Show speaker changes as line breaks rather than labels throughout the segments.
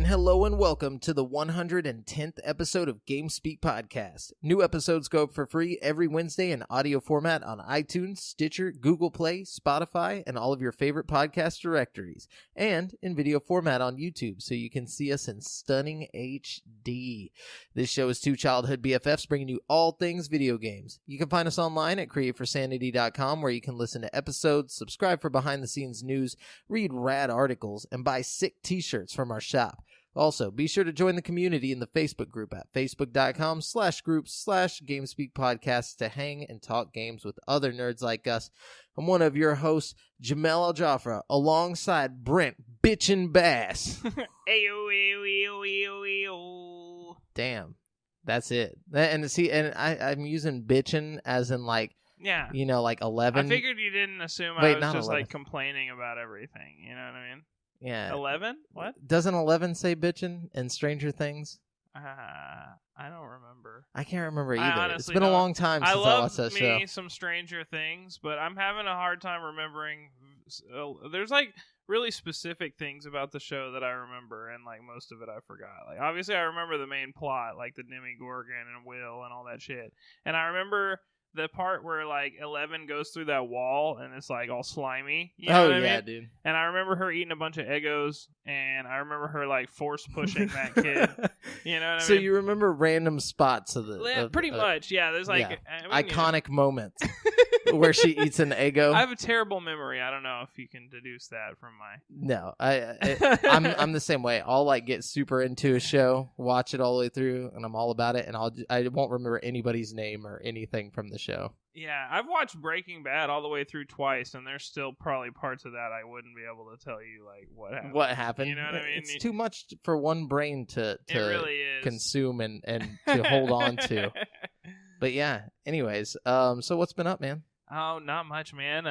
hello and welcome to the 110th episode of GameSpeak Podcast. New episodes go up for free every Wednesday in audio format on iTunes, Stitcher, Google Play, Spotify, and all of your favorite podcast directories, and in video format on YouTube so you can see us in stunning HD. This show is two childhood BFFs bringing you all things video games. You can find us online at createforsanity.com where you can listen to episodes, subscribe for behind-the-scenes news, read rad articles, and buy sick t-shirts from our shop. Also, be sure to join the community in the Facebook group at facebook.com/groups/GameSpeak Podcast to hang and talk games with other nerds like us. I'm one of your hosts, Jamel Al-Jafra, alongside Brent Bitchin' Bass. Damn, that's it. And see, and I'm using bitchin' as in like,
yeah,
you know, like 11.
I figured you didn't assume I was just 11. Like complaining about everything. You know what I mean?
Yeah.
11? What?
Doesn't 11 say bitchin' in Stranger Things?
I don't remember.
I can't remember either. It's been a long time since I watched that show.
I love some Stranger Things, but I'm having a hard time remembering. There's like really specific things about the show that I remember, and like most of it I forgot. Like obviously I remember the main plot, like the Demogorgon and Will and all that shit. And I remember the part where like 11 goes through that wall and it's like all slimy. You know what I mean?
Dude.
And I remember her eating a bunch of Eggos, and I remember her like force pushing that kid. You know what I mean?
So you remember random spots of the
pretty much, yeah. There's like
iconic moments where she eats an Eggo.
I have a terrible memory. I don't know if you can deduce that from my.
No, I'm the same way. I'll like get super into a show, watch it all the way through, and I'm all about it, and I won't remember anybody's name or anything from the show.
Yeah, I've watched Breaking Bad all the way through twice, and there's still probably parts of that I wouldn't be able to tell you, like, what happened.
What happened?
You know what I mean?
It's too much for one brain to
really is.
Consume and to hold on to. But yeah, anyways, so what's been up, man?
Oh, not much, man.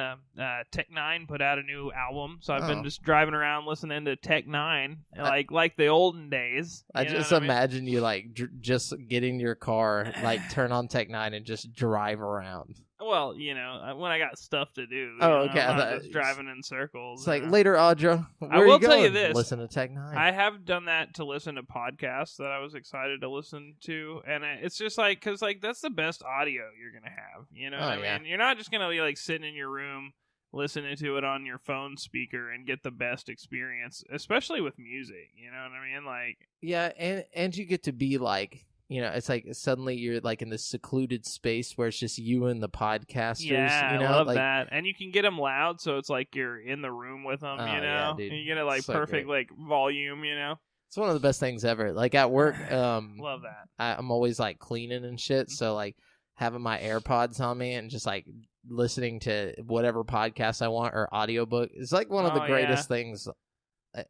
Tech Nine put out a new album, so I've been just driving around listening to Tech Nine, like the olden days.
I just imagine you like just getting your car, like turn on Tech Nine and just drive around.
Well, you know, when I got stuff to do.
Okay.
I'm not just driving in circles.
It's like, later, Audra,
I will tell you this.
Listen to Tech Nine.
I have done that to listen to podcasts that I was excited to listen to, and it's just like, because like that's the best audio you're going to have. You know what I mean? You're not just going to be like sitting in your room listening to it on your phone speaker and get the best experience, especially with music. You know what I mean? Like,
yeah, and you get to be like, you know, it's like suddenly you're like in this secluded space where it's just you and the podcasters.
Yeah,
you know?
I love
like,
that. And you can get them loud, so it's like you're in the room with them, you know?
Yeah, dude.
And you get it like
so
perfect
great.
like volume, you know?
It's one of the best things ever. Like at work,
love that.
I'm always like cleaning and shit, so like having my AirPods on me and just like listening to whatever podcast I want or audiobook is like one of the greatest things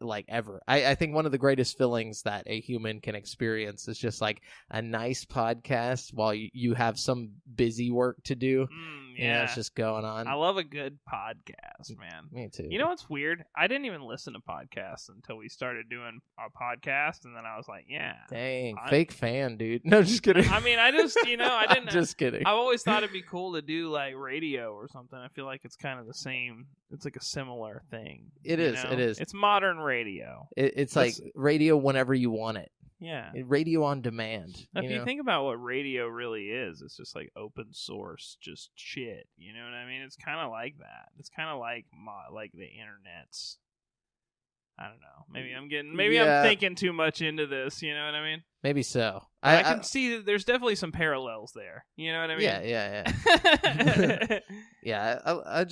like ever. I think one of the greatest feelings that a human can experience is just like a nice podcast while you have some busy work to do. You know, it's just going on.
I love a good podcast, man.
Me too.
You know what's weird? I didn't even listen to podcasts until we started doing our podcast, and then I was like, yeah.
Dang, fake fan, dude. No, just kidding.
I mean, I just, you know, I didn't.
Just kidding.
I've always thought it'd be cool to do like radio or something. I feel like it's kind of the same. It's like a similar thing.
It is.
Know?
It is.
It's modern radio.
It's like radio whenever you want it.
Yeah.
Radio on demand.
If you think about what radio really is, it's just like open source, just shit. You know what I mean? It's kind of like that. It's kind of like the internet's. I don't know. Maybe I'm thinking too much into this. You know what I mean?
Maybe so.
I can see that there's definitely some parallels there. You know what I mean?
Yeah. Yeah. I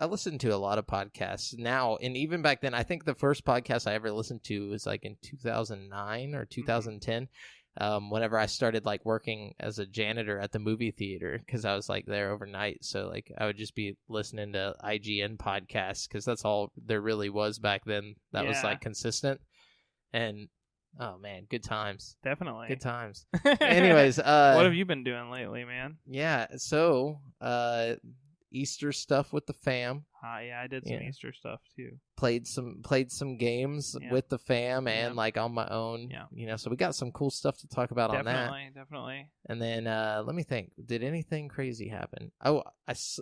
listen to a lot of podcasts now, and even back then, I think the first podcast I ever listened to was like in 2009 or 2010. Whenever I started like working as a janitor at the movie theater, because I was like there overnight, so like I would just be listening to IGN podcasts because that's all there really was back then that was like consistent. And oh man, good times.
Definitely
good times. Anyways, what
have you been doing lately, man?
Yeah, so Easter stuff with the fam.
Yeah, I did some Easter stuff too.
Played some games with the fam and like on my own. Yeah. You know, so we got some cool stuff to talk about on that.
Definitely.
And then let me think. Did anything crazy happen? Oh,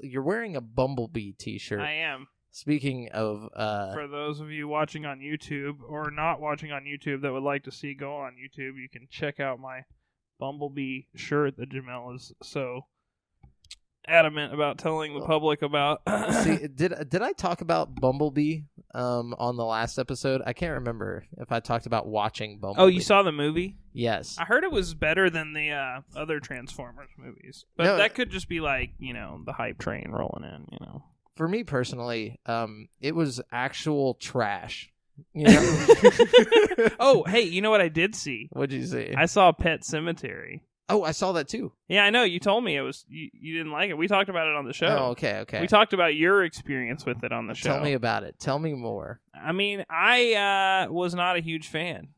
you're wearing a Bumblebee t-shirt.
I am.
Speaking of...
For those of you watching on YouTube or not watching on YouTube that would like to see go on YouTube, you can check out my Bumblebee shirt that Jamel is so adamant about telling the public about.
See, did I talk about Bumblebee on the last episode? I can't remember if I talked about watching Bumblebee.
Oh, you saw the movie?
Yes.
I heard it was better than the other Transformers movies. But
No,
that could just be like, the hype train rolling in,
For me personally, it was actual trash.
Oh, hey, you know what I did see?
What'd you see?
I saw Pet Sematary.
Oh, I saw that too.
Yeah, I know. You told me it was you didn't like it. We talked about it on the show.
Oh, okay.
We talked about your experience with it on the show.
Tell me about it. Tell me more.
I mean, I was not a huge fan,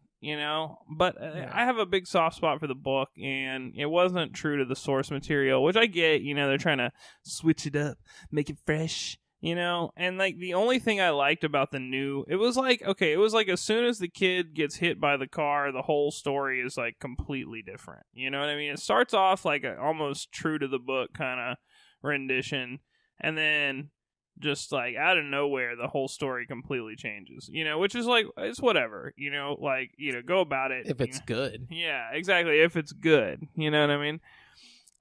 but I have a big soft spot for the book, and it wasn't true to the source material, which I get. They're trying to switch it up, make it fresh. And like the only thing I liked about it was like as soon as the kid gets hit by the car, the whole story is like completely different. You know what I mean? It starts off like a almost true to the book kind of rendition, and then just like out of nowhere, the whole story completely changes. Which is like, it's whatever. Go about it
if it's good.
Yeah, exactly. If it's good, you know what I mean.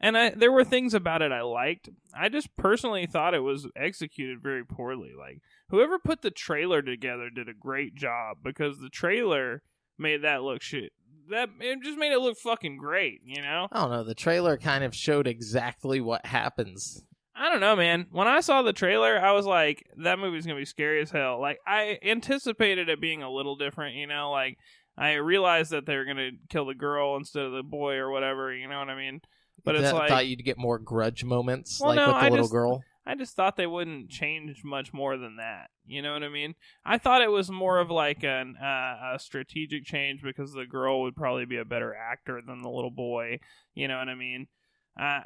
And there were things about it I liked. I just personally thought it was executed very poorly. Like, whoever put the trailer together did a great job, because the trailer made that look shit. It just made it look fucking great, I
don't know. The trailer kind of showed exactly what happens.
I don't know, man. When I saw the trailer, I was like, that movie's going to be scary as hell. Like, I anticipated it being a little different, like, I realized that they were going to kill the girl instead of the boy or whatever, you know what I mean? But it's like,
thought you'd get more grudge moments,
with the
little girl.
I just thought they wouldn't change much more than that. You know what I mean? I thought it was more of like a strategic change, because the girl would probably be a better actor than the little boy. You know what I mean? I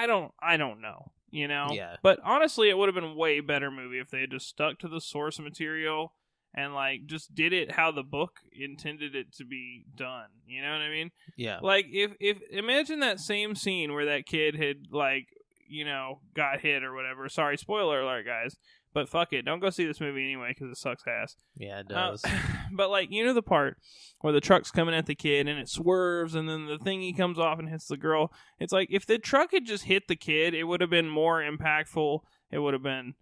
don't know.
Yeah.
But honestly, it would have been a way better movie if they had just stuck to the source material and like just did it how the book intended it to be done. You know what I mean?
Yeah.
Like if imagine that same scene where that kid had like, got hit or whatever. Sorry, spoiler alert, guys. But fuck it, don't go see this movie anyway because it sucks ass.
Yeah, it does.
But like, the part where the truck's coming at the kid and it swerves and then the thingy comes off and hits the girl. It's like, if the truck had just hit the kid, it would have been more impactful. It would have been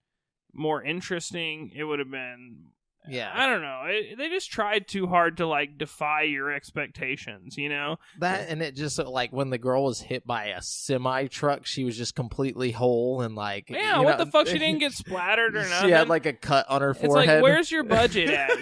more interesting. It would have been...
Yeah,
I don't know. They just tried too hard to like defy your expectations,
That, and it just like when the girl was hit by a semi truck, she was just completely whole and like,
what the fuck? She didn't get splattered or nothing.
She had like a cut on her forehead.
It's like, where's your budget at?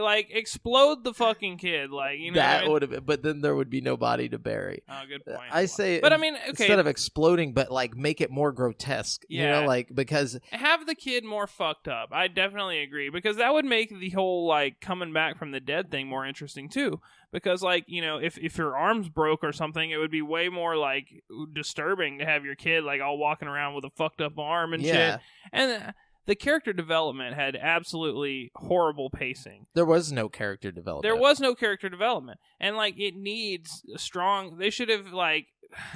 Like explode the fucking kid, like
that would have been. But then there would be no body to bury.
Oh, good point.
I say,
but I mean, okay,
instead of exploding, but like make it more grotesque.
Yeah.
Like because
have the kid more fucked up. I definitely agree, because that would make the whole like coming back from the dead thing more interesting too, because like if your arm's broke or something, it would be way more like disturbing to have your kid like all walking around with a fucked up arm and shit. And the character development had absolutely horrible pacing.
There was no character development. And like, it needs a strong... They should have like...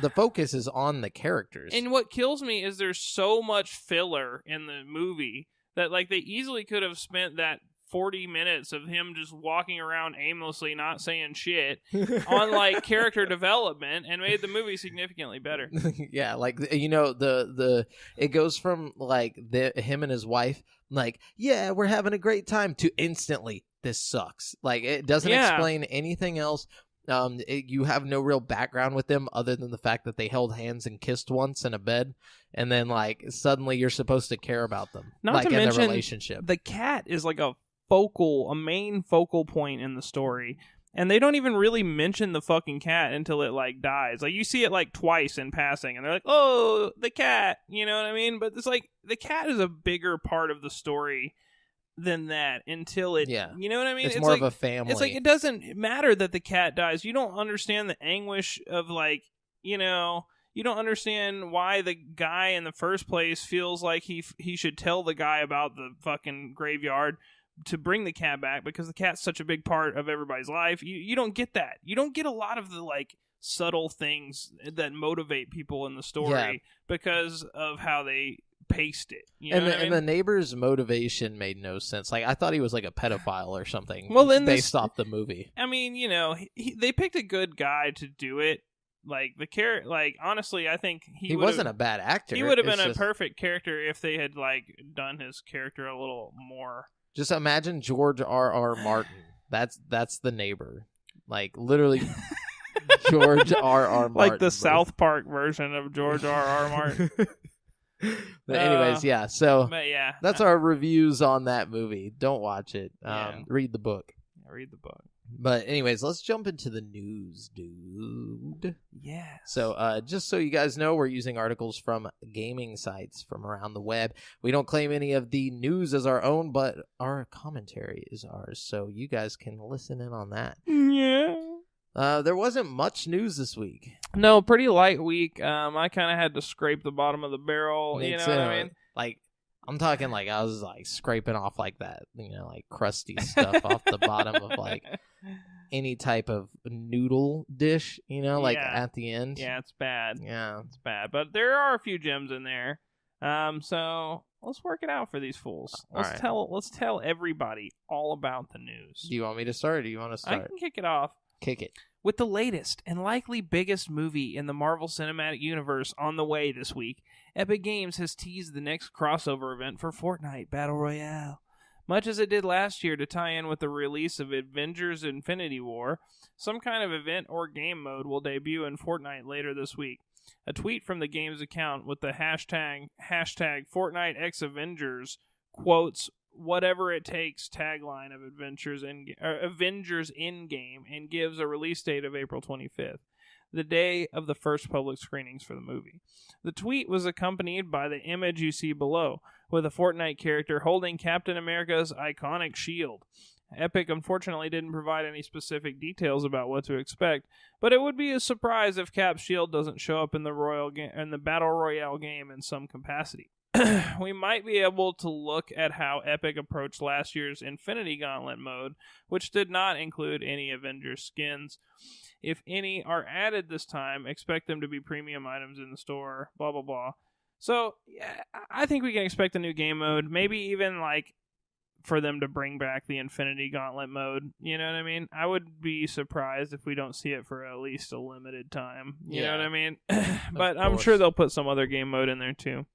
The focus is on the characters.
And what kills me is there's so much filler in the movie that like they easily could have spent that 40 minutes of him just walking around aimlessly not saying shit on like character development and made the movie significantly better.
Yeah, like the it goes from like him and his wife like, yeah, we're having a great time, to instantly, this sucks. Like, it doesn't explain anything else. You have no real background with them other than the fact that they held hands and kissed once in a bed, and then like suddenly you're supposed to care about them.
Not
like
to
in
mention,
their relationship.
The cat is like a main focal point in the story, and they don't even really mention the fucking cat until it like dies. Like, you see it like twice in passing, and they're like, oh, the cat, you know what I mean? But it's like, the cat is a bigger part of the story than that until it, you know what I mean?
It's more like, of a family.
It's like, it doesn't matter that the cat dies. You don't understand the anguish of like, you don't understand why the guy in the first place feels like he should tell the guy about the fucking graveyard to bring the cat back, because the cat's such a big part of everybody's life. You don't get that. You don't get a lot of the like subtle things that motivate people in the story because of how they paste it. You know
And the neighbor's motivation made no sense. Like, I thought he was like a pedophile or something.
Well, then
based off the movie.
I mean, they picked a good guy to do it. Like honestly, I think he
wasn't a bad actor.
He would have been a perfect character if they had like done his character a little more.
Just imagine George R.R. Martin. That's the neighbor. Like, literally George R.R. Martin.
Like the South Park version of George R.R. Martin.
But anyways, yeah. So
but yeah,
that's our reviews on that movie. Don't watch it.
Yeah.
Read the book.
Read the book.
But anyways, let's jump into the news, dude.
Yeah.
So just so you guys know, we're using articles from gaming sites from around the web. We don't claim any of the news as our own, but our commentary is ours. So you guys can listen in on that.
Yeah.
There wasn't much news this week.
No, pretty light week. I kind of had to scrape the bottom of the barrel.
Me
you know
too.
what I mean?
Like, I'm talking like I was like scraping off like that, like crusty stuff off the bottom of like any type of noodle dish, like at the end.
Yeah, it's bad.
Yeah,
it's bad. But there are a few gems in there. So let's work it out for these fools. Let's tell everybody all about the news.
Do you want me to start, or do you want to start?
I can kick it off.
Kick it.
With the latest and likely biggest movie in the Marvel Cinematic Universe on the way this week, Epic Games has teased the next crossover event for Fortnite Battle Royale. Much as it did last year to tie in with the release of Avengers Infinity War, some kind of event or game mode will debut in Fortnite later this week. A tweet from the game's account with the hashtag FortniteXAvengers quotes "whatever it takes" tagline of Avengers in-game and gives a release date of April 25th, the day of the first public screenings for the movie. The tweet was accompanied by the image you see below, with a Fortnite character holding Captain America's iconic shield. Epic unfortunately didn't provide any specific details about what to expect, but it would be a surprise if Cap's shield doesn't show up in the Battle Royale game in some capacity. We might be able to look at how Epic approached last year's Infinity Gauntlet mode, which did not include any Avengers skins. If any are added this time, expect them to be premium items in the store, blah, blah, blah. So, yeah, I think we can expect a new game mode, maybe even, like, for them to bring back the Infinity Gauntlet mode. You know what I mean? I would be surprised if we don't see it for at least a limited time. You know what I mean? But I'm sure they'll put some other game mode in there, too.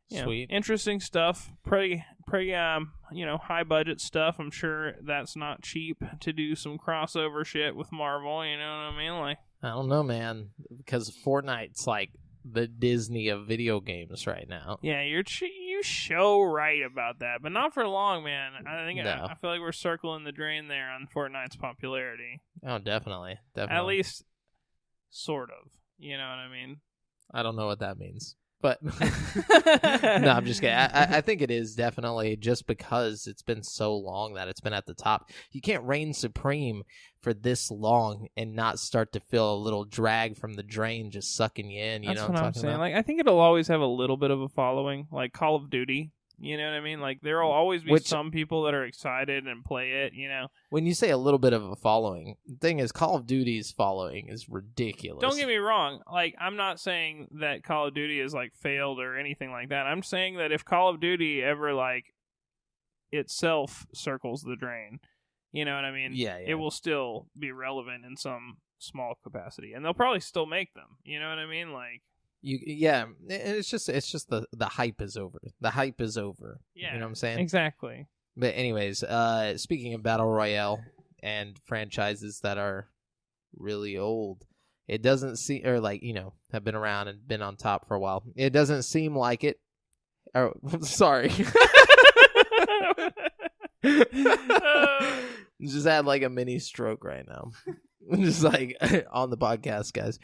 Yeah,
sweet.
Interesting stuff. Pretty high budget stuff. I'm sure that's not cheap to do some crossover shit with Marvel, you know what I mean? Like,
I don't know, man, because Fortnite's like the Disney of video games right now.
Yeah, you show right about that, but not for long, man. I feel like we're circling the drain there on Fortnite's popularity.
Oh, definitely.
At least sort of. You know what I mean?
I don't know what that means. But no, I'm just kidding. I think it is definitely just because it's been so long that it's been at the top. You can't reign supreme for this long and not start to feel a little drag from the drain just sucking you in.
That's what I'm saying. Like, I think it'll always have a little bit of a following, like Call of Duty. You know what I mean? Like, there will always be some people that are excited and play it, When you say a little bit of a following, the thing is, Call of Duty's following is ridiculous. Don't get me wrong. Like, I'm not saying that Call of Duty is, like, failed or anything like that. I'm saying that if Call of Duty ever, like, itself circles the drain, you know what I mean?
Yeah.
It will still be relevant in some small capacity. And they'll probably still make them. You know what I mean? Like,
it's just the hype is over. The hype is over.
Yeah,
you know what I'm saying?
Exactly.
But anyways, speaking of Battle Royale and franchises that are really old, it doesn't seem, or like, have been around and been on top for a while. It doesn't seem like it. Oh, sorry. Just had like a mini stroke right now. Just like on the podcast, guys.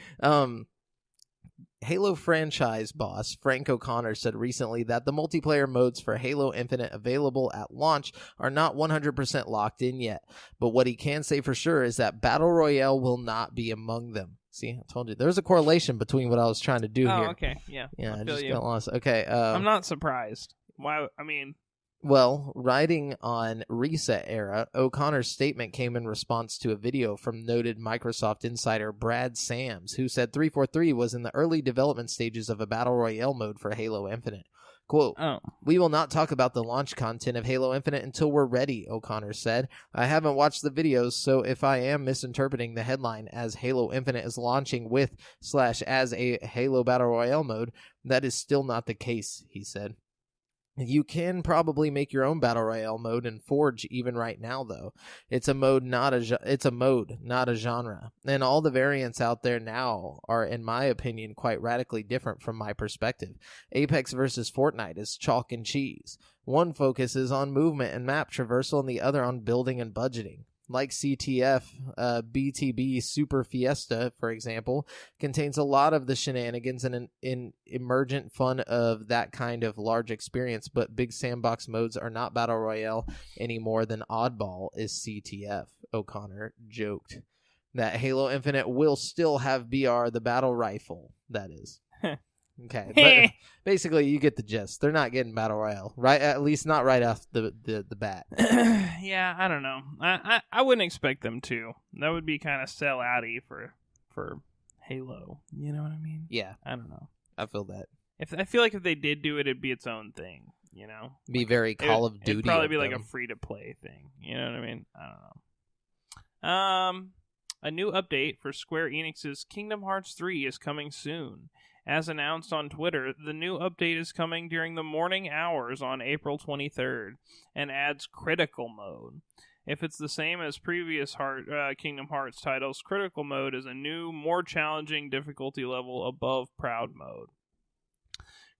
Halo franchise boss Frank O'Connor said recently that the multiplayer modes for Halo Infinite available at launch are not 100% locked in yet, but what he can say for sure is that Battle Royale will not be among them. See, I told you. There's a correlation between what I was trying to do here.
Oh, okay. Yeah.
I just got lost. Okay.
I'm not surprised. Why? I mean...
Well, writing on Reset Era, O'Connor's statement came in response to a video from noted Microsoft insider Brad Sams, who said 343 was in the early development stages of a Battle Royale mode for Halo Infinite. Quote,
Oh.
"We will not talk about the launch content of Halo Infinite until we're ready," O'Connor said. "I haven't watched the videos, so if I am misinterpreting the headline as Halo Infinite is launching with/as a Halo Battle Royale mode, that is still not the case," he said. "You can probably make your own Battle Royale mode in Forge even right now, though. It's a mode, not a genre. And all the variants out there now are, in my opinion, quite radically different from my perspective. Apex versus Fortnite is chalk and cheese. One focuses on movement and map traversal, and the other on building and budgeting. Like CTF, BTB Super Fiesta, for example, contains a lot of the shenanigans and an emergent fun of that kind of large experience, but big sandbox modes are not Battle Royale any more than Oddball is CTF," O'Connor joked. That Halo Infinite will still have BR, the battle rifle, that is. Okay, but basically you get the gist. They're not getting Battle Royale, right? At least not right off the bat.
Yeah, I don't know. I wouldn't expect them to. That would be kind of sell-outy for Halo. You know what I mean?
Yeah.
I don't know.
I feel that.
I feel like if they did do it, it'd be its own thing, you know?
Be like very Call of Duty.
It'd probably be like a free-to-play thing. You know what I mean? I don't know. A new update for Square Enix's Kingdom Hearts 3 is coming soon. As announced on Twitter, the new update is coming during the morning hours on April 23rd and adds Critical Mode. If it's the same as previous Kingdom Hearts titles, Critical Mode is a new, more challenging difficulty level above Proud Mode.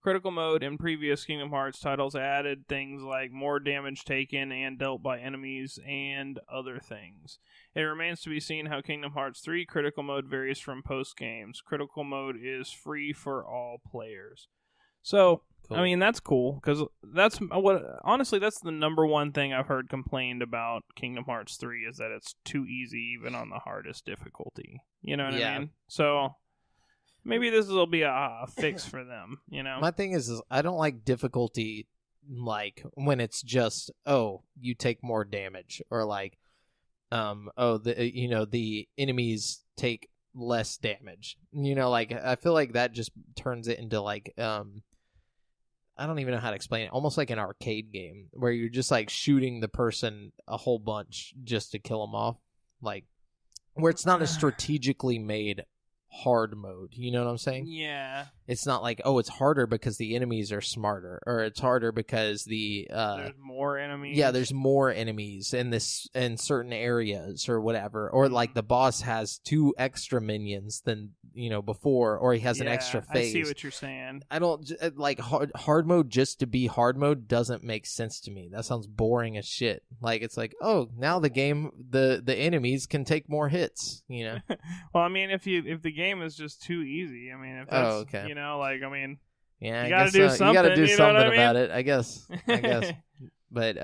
Critical Mode in previous Kingdom Hearts titles added things like more damage taken and dealt by enemies and other things. It remains to be seen how Kingdom Hearts 3 Critical Mode varies from post-games. Critical Mode is free for all players. So, cool. I mean, that's cool, because honestly, that's the number one thing I've heard complained about Kingdom Hearts 3, is that it's too easy even on the hardest difficulty. You know what I mean? So maybe this will be a fix for them, you know?
My thing is I don't like difficulty, like, when it's just, you take more damage, or like, the enemies take less damage. You know, like, I feel like that just turns it into, like, I don't even know how to explain it. Almost like an arcade game where you're just, like, shooting the person a whole bunch just to kill them off. Like, where it's not a strategically made hard mode. You know what I'm saying?
Yeah.
It's not like, it's harder because the enemies are smarter, or it's harder because
there's more enemies.
Yeah, there's more enemies in certain areas or whatever, or like the boss has 2 extra minions than before, or he has an extra phase.
I see what you're saying.
I don't like hard mode just to be hard mode. Doesn't make sense to me. That sounds boring as shit. Like, it's like, now the game, the enemies can take more hits.
Well, I mean, if the game is just too easy, I mean, if that's,
okay.
you
gotta
do something.
You gotta do something
about
it, I guess. But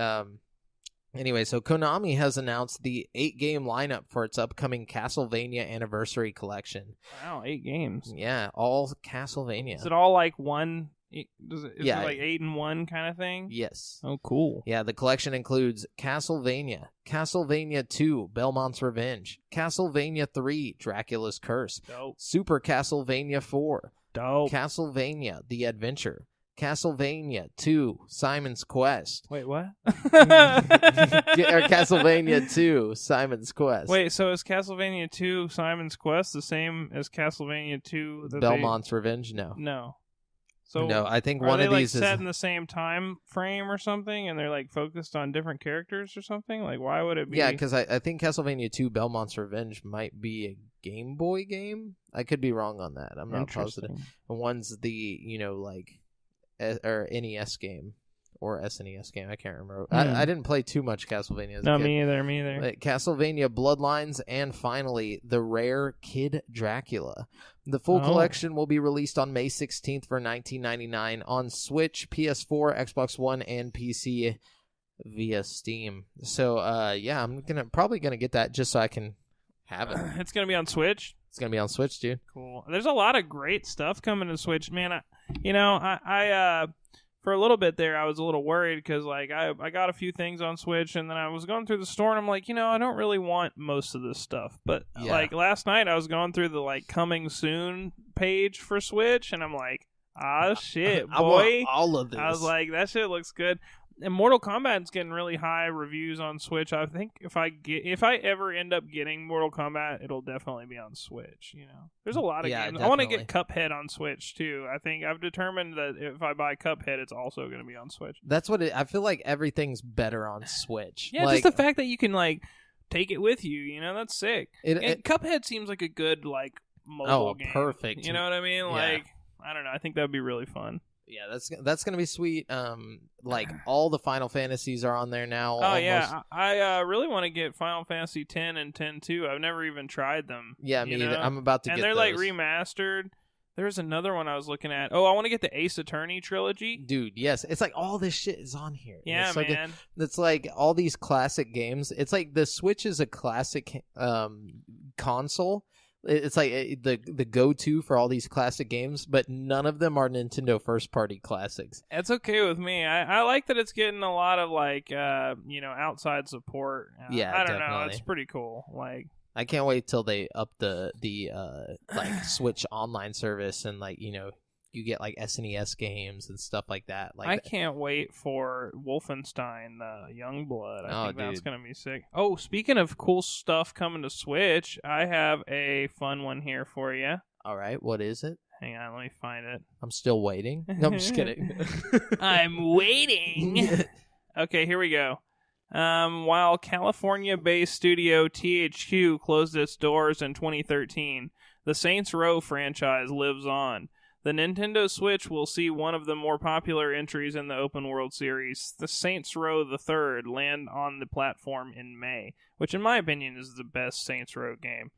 anyway, so Konami has announced the 8-game lineup for its upcoming Castlevania Anniversary Collection.
Wow, 8 games.
Yeah, all Castlevania.
Is it all like one? Is it like 8 in 1 kind of thing?
Yes.
Oh, cool.
Yeah, the collection includes Castlevania, Castlevania 2, Belmont's Revenge, Castlevania 3, Dracula's Curse,
Dope.
Super Castlevania 4,
Dope.
Castlevania, The Adventure, Castlevania 2, Simon's Quest.
Wait, what?
Castlevania 2, Simon's Quest.
Wait, so is Castlevania 2, Simon's Quest the same as Castlevania 2?
Belmont's Revenge? No.
So
no, I think one of these
is set in the same time frame or something, and they're like focused on different characters or something. Like, why would it be?
Yeah, because I think Castlevania 2: Belmont's Revenge might be a Game Boy game. I could be wrong on that. I'm not positive. And one's the or NES game or SNES game. I can't remember. I didn't play too much Castlevania as a kid.
Me either.
But Castlevania Bloodlines, and finally, the rare Kid Dracula. The full collection will be released on May 16th for $19.99 on Switch, PS4, Xbox One, and PC via Steam. So, I'm probably gonna get that just so I can have it.
It's gonna be on Switch?
It's gonna be on Switch, dude.
Cool. There's a lot of great stuff coming to Switch, man. I for a little bit there, I was a little worried because, like, I got a few things on Switch, and then I was going through the store, and I'm like, I don't really want most of this stuff. But, like, last night, I was going through the, like, coming soon page for Switch, and I'm like, Ah, shit,
I want
boy.
all of this.
I was like, that shit looks good. And Mortal Kombat's getting really high reviews on Switch. I think if I ever end up getting Mortal Kombat, it'll definitely be on Switch. You know, there's a lot of games.
Definitely.
I want to get Cuphead on Switch too. I think I've determined that if I buy Cuphead, it's also going to be on Switch.
That's what I feel like. Everything's better on Switch.
Yeah,
like,
just the fact that you can like take it with you. You know, that's sick. And Cuphead seems like a good like mobile game.
Perfect.
You know what I mean?
Yeah.
Like, I don't know. I think that'd be really fun.
Yeah, that's gonna be sweet. Like all the Final Fantasies are on there now.
Oh yeah, I really want to get Final Fantasy X and X-2. I've never even tried them.
Yeah, me either. I'm about to get
and they're
those.
like remastered. There's another one I was looking at. Oh, I want to get the Ace Attorney trilogy.
Dude, yes. It's like all this shit is on here.
Yeah,
it's like
man.
It's like all these classic games. It's like the Switch is a classic console. It's like the go-to for all these classic games, but none of them are Nintendo first-party classics.
That's okay with me. I like that it's getting a lot of like outside support.
Yeah,
I don't
definitely.
know. It's pretty cool. Like,
I can't wait till they up the like Switch online service and like you get like SNES games and stuff like that. Like
I can't wait for Wolfenstein Youngblood. I think that's gonna be sick. Oh, speaking of cool stuff coming to Switch, I have a fun one here for you.
All right, what is it?
Hang on, let me find it.
I'm still waiting. No, I'm just kidding.
I'm waiting. Okay, here we go. While California-based studio THQ closed its doors in 2013, the Saints Row franchise lives on. The Nintendo Switch will see one of the more popular entries in the open world series, the Saints Row the Third, land on the platform in May, which in my opinion is the best Saints Row game.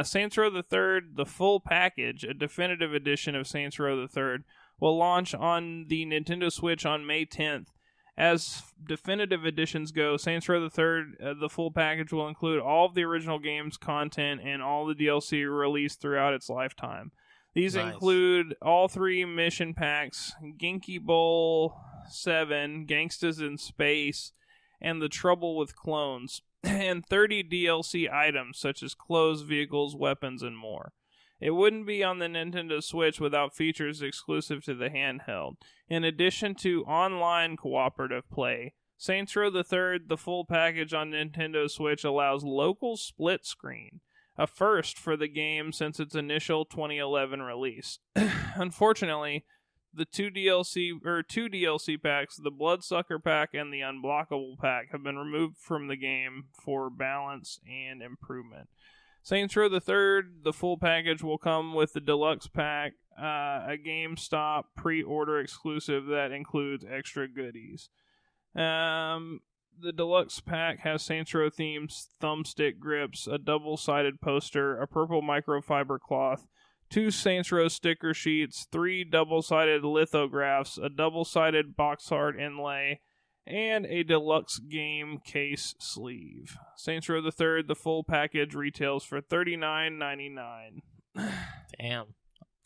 Saints Row the Third, the full package, a definitive edition of Saints Row the Third, will launch on the Nintendo Switch on May 10th. As definitive editions go, Saints Row the Third, the full package will include all of the original game's content and all the DLC released throughout its lifetime. These include all 3 mission packs, Genki Bowl 7, Gangstas in Space, and The Trouble with Clones, and 30 DLC items such as clothes, vehicles, weapons, and more. It wouldn't be on the Nintendo Switch without features exclusive to the handheld. In addition to online cooperative play, Saints Row the Third, the full package on Nintendo Switch, allows local split screen, a first for the game since its initial 2011 release. Unfortunately, the two DLC packs, the Bloodsucker pack and the Unblockable pack, have been removed from the game for balance and improvement. Saints Row the Third, the full package, will come with the Deluxe pack, a GameStop pre-order exclusive that includes extra goodies. The Deluxe pack has Saints Row themes, thumbstick grips, a double-sided poster, a purple microfiber cloth, 2 Saints Row sticker sheets, 3 double-sided lithographs, a double-sided box art inlay, and a deluxe game case sleeve. Saints Row the Third, the full package, retails for $39.99.
Damn.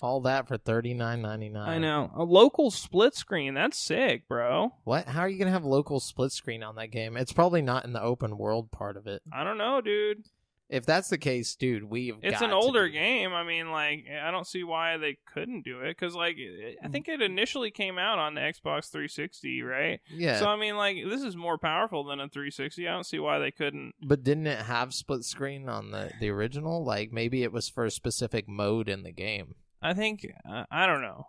All that for $39.99.
I know. A local split screen. That's sick, bro.
What? How are you going to have local split screen on that game? It's probably not in the open world part of it.
I don't know, dude.
If that's the case, dude,
it's an older game. I mean, like, I don't see why they couldn't do it. Because, like, I think it initially came out on the Xbox 360, right?
Yeah.
So, I mean, like, this is more powerful than a 360. I don't see why they couldn't.
But didn't it have split screen on the original? Like, maybe it was for a specific mode in the game.
I think, I don't know.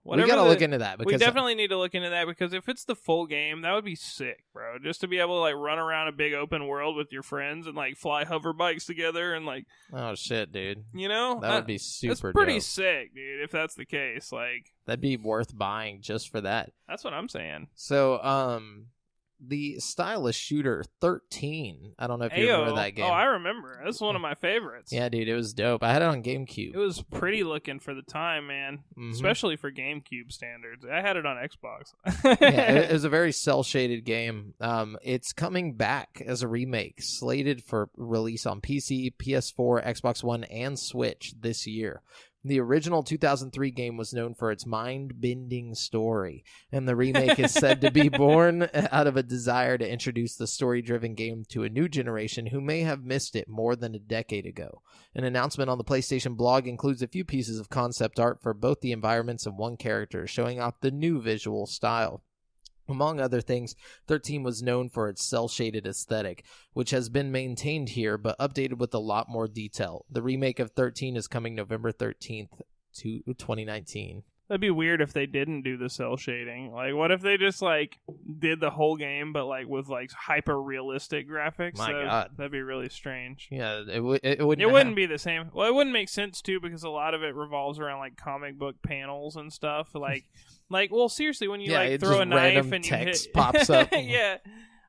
We gotta look into that.
We definitely need to look into that, because if it's the full game, that would be sick, bro. Just to be able to, like, run around a big open world with your friends and, like, fly hover bikes together and, like...
Oh, shit, dude.
You know?
That would be super
That's pretty
dope.
sick, dude, if that's the case. Like...
That'd be worth buying just for that.
That's what I'm saying.
So, the Stylus Shooter 13. I don't know if you remember that game.
Oh, I remember. That's one of my favorites.
Yeah, dude, it was dope. I had it on GameCube.
It was pretty looking for the time, man. Mm-hmm. Especially for GameCube standards. I had it on Xbox.
Yeah, it was a very cel-shaded game. It's coming back as a remake, slated for release on PC, PS4, Xbox One, and Switch this year. The original 2003 game was known for its mind-bending story, and the remake is said to be born out of a desire to introduce the story-driven game to a new generation who may have missed it more than a decade ago. An announcement on the PlayStation blog includes a few pieces of concept art for both the environments and one character, showing off the new visual style. Among other things, 13 was known for its cel-shaded aesthetic, which has been maintained here but updated with a lot more detail. The remake of 13 is coming November 13th, 2019.
That'd be weird if they didn't do the cell shading. Like, what if they just, like, did the whole game, but, like, with, like, hyper-realistic graphics?
My God.
That'd be really strange.
Yeah, it
wouldn't be the same. Well, it wouldn't make sense, too, because a lot of it revolves around, like, comic book panels and stuff. Like, well, seriously, when you, like, throw a knife and you
text
hit...
pops up.
Yeah.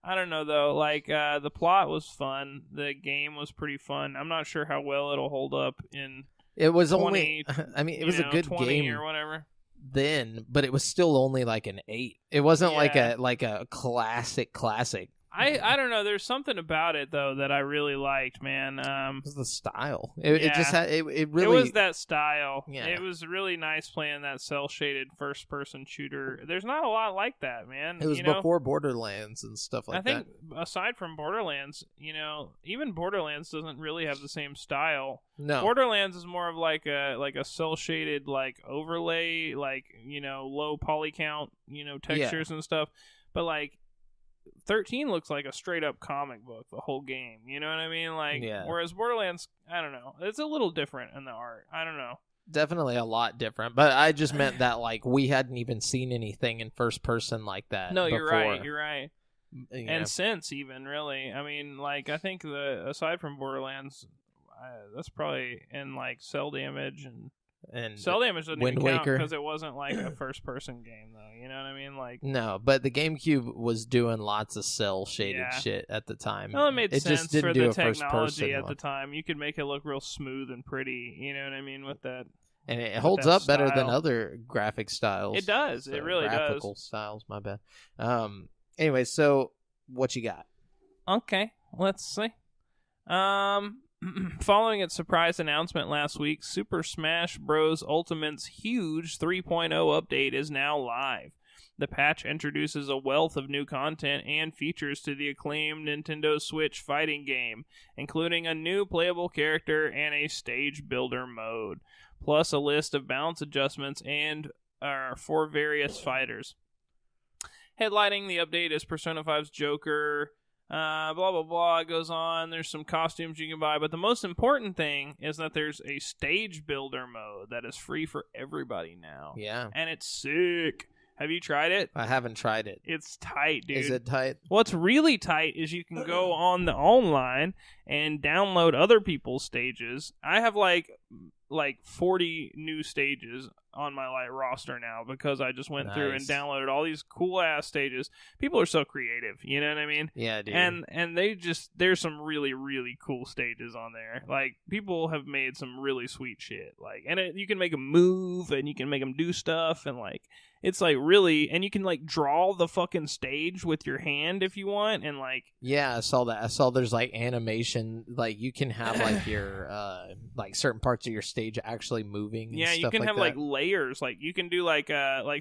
I don't know, though. Like, the plot was fun. The game was pretty fun. I'm not sure how well it'll hold up in...
It was
20,
only, I mean, it was a good
20
game
or whatever
then, but it was still only like an 8. It wasn't like a classic.
I don't know. There's something about it though that I really liked, man.
It was the style. It just had it really.
It was that style.
Yeah.
It was really nice playing that cell shaded first person shooter. There's not a lot like that, man.
It was before Borderlands and stuff like that.
I think aside from Borderlands, even Borderlands doesn't really have the same style.
No.
Borderlands is more of like a cell shaded like overlay, like low poly count, textures and stuff. But like 13 looks like a straight up comic book the whole game. You know what I mean? Like, whereas Borderlands, I don't know, it's a little different in the art. I don't know.
Definitely a lot different, but I just meant that like we hadn't even seen anything in first person like that.
No,
before.
You're right. And since even really, I mean, like I think aside from Borderlands, that's probably in like Cell Damage and Cell Damage doesn't even count because it wasn't like a first person game though. You know what I mean? Like
no, but the GameCube was doing lots of cell shaded shit at the time.
Well, it made sense
just didn't
for
do
the
a first
technology
person
at
one.
the time. You could make it look real smooth and pretty. You know what I mean with that.
And it holds up better than other graphic styles.
It does. It really
graphical
does.
styles. My bad. Anyway, so what you got?
Okay, let's see. Following its surprise announcement last week, Super Smash Bros. Ultimate's huge 3.0 update is now live. The patch introduces a wealth of new content and features to the acclaimed Nintendo Switch fighting game, including a new playable character and a stage builder mode, plus a list of balance adjustments and for various fighters. Headlining the update is Persona 5's Joker. Blah, blah, blah, it goes on. There's some costumes you can buy, but the most important thing is that there's a stage builder mode that is free for everybody now.
Yeah.
And it's sick. Have you tried it?
I haven't tried it.
It's tight, dude.
Is it tight?
What's really tight is you can go on the online and download other people's stages. I have like 40 new stages on my roster now because I just went through and downloaded all these cool ass stages. People are so creative, you know what I mean?
Yeah, dude.
And there's some really really cool stages on there. Like people have made some really sweet shit. Like you can make them move and you can make them do stuff and like it's like really, and you can like draw the fucking stage with your hand if you want, and like
yeah, I saw that. I saw there's like animation, like you can have like your like certain parts of your stage actually moving.
Yeah,
and
you can
like
have
that.
like layers. Like you can do like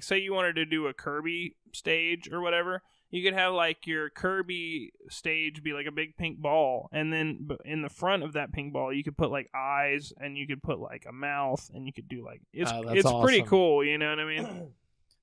say you wanted to do a Kirby stage or whatever. You could have like your Kirby stage be like a big pink ball, and then in the front of that pink ball, you could put like eyes, and you could put like a mouth, and you could do like it's
awesome.
Pretty cool. You know what I mean?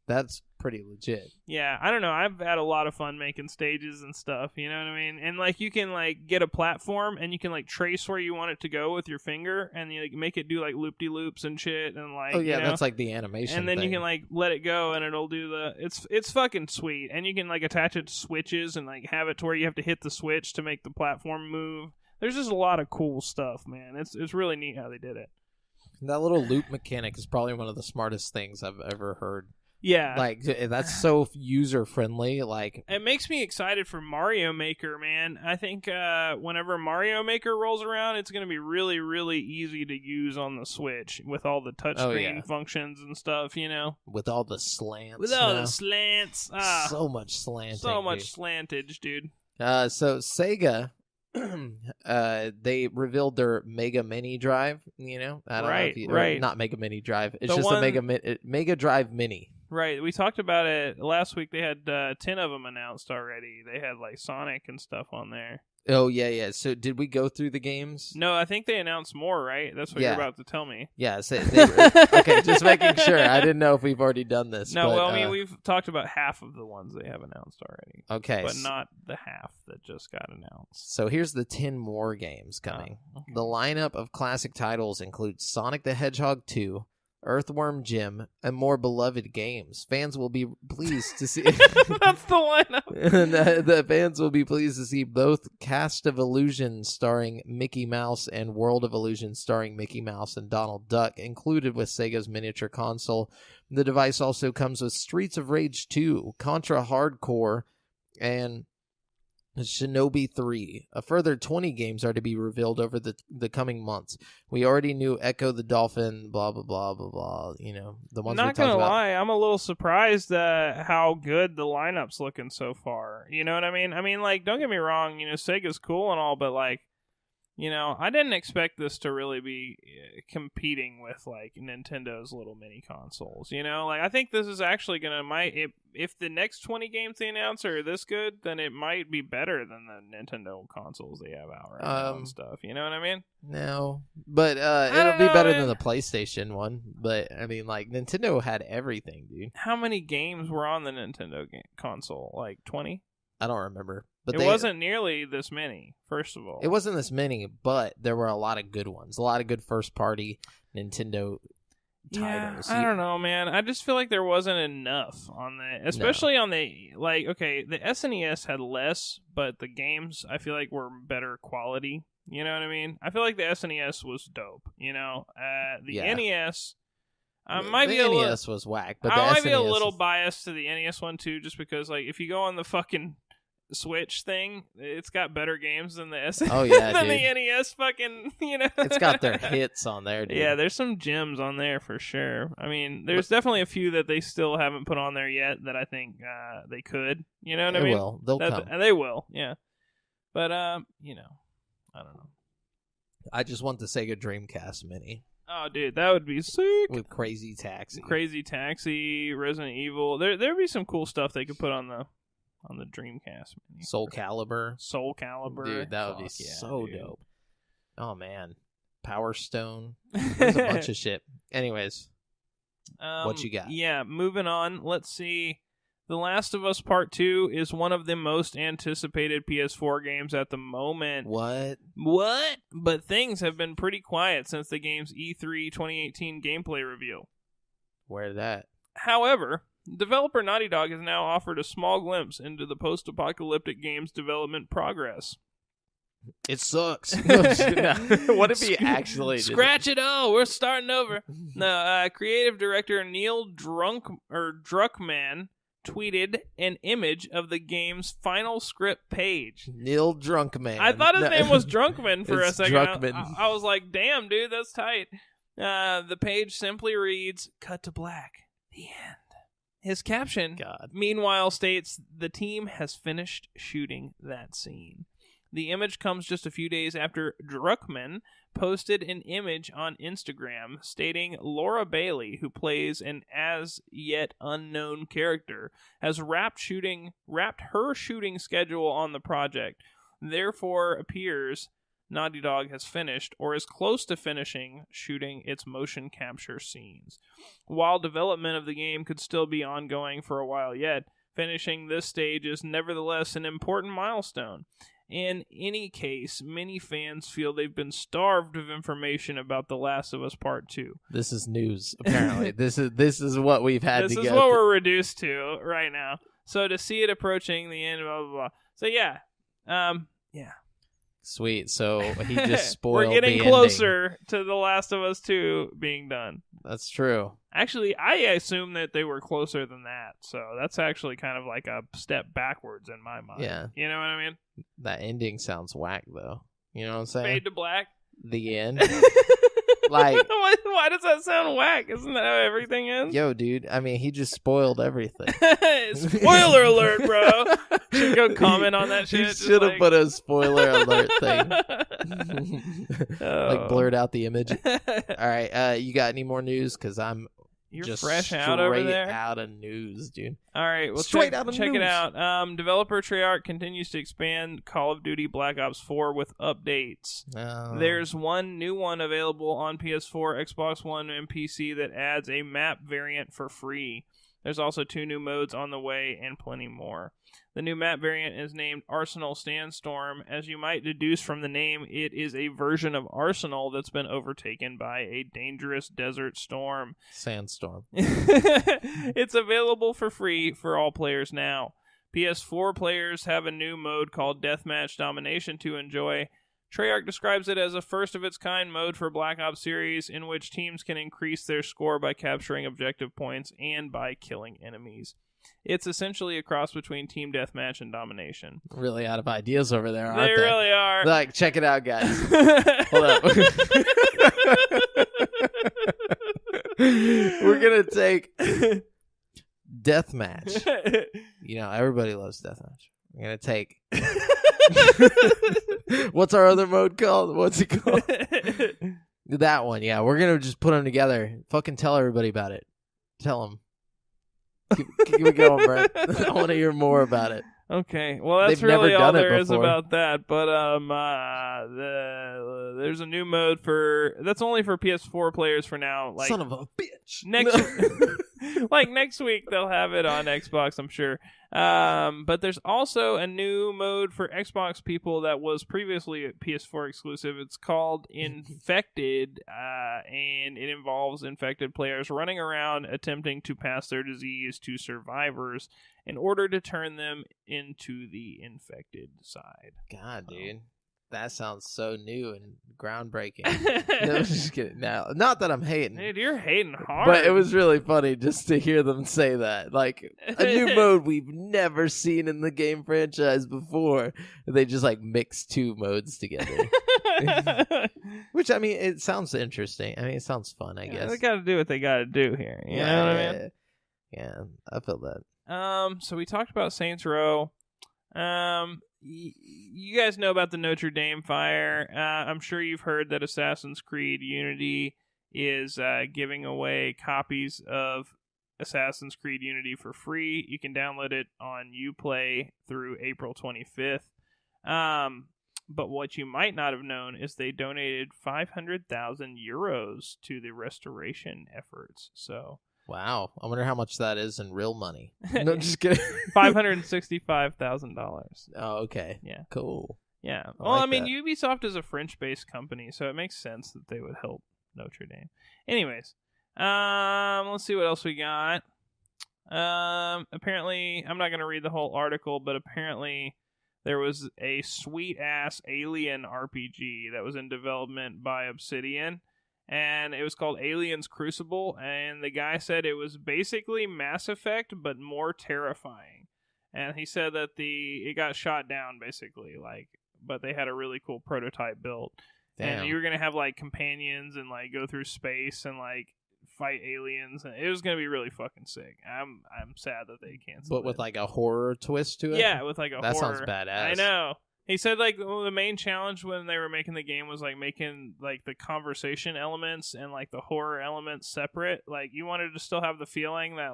That's pretty legit.
Yeah, I don't know. I've had a lot of fun making stages and stuff, you know what I mean? And like you can like get a platform and you can like trace where you want it to go with your finger and you like make it do like loop-de-loops and shit and like
that's like the animation
and then
thing.
you can like let it go and it'll do it's fucking sweet. And you can like attach it to switches and like have it to where you have to hit the switch to make the platform move. There's just a lot of cool stuff, man. It's really neat how they did it.
That little loop mechanic is probably one of the smartest things I've ever heard.
Yeah.
Like, that's so user-friendly. Like,
it makes me excited for Mario Maker, man. I think whenever Mario Maker rolls around, it's going to be really, really easy to use on the Switch with all the touchscreen functions and stuff, you know?
With all the slants.
With all the slants.
So much slanting.
So much slantage, dude.
So Sega they revealed their Mega Mini Drive. I don't know if you,
right.
not Mega Mini Drive. It's
The
just
one,
a Mega Drive Mini.
Right, we talked about it last week. They had 10 of them announced already. They had like Sonic and stuff on there.
Oh, yeah. So did we go through the games?
No, I think they announced more, right? That's what you're about to tell me.
Yeah, okay, just making sure. I didn't know if we've already done this.
No,
but,
I mean, we've talked about half of the ones they have announced already.
Okay.
But not the half that just got announced.
So here's the 10 more games coming. Okay. The lineup of classic titles includes Sonic the Hedgehog 2, Earthworm Jim, and more beloved games. Fans will be pleased to see.
That's the lineup.
the fans will be pleased to see both Cast of Illusion starring Mickey Mouse and World of Illusion starring Mickey Mouse and Donald Duck included with Sega's miniature console. The device also comes with Streets of Rage 2, Contra Hardcore, and Shinobi 3. A further 20 games are to be revealed over the coming months. We already knew Echo the Dolphin, blah, blah, blah, blah, blah. The ones we talked about.
Not gonna lie, I'm a little surprised at how good the lineup's looking so far. You know what I mean? I mean, like, don't get me wrong, Sega's cool and all, but, like, I didn't expect this to really be competing with, like, Nintendo's little mini consoles. Like, I think this is actually if the next 20 games they announce are this good, then it might be better than the Nintendo consoles they have out right now and stuff. You know what I mean?
No, but it'll be better than the PlayStation one. But, I mean, like, Nintendo had everything, dude.
How many games were on the Nintendo console? Like, 20?
I don't remember. But
it wasn't nearly this many, first of all.
It wasn't this many, but there were a lot of good ones. A lot of good first-party Nintendo titles.
I don't know, man. I just feel like there wasn't enough on the... Especially on the... Like, okay, the SNES had less, but the games, I feel like, were better quality. You know what I mean? I feel like the SNES was dope, The NES...
NES was whack, but
I might be a little biased to the NES one, too, just because, like, if you go on the fucking... Switch thing, it's got better games than the SNES.
Oh yeah,
than
dude.
the NES fucking,
It's got their hits on there, dude.
Yeah, there's some gems on there for sure. I mean, there's definitely a few that they still haven't put on there yet that I think they could. You know what I mean?
They will. They'll come.
They will, yeah. But I don't know.
I just want the Sega Dreamcast Mini.
Oh, dude, that would be sick.
With Crazy Taxi,
Resident Evil. There'd be some cool stuff they could put on the Dreamcast Mini.
Soul Calibur,
dude,
that would be so dope. Oh man, Power Stone. There's a bunch of shit. Anyways, what you got?
Yeah, moving on. Let's see. The Last of Us Part 2 is one of the most anticipated PS4 games at the moment.
What?
But things have been pretty quiet since the game's E3 2018 gameplay reveal.
Where that?
However, developer Naughty Dog has now offered a small glimpse into the post-apocalyptic game's development progress.
It sucks. What if he actually
scratch it all? We're starting over. No, creative director Neil Druckmann tweeted an image of the game's final script page.
Neil Drunkman.
I thought his name was Drunkman for a second.
Druckmann.
I was like, damn, dude, that's tight. The page simply reads, "Cut to black. The end." His caption, meanwhile, states, "The team has finished shooting that scene." The image comes just a few days after Druckmann posted an image on Instagram stating Laura Bailey, who plays an as-yet unknown character, has wrapped her shooting schedule on the project. Therefore, appears Naughty Dog has finished, or is close to finishing, shooting its motion capture scenes. While development of the game could still be ongoing for a while yet, finishing this stage is nevertheless an important milestone. In any case, many fans feel they've been starved of information about The Last of Us Part 2.
This is news, apparently. This is what we've had to get.
This is what we're reduced to right now. So to see it approaching the end, blah, blah, blah. So yeah. Yeah.
Sweet. So he just spoiled
We're getting closer to The Last of Us 2 being done.
That's true.
Actually, I assume that they were closer than that. So that's actually kind of like a step backwards in my mind.
Yeah.
You know what I mean?
That ending sounds whack, though. You know what I'm saying?
Fade to black.
The end. Like,
why does that sound whack? Isn't that how everything is?
yo, dude. I mean, he just spoiled everything.
Spoiler alert, bro. Should go comment on that shit.
You should have put a spoiler alert thing.
Oh.
Like blurred out the image. All right, you got any more news? Because
You're
just
fresh out over there.
Straight out of news, dude.
All right, well,
Straight
check
out of
it
news.
out. Developer Treyarch continues to expand Call of Duty Black Ops 4 with updates.
Oh.
There's one new one available on PS4, Xbox One, and PC that adds a map variant for free. There's also 2 new modes on the way and plenty more. The new map variant is named Arsenal Sandstorm. As you might deduce from the name, it is a version of Arsenal that's been overtaken by a dangerous desert storm.
Sandstorm.
It's available for free for all players now. PS4 players have a new mode called Deathmatch Domination to enjoy. Treyarch describes it as a first-of-its-kind mode for Black Ops series in which teams can increase their score by capturing objective points and by killing enemies. It's essentially a cross between Team Deathmatch and Domination.
Really out of ideas over there, aren't they?
They really are.
Like, check it out, guys. Hold up. We're going to take Deathmatch. You know, everybody loves Deathmatch. We're going to take... What's our other mode called? What's it called? That one, yeah. We're going to just put them together. Fucking tell everybody about it. Tell them. Keep it going, Brent. I want to hear more about it.
Okay, well, that's
They've
really
never
all
done it
there is
before.
about that. But there's a new mode that's only for PS4 players for now. Like,
son of a bitch.
Next week they'll have it on Xbox, I'm sure. But there's also a new mode for Xbox people that was previously a PS4 exclusive. It's called Infected, and it involves infected players running around attempting to pass their disease to survivors in order to turn them into the infected side.
God, dude. That sounds so new and groundbreaking. No, I'm just kidding. No, not that I'm hating.
Dude, you're hating hard.
But it was really funny just to hear them say that. Like, a new mode we've never seen in the game franchise before. They just, like, mix 2 modes together. Which, I mean, it sounds interesting. I mean, it sounds fun, I guess.
They gotta do what they gotta do here. You know what I mean?
Yeah, I feel that.
So we talked about Saints Row. You guys know about the Notre Dame fire. I'm sure you've heard that Assassin's Creed Unity is giving away copies of Assassin's Creed Unity for free. You can download it on Uplay through April 25th. But what you might not have known is they donated 500,000 euros to the restoration efforts. So,
wow. I wonder how much that is in real money. No, just kidding.
$565,000.
Oh, okay.
Yeah.
Cool.
Yeah.
I
Well,
like
I mean,
that.
Ubisoft is a French-based company, so it makes sense that they would help Notre Dame. Anyways, let's see what else we got. Apparently, I'm not going to read the whole article, but apparently there was a sweet-ass alien RPG that was in development by Obsidian, and it was called Aliens Crucible, and the guy said it was basically Mass Effect, but more terrifying. And he said that it got shot down, basically, but they had a really cool prototype built.
Damn.
And you were going to have, companions and, go through space and, fight aliens. And it was going to be really fucking sick. I'm sad that they canceled
But with, a horror twist to it?
Yeah, with, a
that
horror.
sounds badass.
I know. He said, the main challenge when they were making the game was, making, the conversation elements and, the horror elements separate. You wanted to still have the feeling that,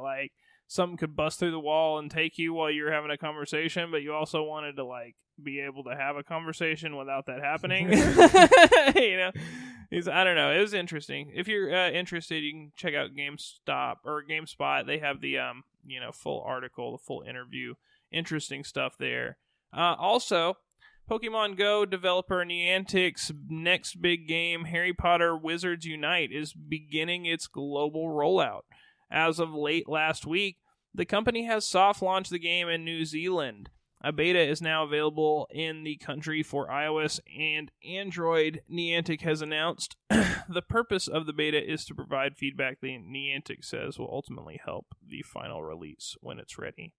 something could bust through the wall and take you while you're having a conversation, but you also wanted to, be able to have a conversation without that happening. You know? I don't know. It was interesting. If you're interested, you can check out GameSpot. They have the, full article, the full interview. Interesting stuff there. Also, Pokemon Go developer Niantic's next big game, Harry Potter Wizards Unite, is beginning its global rollout. As of late last week, the company has soft launched the game in New Zealand. A beta is now available in the country for iOS and Android, Niantic has announced. The purpose of the beta is to provide feedback that Niantic says will ultimately help the final release when it's ready.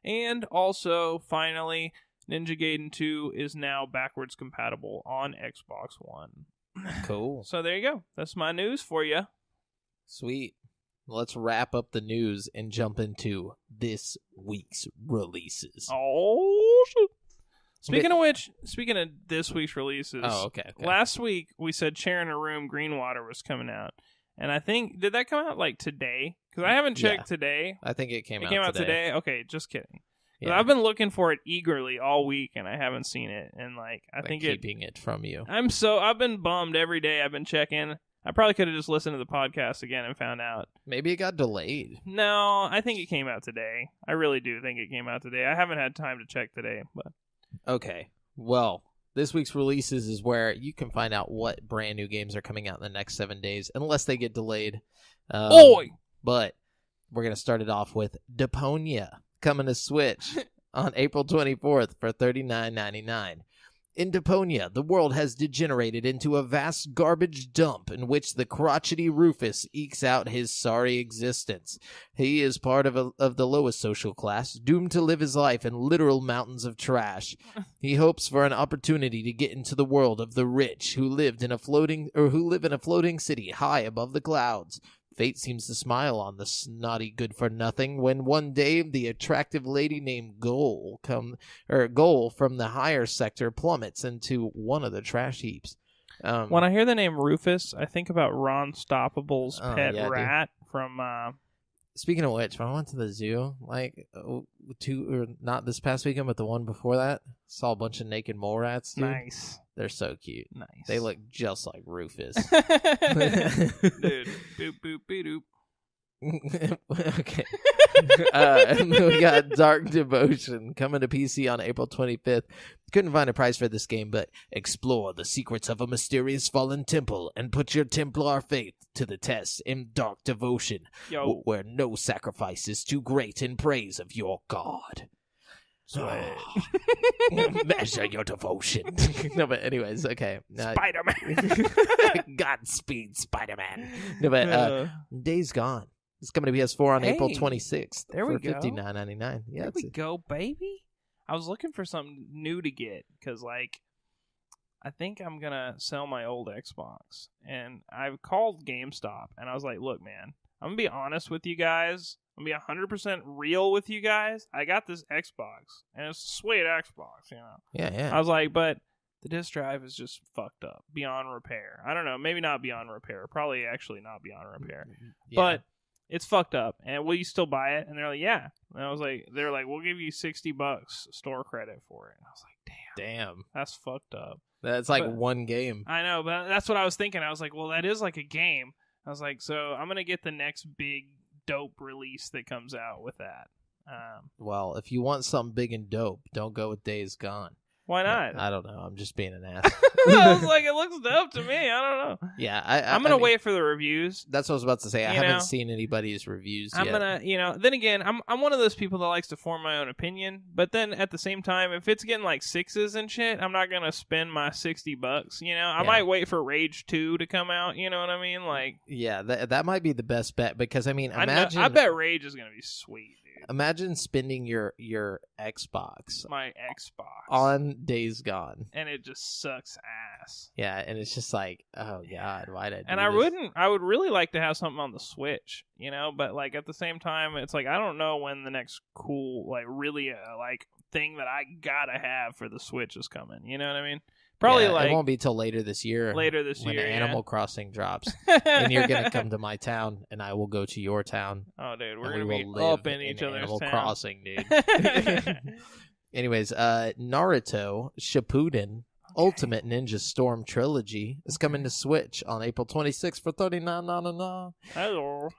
And also, finally, Ninja Gaiden 2 is now backwards compatible on Xbox One.
Cool.
So there you go. That's my news for you.
Sweet. Let's wrap up the news and jump into this week's releases.
Oh, shit. Speaking of this week's releases.
Oh, okay.
Last week we said Sharing a Room Greenwater was coming out. And I think, did that come out like today? Because I haven't checked today.
I think it came out
today. It came out today? Okay, just kidding.
Yeah.
I've been looking for it eagerly all week and I haven't seen it. And like, I think
keeping it from you.
I've been bummed every day. I've been checking. I probably could have just listened to the podcast again and found out.
Maybe it got delayed.
No, I think it came out today. I really do think it came out today. I haven't had time to check today, but
okay. Well, this week's releases is where you can find out what brand new games are coming out in the next 7 days, unless they get delayed. But we're going to start it off with Deponia coming to Switch on April 24th for $39.99. In Deponia, the world has degenerated into a vast garbage dump in which the crotchety Rufus ekes out his sorry existence. He is part of the lowest social class, doomed to live his life in literal mountains of trash. He hopes for an opportunity to get into the world of the rich who live in a floating city high above the clouds. Fate seems to smile on the snotty good-for-nothing when one day the attractive lady named Goal from the higher sector plummets into one of the trash heaps.
When I hear the name Rufus, I think about Ron Stoppable's pet rat from...
Speaking of which, when I went to the zoo, not this past weekend, but the one before that, saw a bunch of naked mole rats. Dude.
Nice.
They're so cute.
Nice.
They look just like Rufus.
Dude, boop, boop, boop, doop.
Okay. And then we got Dark Devotion coming to PC on April 25th. Couldn't find a price for this game, but explore the secrets of a mysterious fallen temple and put your Templar faith to the test in Dark Devotion, where no sacrifice is too great in praise of your god. Measure your devotion. No, but anyways, okay.
Spider-Man.
Godspeed, Spider-Man. No, but Days Gone. It's coming to PS4 on April 26th
there we
for
go.
$59.99. Yeah,
there we go, baby. I was looking for something new to get because, I think I'm going to sell my old Xbox. And I've called GameStop, and I was like, look, man, I'm going to be honest with you guys. I'm going to be 100% real with you guys. I got this Xbox, and it's a sweet Xbox,
Yeah.
I was like, but the disk drive is just fucked up, beyond repair. I don't know, maybe not beyond repair. Probably actually not beyond repair.
Yeah.
But it's fucked up, and will you still buy it? And they're like, yeah. And I was like, they're like, we'll give you $60 store credit for it. And I was like, damn, that's fucked up.
That's one game.
I know, but that's what I was thinking. I was like, well, that is like a game. I was like, so I'm gonna get the next big dope release that comes out with that.
Well, if you want something big and dope, don't go with Days Gone.
Why not?
I don't know. I'm just being an ass.
I was like, it looks dope to me. I don't know.
Yeah,
I'm going to wait for the reviews.
That's what I was about to say. I haven't seen anybody's reviews yet.
I'm going to, then again, I'm one of those people that likes to form my own opinion. But then at the same time, if it's getting like 6s and shit, I'm not going to spend my $60. I might wait for Rage 2 to come out. You know what I mean? Like,
yeah, that might be the best bet because, imagine.
I bet Rage is going to be sweet.
Imagine spending your Xbox.
My Xbox.
On Days Gone.
And it just sucks ass.
Yeah, and it's just like, oh god, why did I do
and
this?
I would really like to have something on the Switch, but like at the same time, it's like I don't know when the next cool, like really like thing that I gotta have for the Switch is coming. You know what I mean? Probably
it won't be till later this year.
When
Animal Crossing drops, and you're gonna come to my town, and I will go to your town.
Oh, dude, we're gonna be up in each other's
Animal
town.
Crossing, dude. Anyways, Naruto Shippuden Ultimate Ninja Storm Trilogy is coming to Switch on April 26th for $39.99.
Hello.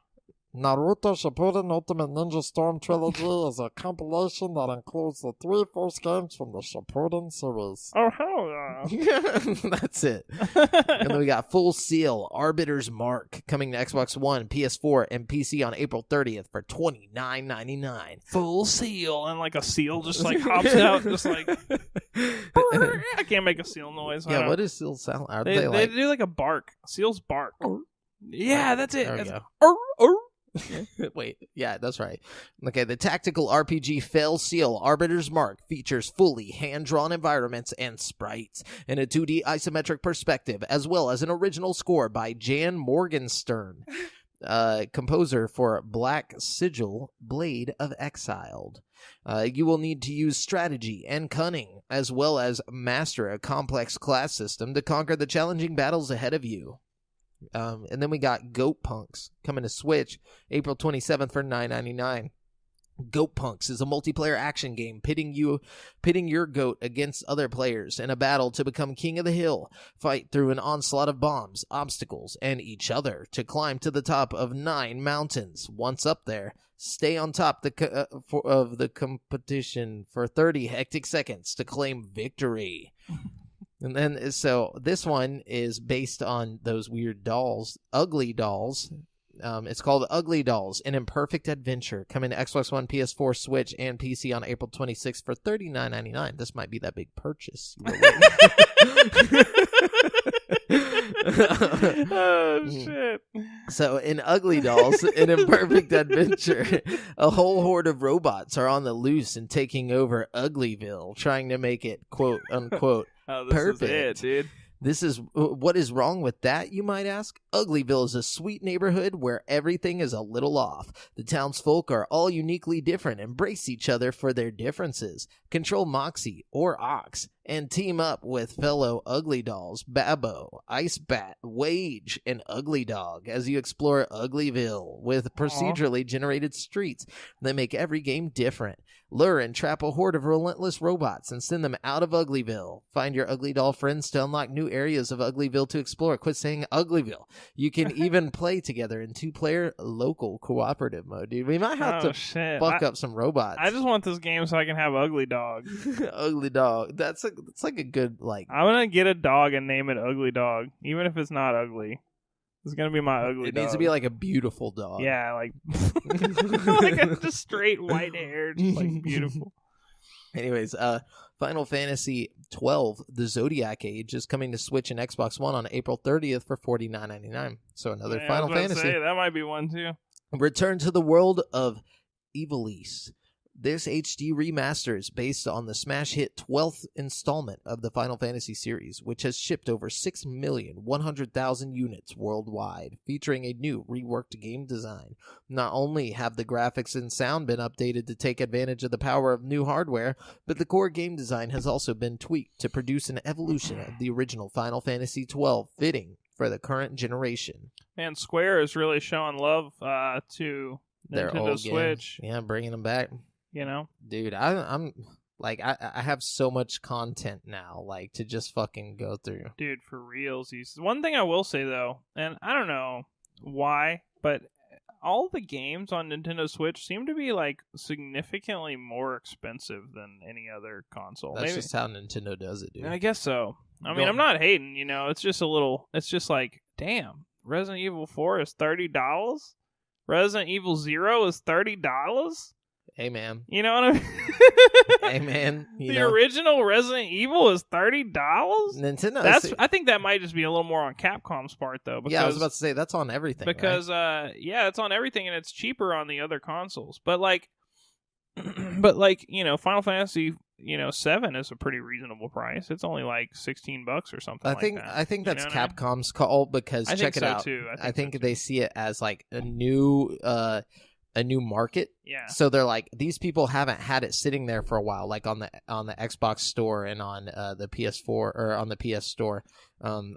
Naruto Shippuden Ultimate Ninja Storm Trilogy is a compilation that includes the 3 first games from the Shippuden series.
Oh, hell yeah.
That's it. And then we got Full Seal Arbiter's Mark coming to Xbox One, PS4, and PC on April 30th for $29.99.
Full Seal. And like a seal just like hops out, just like... I can't make a seal noise.
Yeah, what does seals sound like?
They do like a bark. Seals bark. Yeah, that's it.
There we go. Wait, yeah, that's right. Okay, the tactical RPG Fell Seal Arbiter's Mark features fully hand-drawn environments and sprites in a 2D isometric perspective, as well as an original score by Jan Morgenstern, composer for Black Sigil, Blade of Exiled. You will need to use strategy and cunning, as well as master a complex class system to conquer the challenging battles ahead of you. And then we got Goat Punks coming to Switch April 27th for $9.99. Goat Punks is a multiplayer action game pitting your goat against other players in a battle to become king of the hill. Fight through an onslaught of bombs, obstacles, and each other to climb to the top of 9 mountains. Once up there, stay on top of the competition for 30 hectic seconds to claim victory. And then, so this one is based on those weird dolls, Ugly Dolls. It's called Ugly Dolls, an imperfect adventure, coming to Xbox One, PS4, Switch, and PC on April 26th for $39.99. This might be that big purchase.
Oh, shit.
So, in Ugly Dolls, an imperfect adventure, a whole horde of robots are on the loose and taking over Uglyville, trying to make it, quote, unquote, perfect.
Is it, dude.
This is what is wrong with that, you might ask? Uglyville is a sweet neighborhood where everything is a little off. The townsfolk are all uniquely different, embrace each other for their differences, control Moxie or Ox, and team up with fellow Ugly Dolls, Babbo, Ice Bat, Wage, and Ugly Dog as you explore Uglyville with procedurally generated streets that make every game different. Lure and trap a horde of relentless robots and send them out of Uglyville. Find your Ugly Doll friends to unlock new areas of Uglyville to explore. Quit saying Uglyville. You can even play together in 2-player local cooperative mode, dude. We might have to fuck up some robots.
I just want this game so I can have Ugly Dog.
Ugly Dog. That's like a good, like...
I'm going to get a dog and name it Ugly Dog, even if it's not ugly. It's going to be my ugly dog.
It needs to be like a beautiful dog.
Yeah, like like a just straight white hair, just like beautiful.
Anyways, Final Fantasy 12, The Zodiac Age, is coming to Switch and Xbox One on April 30th for $49.99. So another Final Fantasy.
That might be one too.
Return to the world of Ivalice. This HD remaster is based on the smash hit 12th installment of the Final Fantasy series, which has shipped over 6,100,000 units worldwide, featuring a new, reworked game design. Not only have the graphics and sound been updated to take advantage of the power of new hardware, but the core game design has also been tweaked to produce an evolution of the original Final Fantasy 12, fitting for the current generation.
Man, Square is really showing love to
Their
Nintendo
old
Switch.
Games. Yeah, bringing them back.
You know,
dude, I'm like, I have so much content now, like, to just fucking go through.
Dude, for realsies. One thing I will say though, and I don't know why, but all the games on Nintendo Switch seem to be like significantly more expensive than any other console.
That's just how Nintendo does it, dude.
I guess so. I mean, I'm not hating, you know. It's just a little. It's just like, damn, Resident Evil 4 is $30. Resident Evil 0 is $30.
Hey, man.
You know what I mean?
Hey, man.
The original Resident Evil is $30?
Nintendo.
I think that might just be a little more on Capcom's part, though. Because,
yeah, I was about to say, that's on everything,
because,
right?
Yeah, it's on everything, and it's cheaper on the other consoles. But, like, you know, Final Fantasy, 7 is a pretty reasonable price. It's only like $16 or something like that.
I think that's Capcom's call, because check it out.
Too.
I think they see it as, like, a new market.
Yeah.
So they're like, these people haven't had it sitting there for a while, like on the Xbox store and on the PS4 or on the PS store.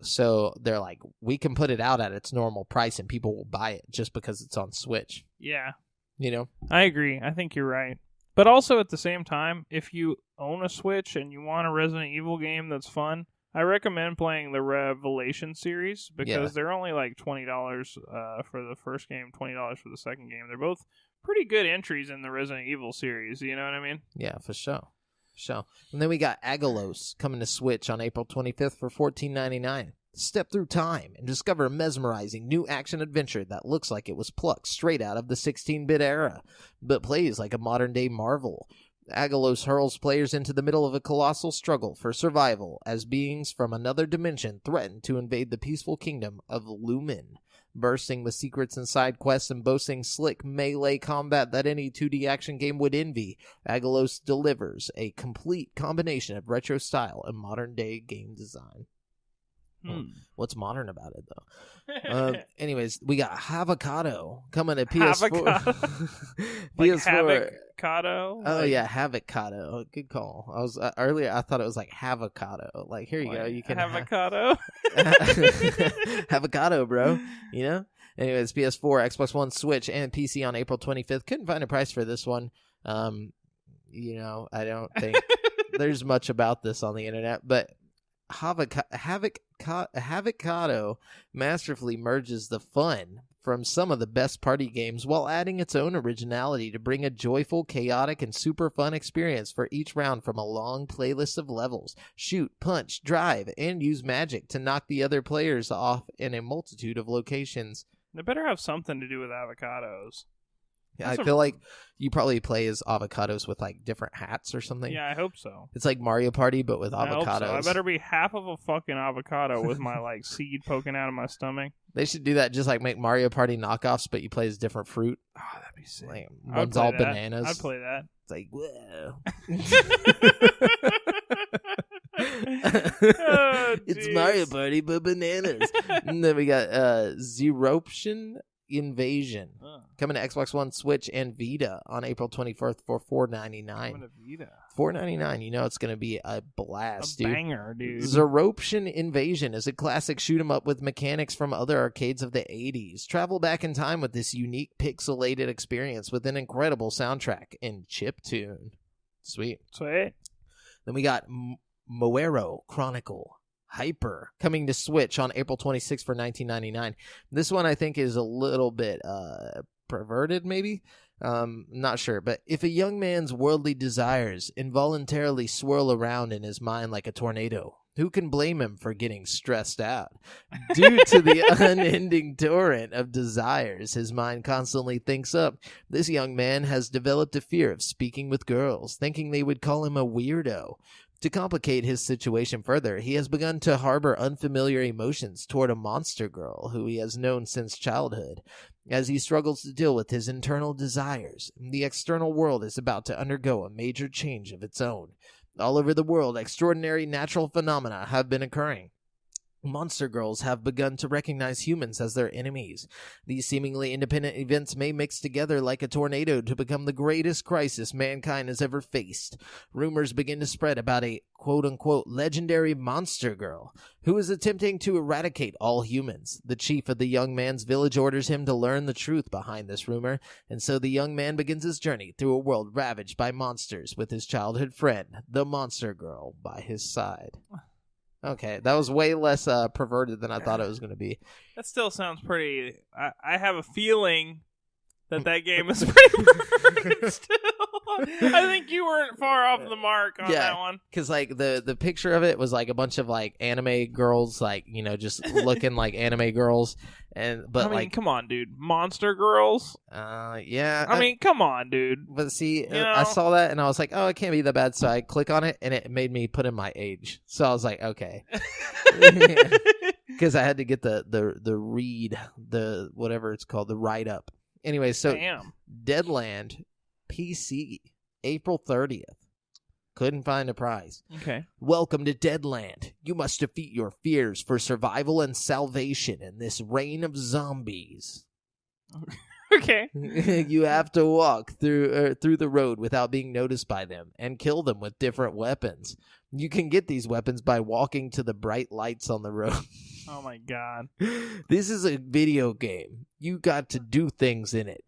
So they're like, we can put it out at its normal price and people will buy it just because it's on Switch.
Yeah.
You know?
I agree. I think you're right. But also at the same time, if you own a Switch and you want a Resident Evil game that's fun, I recommend playing the Revelation series because they're only like $20 for the first game, $20 for the second game. They're both pretty good entries in the Resident Evil series. You know what I mean?
Yeah, for sure. And then we got Agalos coming to Switch on April 25th for $14.99. Step through time and discover a mesmerizing new action-adventure that looks like it was plucked straight out of the 16-bit era, but plays like a modern-day marvel. Agalos hurls players into the middle of a colossal struggle for survival as beings from another dimension threaten to invade the peaceful kingdom of Lumen. bursting with secrets and side quests and boasting slick melee combat that any 2D action game would envy. Agalos delivers a complete combination of retro style and modern-day game design. What's modern about it, though? Anyways, we got Havocado coming to PS4.
Like
PS4.
Havocado?
Oh, yeah, Havocado. Good call. I was earlier, I thought it was like Havocado. Like, here you go. You can
Havocado?
Havocado, bro. You know? Anyways, PS4, Xbox One, Switch, and PC on April 25th. Couldn't find a price for this one. You know, I don't think there's much about this on the internet, but Havocado masterfully merges the fun from some of the best party games while adding its own originality to bring a joyful, chaotic, and super fun experience for each round from a long playlist of levels. Shoot, punch, drive, and use magic to knock the other players off in a multitude of locations.
They better have something to do with avocados.
I feel like you probably play as avocados with like different hats or something.
Yeah, I hope so.
It's like Mario Party, but with avocados.
I hope so. I better be half of a fucking avocado with my like seed poking out of my stomach.
They should do that. Just like make Mario Party knockoffs, but you play as different fruit.
Oh, that'd be sick.
Like, one's all bananas.
I'd play that.
It's like, whoa. It's Mario Party, but bananas. And then we got Zeroption Invasion coming to Xbox One, Switch, and Vita on April 24th for $4.99.
Coming to Vita.
$4.99. You know it's going to be a blast, dude.
Banger, dude.
Zeroption Invasion is a classic shoot 'em up with mechanics from other arcades of the 80s. Travel back in time with this unique pixelated experience with an incredible soundtrack and chiptune. Sweet.
Then
we got Moero Chronicle Hyper coming to Switch on April 26th for $19.99. This one I think is a little bit perverted, maybe. Not sure, but if a young man's worldly desires involuntarily swirl around in his mind like a tornado, who can blame him for getting stressed out? Due to the unending torrent of desires his mind constantly thinks up, this young man has developed a fear of speaking with girls, thinking they would call him a weirdo. To complicate his situation further, he has begun to harbor unfamiliar emotions toward a monster girl who he has known since childhood. As he struggles to deal with his internal desires, the external world is about to undergo a major change of its own. All over the world, extraordinary natural phenomena have been occurring. Monster girls have begun to recognize humans as their enemies. These seemingly independent events may mix together like a tornado to become the greatest crisis mankind has ever faced. Rumors begin to spread about a quote-unquote legendary monster girl who is attempting to eradicate all humans. The chief of the young man's village orders him to learn the truth behind this rumor, and so the young man begins his journey through a world ravaged by monsters with his childhood friend, the monster girl, by his side. Okay, that was way less perverted than I thought it was going to be.
That still sounds pretty... I have a feeling that game is pretty perverted still. I think you weren't far off the mark on that one.
Because like the picture of it was like a bunch of like anime girls, like, you know, just looking like anime girls, but I mean,
like, come on, dude, monster girls.
Yeah.
I mean, come on, dude.
But see, I saw that and I was like, oh, it can't be that bad. So I click on it and it made me put in my age. So I was like, okay, because I had to get the read, the whatever it's called, the write up. Anyway, so
Damn.
Deadland PC, April 30th. Couldn't find a prize.
Okay.
Welcome to Deadland. You must defeat your fears for survival and salvation in this reign of zombies.
Okay.
You have to walk through the road without being noticed by them and kill them with different weapons. You can get these weapons by walking to the bright lights on the road.
Oh my god.
This is a video game. You got to do things in it.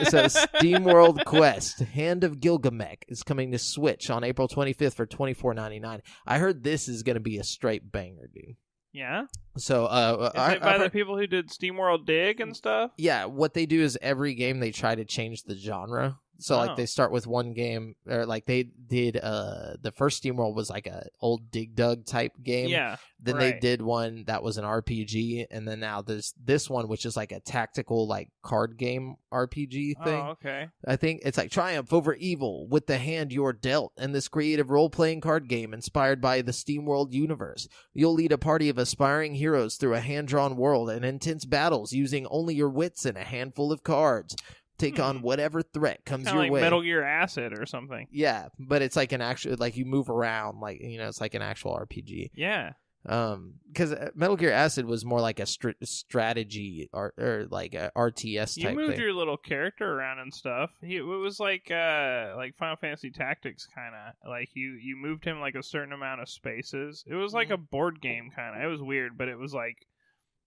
So SteamWorld Quest, Hand of Gilgamesh is coming to Switch on April 25th for $24.99. I heard this is going to be a straight banger, dude.
Yeah?
So,
is it by the people who did SteamWorld Dig and stuff?
Yeah, what they do is every game they try to change the genre. So like they start with one game, or like they did the first SteamWorld was like a old Dig Dug type game.
Yeah.
Then they did one that was an RPG, and then now there's this one which is like a tactical like card game RPG thing.
Oh, okay.
I think it's like triumph over evil with the hand you're dealt in this creative role-playing card game inspired by the SteamWorld universe. You'll lead a party of aspiring heroes through a hand-drawn world and intense battles using only your wits and a handful of cards. Take on whatever threat comes
Kinda
your
like
way.
Metal Gear Acid or something.
Yeah, but it's like an actual, like you move around, like, you know, it's like an actual RPG.
Yeah.
Because Metal Gear Acid was more like a strategy or like a RTS type
You moved
thing.
your little character around and stuff. It was like Final Fantasy Tactics kind of. Like you moved him like a certain amount of spaces. It was like a board game kind of. It was weird, but it was like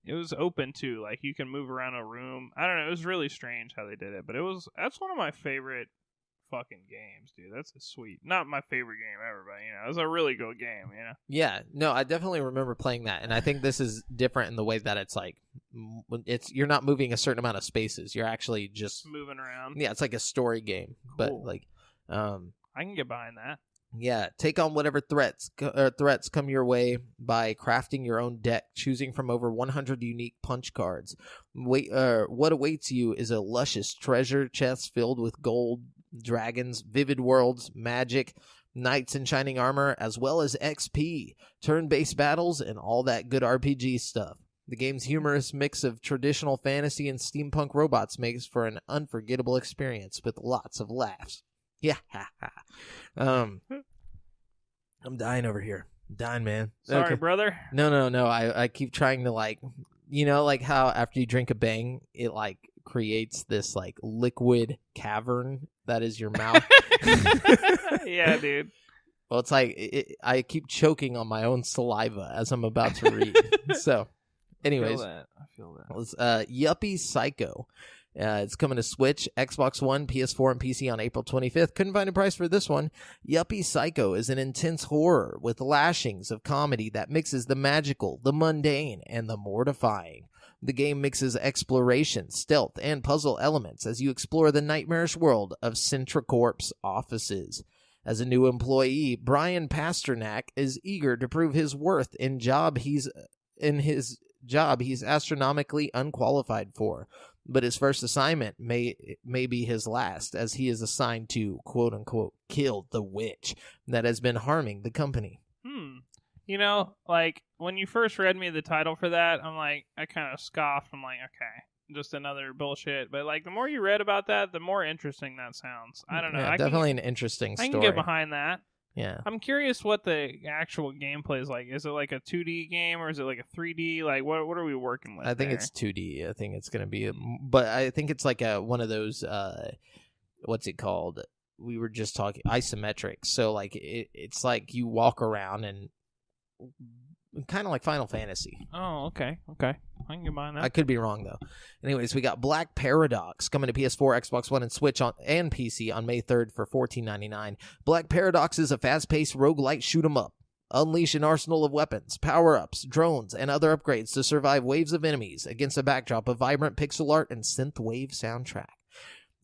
it was open too. Like you can move around a room. I don't know. It was really strange how they did it, but that's one of my favorite fucking games, dude. That's sweet. Not my favorite game ever, but you know, it was a really good game. You know.
Yeah, no, I definitely remember playing that, and I think this is different in the way that it's like you're not moving a certain amount of spaces. You're actually just
moving around.
Yeah, it's like a story game, but
Cool.
like,
I can get behind that.
yeah, take on whatever threats come your way by crafting your own deck, choosing from over 100 unique punch cards. What awaits you is a luscious treasure chest filled with gold, dragons, vivid worlds, magic, knights in shining armor, as well as XP, turn-based battles, and all that good RPG stuff. The game's humorous mix of traditional fantasy and steampunk robots makes for an unforgettable experience with lots of laughs. Yeah. I'm dying over here. I'm dying, man.
Sorry,
Okay.
brother.
No. I keep trying to, like, you know, like how after you drink a Bang, it like creates this like liquid cavern that is your mouth.
Yeah, dude.
Well, it's like I keep choking on my own saliva as I'm about to read. So, anyways,
I feel that.
It's Yuppie Psycho. It's coming to Switch, Xbox One, PS4, and PC on April 25th. Couldn't find a price for this one. Yuppie Psycho is an intense horror with lashings of comedy that mixes the magical, the mundane, and the mortifying. The game mixes exploration, stealth, and puzzle elements as you explore the nightmarish world of Centricorp's offices. As a new employee, Brian Pasternak is eager to prove his worth in his job he's astronomically unqualified for. But his first assignment may be his last, as he is assigned to, quote-unquote, kill the witch that has been harming the company.
You know, like, when you first read me the title for that, I'm like, I kind of scoffed. I'm like, okay, just another bullshit. But, like, the more you read about that, the more interesting that sounds. I don't know.
Yeah, definitely an interesting story.
I can get behind that.
Yeah.
I'm curious what the actual gameplay is like. Is it like a 2D game or is it like a 3D? Like, what are we working with?
I think it's 2D. I think it's going to be, but I think it's like one of those, what's it called? We were just talking isometric. So like it's like you walk around and kind of like Final Fantasy.
Oh, okay. I can get behind that.
I could be wrong though. Anyways, we got Black Paradox coming to PS4, Xbox One, and Switch and PC on May 3rd for $14.99. Black Paradox is a fast-paced roguelite shoot 'em up. Unleash an arsenal of weapons, power-ups, drones, and other upgrades to survive waves of enemies against a backdrop of vibrant pixel art and synthwave soundtrack.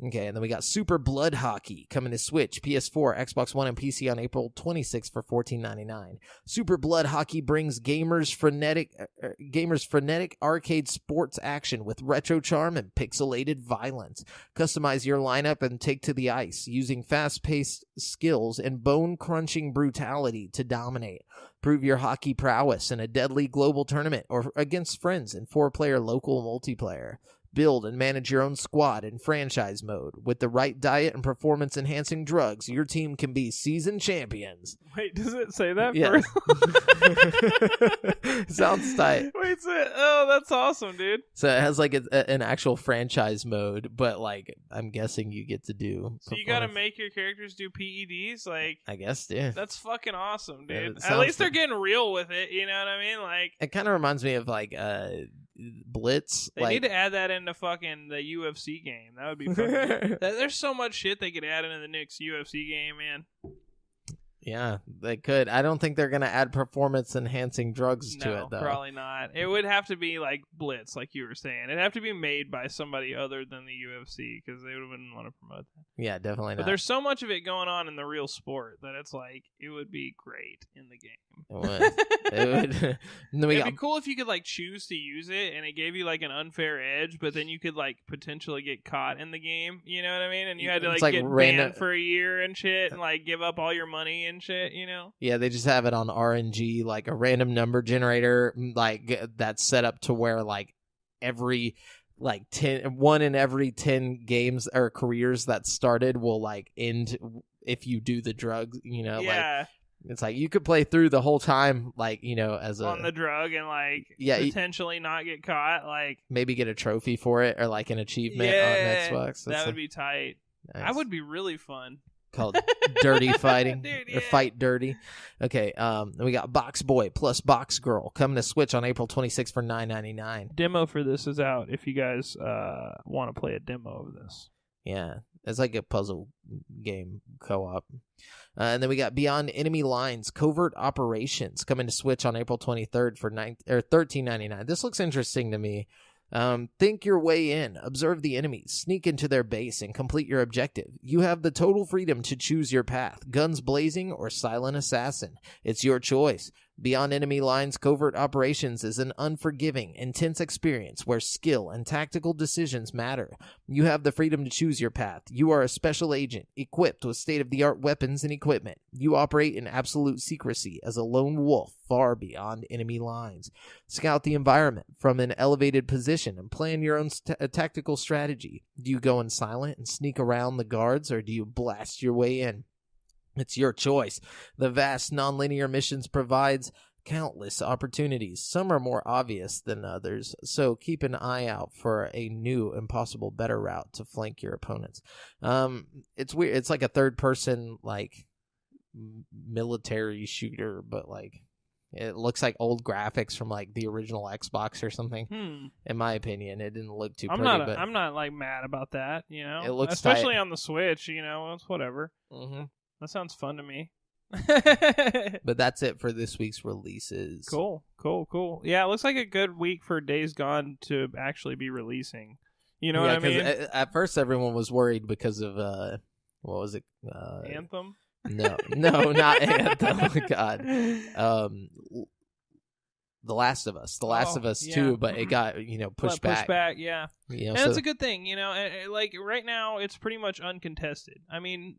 Okay, and then we got Super Blood Hockey coming to Switch, PS4, Xbox One, and PC on April 26th for $14.99. Super Blood Hockey brings gamers' frenetic arcade sports action with retro charm and pixelated violence. Customize your lineup and take to the ice, using fast-paced skills and bone-crunching brutality to dominate. Prove your hockey prowess in a deadly global tournament or against friends in 4-player local multiplayer. Build and manage your own squad in franchise mode. With the right diet and performance-enhancing drugs, your team can be season champions.
Wait, does it say that
Yeah.
first?
Sounds tight.
Wait, oh, that's awesome, dude.
So it has like an actual franchise mode, but like I'm guessing you get to do.
So you got to make your characters do PEDs? Like,
I guess, yeah.
that's fucking awesome,
Yeah,
dude.
it
At least
sounds
they're getting real with it, you know what I mean? Like,
It kind of reminds me of like Blitz.
they need to add that into fucking the UFC game. That would be fucking... There's so much shit they could add into the next UFC game, man.
Yeah, they could. I don't think they're going to add performance-enhancing drugs to it, though.
Probably not. It would have to be like Blitz, like you were saying. It'd have to be made by somebody other than the UFC because they wouldn't want to promote that.
Yeah, definitely not.
But there's so much of it going on in the real sport that it's like it would be great in the game.
It would. It would.
It'd be cool if you could like choose to use it and it gave you like an unfair edge, but then you could like potentially get caught in the game. You know what I mean? And you had to like get banned for a year and shit, and like give up all your money and shit. You know?
Yeah, they just have it on RNG, like a random number generator, like that's set up to where like every like 1 in every 10 games or careers that started will like end if you do the drugs. You know?
Yeah.
Like, it's like you could play through the whole time, like, you know, as
on the drug and like potentially not get caught, like
maybe get a trophy for it or like an achievement on Xbox.
That would be tight.
Nice.
That would be really fun.
Called Dirty Fighting.
Dude,
or Fight Dirty. Okay, then we got Box Boy plus Box Girl coming to Switch on April 26th for $9.99.
Demo for this is out if you guys want to play a demo of this.
Yeah, it's like a puzzle game co-op. And then we got Beyond Enemy Lines Covert Operations coming to Switch on April 23rd for $13.99. This looks interesting to me. Think your way in, observe the enemies, sneak into their base, and complete your objective. You have the total freedom to choose your path, guns blazing or silent assassin. It's your choice. Beyond Enemy Lines Covert Operations is an unforgiving, intense experience where skill and tactical decisions matter. You have the freedom to choose your path. You are a special agent, equipped with state-of-the-art weapons and equipment. You operate in absolute secrecy as a lone wolf far beyond enemy lines. Scout the environment from an elevated position and plan your own tactical strategy. Do you go in silent and sneak around the guards, or do you blast your way in? It's your choice. The vast nonlinear missions provides countless opportunities. Some are more obvious than others, so keep an eye out for a new and possible better route to flank your opponents. It's weird. It's like a third-person like military shooter, but like it looks like old graphics from like the original Xbox or something. In my opinion, it didn't look too pretty.
I'm not like mad about that. You know,
it looks
especially
tight
on the Switch. You know, it's whatever.
Mm-hmm.
That sounds fun to me.
But that's it for this week's releases.
Cool. Yeah, it looks like a good week for Days Gone to actually be releasing. You know what I mean?
At first, everyone was worried because of what was it?
Anthem?
No, not Anthem. God, The Last of Us. The Last of Us 2, but it got, pushed back.
Pushed back, yeah.
And
that's a good thing, like right now it's pretty much uncontested. I mean,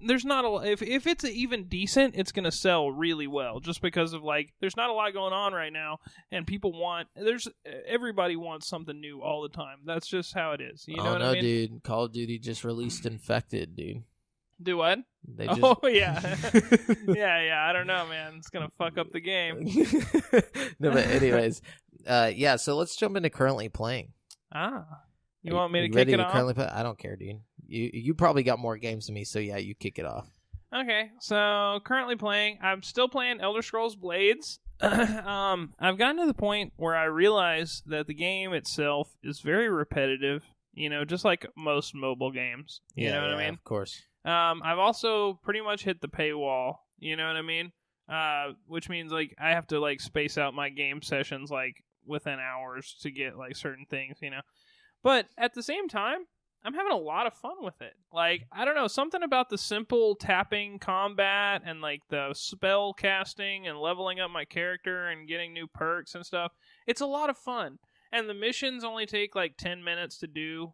there's not a if it's even decent, it's going to sell really well just because of like there's not a lot going on right now and everybody wants something new all the time. That's just how it is. You know what I mean?
Dude, Call of Duty just released Infected, dude.
Do what?
Oh
yeah. yeah. I don't know, man. It's gonna fuck up the game.
No, but anyways, so let's jump into currently playing.
You want me to kick it off?
Currently play? I don't care, dude. You probably got more games than me, so yeah, you kick it off.
Okay, so currently playing. I'm still playing Elder Scrolls Blades. I've gotten to the point where I realize that the game itself is very repetitive. Just like most mobile games. You know what I mean?
Of course.
I've also pretty much hit the paywall, you know what I mean? Which means like I have to like space out my game sessions like within hours to get like certain things, But at the same time, I'm having a lot of fun with it. Like, I don't know, something about the simple tapping combat and like the spell casting and leveling up my character and getting new perks and stuff. It's a lot of fun. And the missions only take like 10 minutes to do,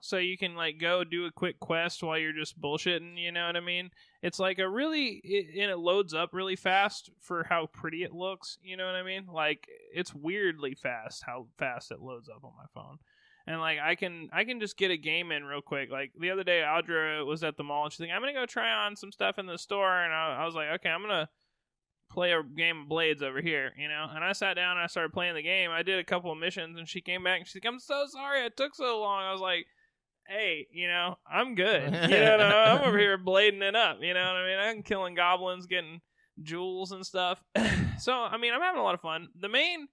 so you can like go do a quick quest while you're just bullshitting, you know what I mean? It's like and it loads up really fast for how pretty it looks, you know what I mean? Like it's weirdly fast how fast it loads up on my phone. And like I can just get a game in real quick. Like the other day Audra was at the mall and she's like, I'm going to go try on some stuff in the store, and I was like, okay, I'm going to play a game of Blades over here, and I sat down and I started playing the game. I did a couple of missions and she came back and she's like, I'm so sorry it took so long. I was like, hey, I'm good. I'm over here blading it up, you know what I mean? I'm killing goblins, getting jewels and stuff. So, I mean, I'm having a lot of fun. The main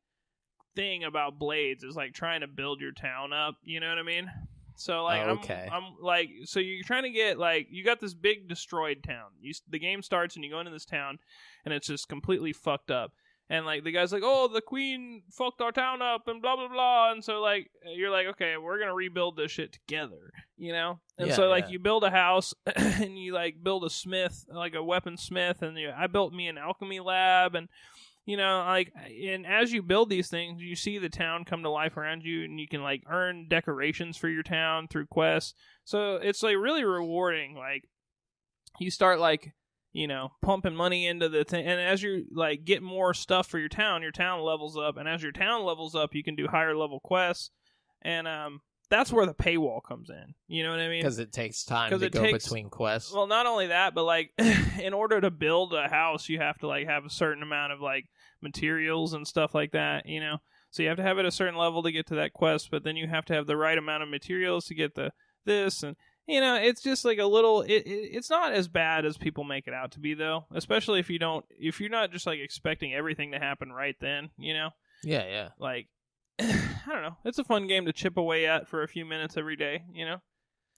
thing about Blades is like trying to build your town up, you know what I mean? So like
okay.
I'm like, so you're trying to get like, you got this big destroyed town. The game starts and you go into this town and it's just completely fucked up. And like the guy's like, oh, the queen fucked our town up and blah blah blah. And so like you're like, okay, we're gonna rebuild this shit together, you know. And
Yeah,
so like
yeah.
you build a house and you like build a smith, like a weaponsmith, and I built me an alchemy lab, and you know, like, and as you build these things, you see the town come to life around you, and you can like earn decorations for your town through quests. So it's like really rewarding. Like you start like, you know, pumping money into the thing, and as you like get more stuff for your town levels up, and as your town levels up, you can do higher level quests, and that's where the paywall comes in. You know what I mean?
Because it takes time to go between quests.
Well, not only that, but like in order to build a house, you have to like have a certain amount of like materials and stuff like that, you know. So you have to have it a certain level to get to that quest, but then you have to have the right amount of materials to get this, and you know, it's just like a little. It's not as bad as people make it out to be, though. Especially if you're not just like expecting everything to happen right then, you know.
Yeah, yeah.
Like, I don't know. It's a fun game to chip away at for a few minutes every day, you know.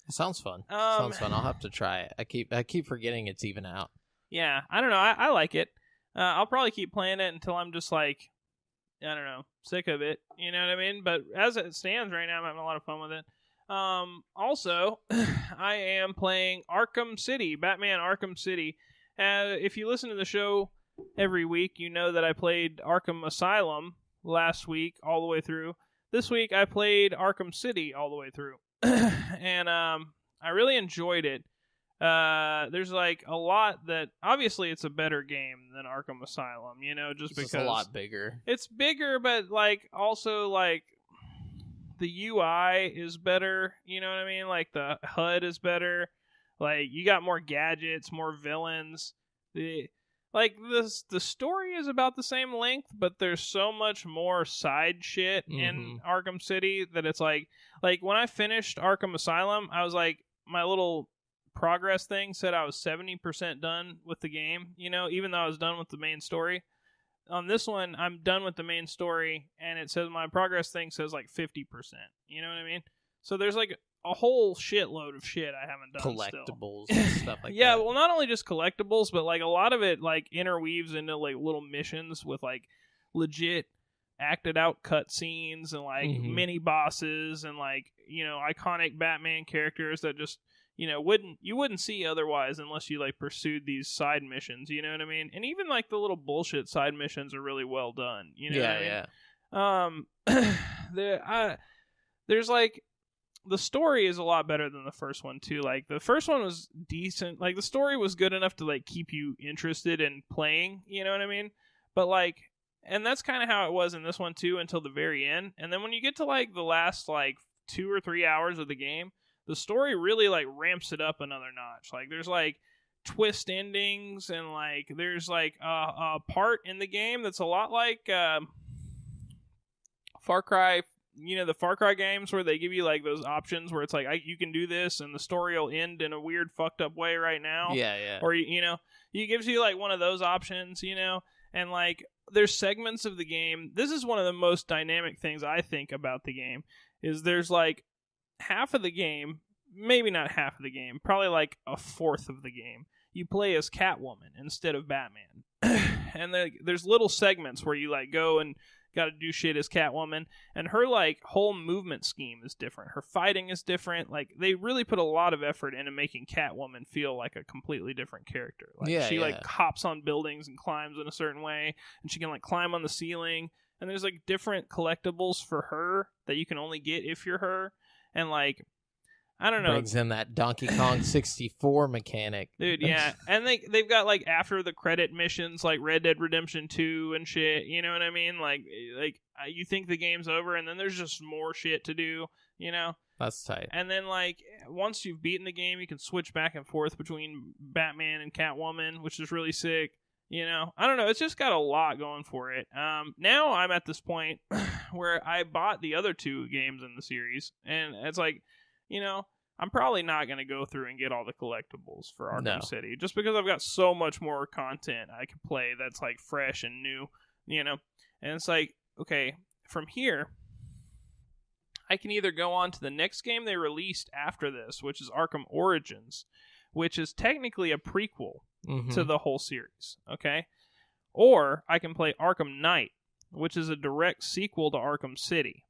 It sounds fun. Sounds fun. I'll have to try it. I keep forgetting it's even out.
Yeah, I don't know. I like it. I'll probably keep playing it until I'm just like, I don't know, sick of it. You know what I mean? But as it stands right now, I'm having a lot of fun with it. Also, I am playing Arkham City, Batman Arkham City. If you listen to the show every week, you know that I played Arkham Asylum last week all the way through. This week, I played Arkham City all the way through. And I really enjoyed it. There's like a lot that, obviously it's a better game than Arkham Asylum, you know, just because
it's a lot bigger.
It's bigger, but like also like the UI is better, you know what I mean? Like the HUD is better. Like you got more gadgets, more villains. The story is about the same length, but there's so much more side shit in Arkham City that it's like when I finished Arkham Asylum, I was like, my little progress thing said I was 70% done with the game, you know, even though I was done with the main story. On this one, I'm done with the main story, and it says my progress thing says like 50%. You know what I mean? So there's like a whole shitload of shit I haven't done.
Collectibles and stuff like
yeah,
that.
well, not only just collectibles, but like a lot of it like interweaves into like little missions with like legit acted out cutscenes and like mini bosses and like, you know, iconic Batman characters that just, you know, wouldn't see otherwise unless you like pursued these side missions, you know what I mean? And even like the little bullshit side missions are really well done, you know what I mean? There's like, the story is a lot better than the first one too. Like the first one was decent, like the story was good enough to like keep you interested in playing, you know what I mean? But like, and that's kind of how it was in this one too until the very end. And then when you get to like the last like 2 or 3 hours of the game, the story really like ramps it up another notch. Like there's like twist endings, and like there's like a part in the game that's a lot like Far Cry. You know, the Far Cry games where they give you like those options where it's like you can do this and the story will end in a weird fucked up way right now.
Yeah, yeah.
Or you know, it gives you like one of those options, you know, and like there's segments of the game. This is one of the most dynamic things I think about the game is there's like half of the game, maybe not half of the game, probably like a fourth of the game, you play as Catwoman instead of Batman. And there's little segments where you like go and got to do shit as Catwoman, and her like whole movement scheme is different. Her fighting is different. Like they really put a lot of effort into making Catwoman feel like a completely different character. Like she like hops on buildings and climbs in a certain way, and she can like climb on the ceiling. And there's like different collectibles for her that you can only get if you're her. And like, I don't know.
Brings in that Donkey Kong 64 mechanic.
Dude, yeah. And they've got like after the credit missions like Red Dead Redemption 2 and shit, you know what I mean? Like you think the game's over and then there's just more shit to do, you know?
That's tight.
And then like once you've beaten the game, you can switch back and forth between Batman and Catwoman, which is really sick. You know, I don't know. It's just got a lot going for it. Now I'm at this point where I bought the other 2 games in the series, and it's like, you know, I'm probably not going to go through and get all the collectibles for Arkham City, just because I've got so much more content I can play that's like fresh and new, you know. And it's like, okay, from here, I can either go on to the next game they released after this, which is Arkham Origins, which is technically a prequel to the whole series, okay? Or I can play Arkham Knight, which is a direct sequel to Arkham City.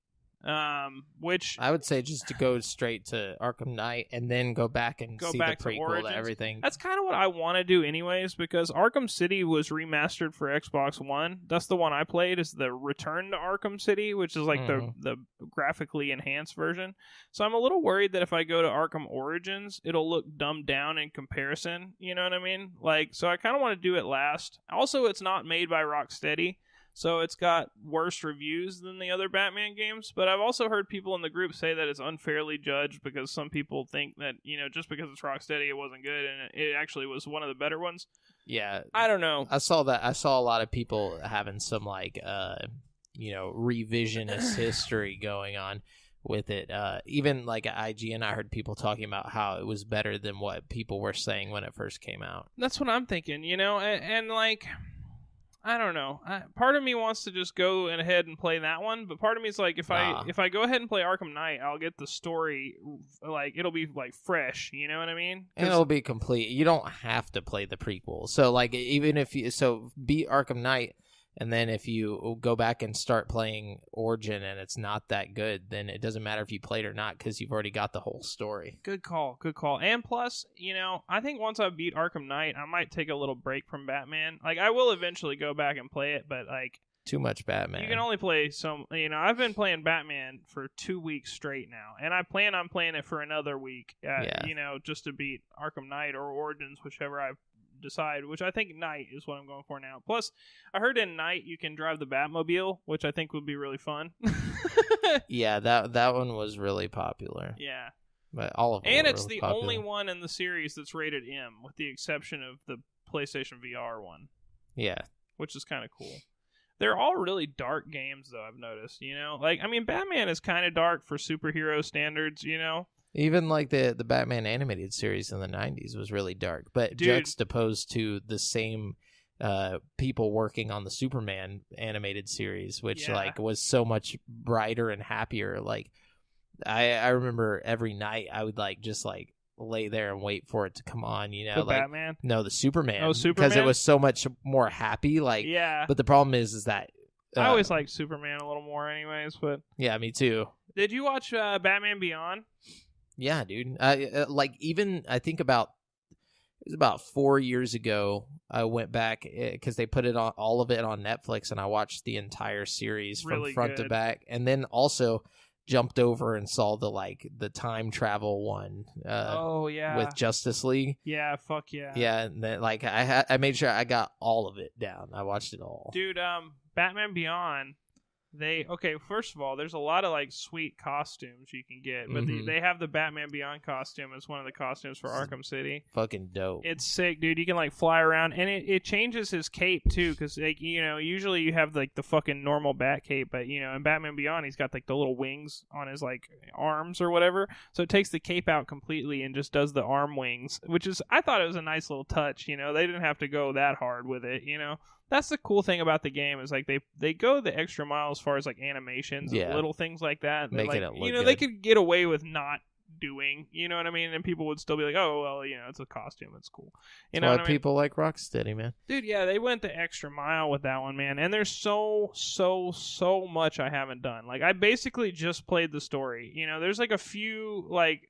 Which
I would say just to go straight to Arkham Knight and then go back and see the prequel to everything.
That's kind of what I want to do anyways, because Arkham City was remastered for Xbox One. That's the one I played, is the Return to Arkham City, which is like the graphically enhanced version. So I'm a little worried that if I go to Arkham Origins, it'll look dumbed down in comparison. You know what I mean? Like, so I kind of want to do it last. Also, it's not made by Rocksteady, so it's got worse reviews than the other Batman games, but I've also heard people in the group say that it's unfairly judged because some people think that, you know, just because it's Rocksteady, it wasn't good, and it actually was one of the better ones.
Yeah.
I don't know.
I saw that. I saw a lot of people having some, like, revisionist history going on with it. Even, like, at IGN, I heard people talking about how it was better than what people were saying when it first came out.
That's what I'm thinking, you know, and like... I don't know. Part of me wants to just go ahead and play that one, but part of me is like, if I go ahead and play Arkham Knight, I'll get the story, like, it'll be like fresh. You know what I mean?
And it'll be complete. You don't have to play the prequel. So, like, even if you beat Arkham Knight, and then if you go back and start playing Origin and it's not that good, then it doesn't matter if you played or not because you've already got the whole story.
Good call. And plus, you know, I think once I beat Arkham Knight, I might take a little break from Batman. Like, I will eventually go back and play it, but, like...
Too much Batman.
You can only play some... You know, I've been playing Batman for 2 weeks straight now, and I plan on playing it for another week, you know, just to beat Arkham Knight or Origins, whichever I decide, which I think Knight is what I'm going for now. Plus, I heard in Knight you can drive the Batmobile, which I think would be really fun.
Yeah, that one was really popular.
Yeah.
But all of them
and
were
it's
really
the
popular.
only one in the series that's rated M, with the exception of the PlayStation VR one.
Yeah.
Which is kind of cool. They're all really dark games, though, I've noticed, you know? Like, I mean, Batman is kind of dark for superhero standards, you know?
Even like the Batman animated series in the 90s was really dark, but juxtaposed to the same people working on the Superman animated series, which like was so much brighter and happier. Like I remember every night I would like just like lay there and wait for it to come on, you know.
The
like,
Batman?
No, the Superman.
Oh, Superman?
Because it was so much more happy. Like, yeah. But the problem is that
I always liked Superman a little more, anyways. But
yeah, me too.
Did you watch Batman Beyond?
Yeah, dude. Like, even I think it was about 4 years ago, I went back because they put it on all of it on Netflix, and I watched the entire series from front to back, and then also jumped over and saw the time travel one.
Oh yeah,
with Justice League.
Yeah, fuck yeah.
Yeah, and then, like I made sure I got all of it down. I watched it all.
Dude, Batman Beyond. First of all, there's a lot of like sweet costumes you can get, but they have the Batman Beyond costume as one of the costumes for Arkham City.
Fucking dope.
It's sick, dude. You can like fly around, and it changes his cape too, because like, you know, usually you have like the fucking normal bat cape, but you know, in Batman Beyond he's got like the little wings on his like arms or whatever, so it takes the cape out completely and just does the arm wings, which is, I thought it was a nice little touch. You know, they didn't have to go that hard with it, you know. That's the cool thing about the game, is like they go the extra mile as far as like animations and little things like that.
Making
like,
it look
you know,
good.
they could get away with not doing, you know what I mean? And people would still be like, oh, well, you know, it's a costume, it's cool. You know
why
what I mean?
People like Rocksteady, man.
Dude, yeah, they went the extra mile with that one, man. And there's so much I haven't done. Like, I basically just played the story. You know, there's like a few, like,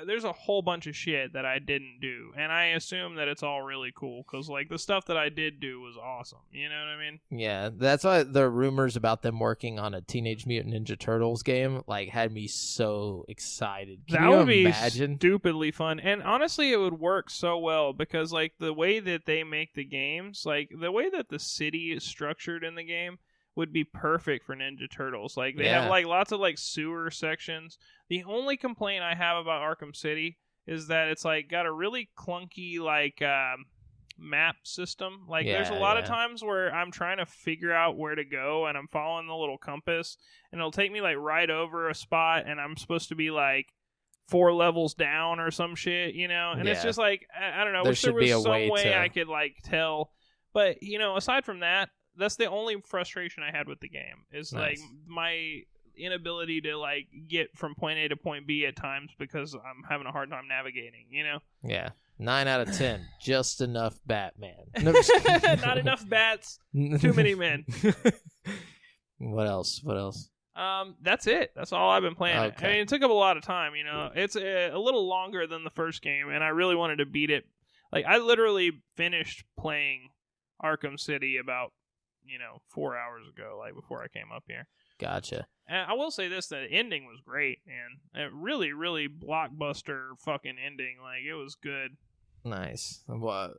there's a whole bunch of shit that I didn't do, and I assume that it's all really cool, because like the stuff that I did do was awesome. You know what I mean?
Yeah, that's why the rumors about them working on a Teenage Mutant Ninja Turtles game like had me so excited. Can you imagine?
Be stupidly fun, and honestly, it would work so well, because like the way that they make the games, like the way that the city is structured in the game, would be perfect for Ninja Turtles. Like, they have like lots of like sewer sections. The only complaint I have about Arkham City is that it's like got a really clunky like map system. Like, there's a lot of times where I'm trying to figure out where to go, and I'm following the little compass, and it'll take me like right over a spot, and I'm supposed to be like 4 levels down or some shit, you know? And it's just like, I don't know. Wish there was some way I could like tell. But, you know, aside from that, that's the only frustration I had with the game. Is like inability to like get from point A to point B at times because I'm having a hard time navigating, you know?
Yeah. 9 out of 10. Just enough Batman. No, I'm just kidding.
Not enough bats, too many men.
What else?
That's it. That's all I've been playing.
Okay.
I mean, it took up a lot of time, you know. It's a little longer than the first game, and I really wanted to beat it. Like, I literally finished playing Arkham City about, 4 hours ago, like, before I came up here.
Gotcha.
And I will say this, the ending was great, man. A really, really blockbuster fucking ending. Like, it was good.
Nice. Well,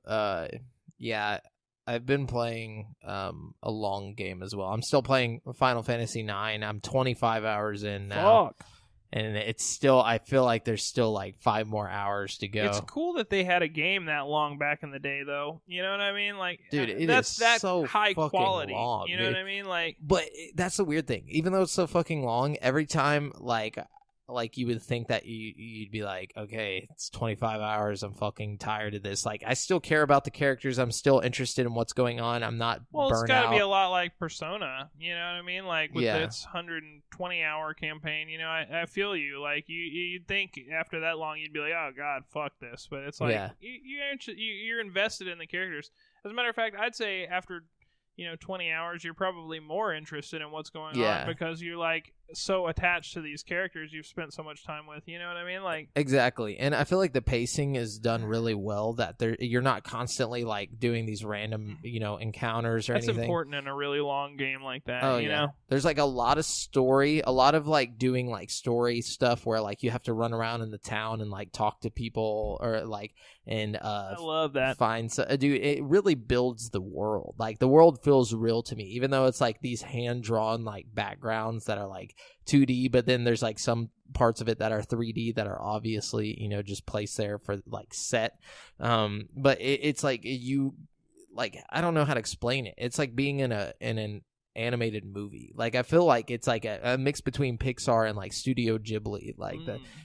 yeah, I've been playing a long game as well. I'm still playing Final Fantasy IX. I'm 25 hours in now.
Fuck.
And it's still, I feel like there's still like 5 more hours to go.
It's cool that they had a game that long back in the day, though. You know what I mean? Like,
dude,
that's
so
high
fucking
quality.
long,
you know
dude.
what I mean? Like,
but that's the weird thing. Even though it's so fucking long, every time like you would think that you'd be like, okay, it's 25 hours. I'm fucking tired of this. Like, I still care about the characters. I'm still interested in what's going on. I'm not
well, it's
burnt
got to
out.
be a lot like Persona. You know what I mean? Like with
Yeah.
its 120-hour campaign. You know, I feel you. Like you'd think after that long, you'd be like, oh god, fuck this. But it's like
Yeah.
you're invested in the characters. As a matter of fact, I'd say after 20 hours, you're probably more interested in what's going on because you're like so attached to these characters you've spent so much time with. You know what I mean? Like
exactly. And I feel like the pacing is done really well. That you're not constantly like doing these random encounters or
that's
anything.
important in a really long game like that.
Oh,
you know,
there's like a lot of story, a lot of like doing like story stuff where like you have to run around in the town and like talk to people or like and
I love that.
Dude, it really builds the world. Like the world feels real to me, even though it's like these hand drawn like backgrounds that are like 2D, but then there's like some parts of it that are 3D that are obviously just placed there for like set. But it's like I don't know how to explain it. It's like being in an animated movie. Like I feel like it's like a mix between Pixar and like Studio Ghibli. Like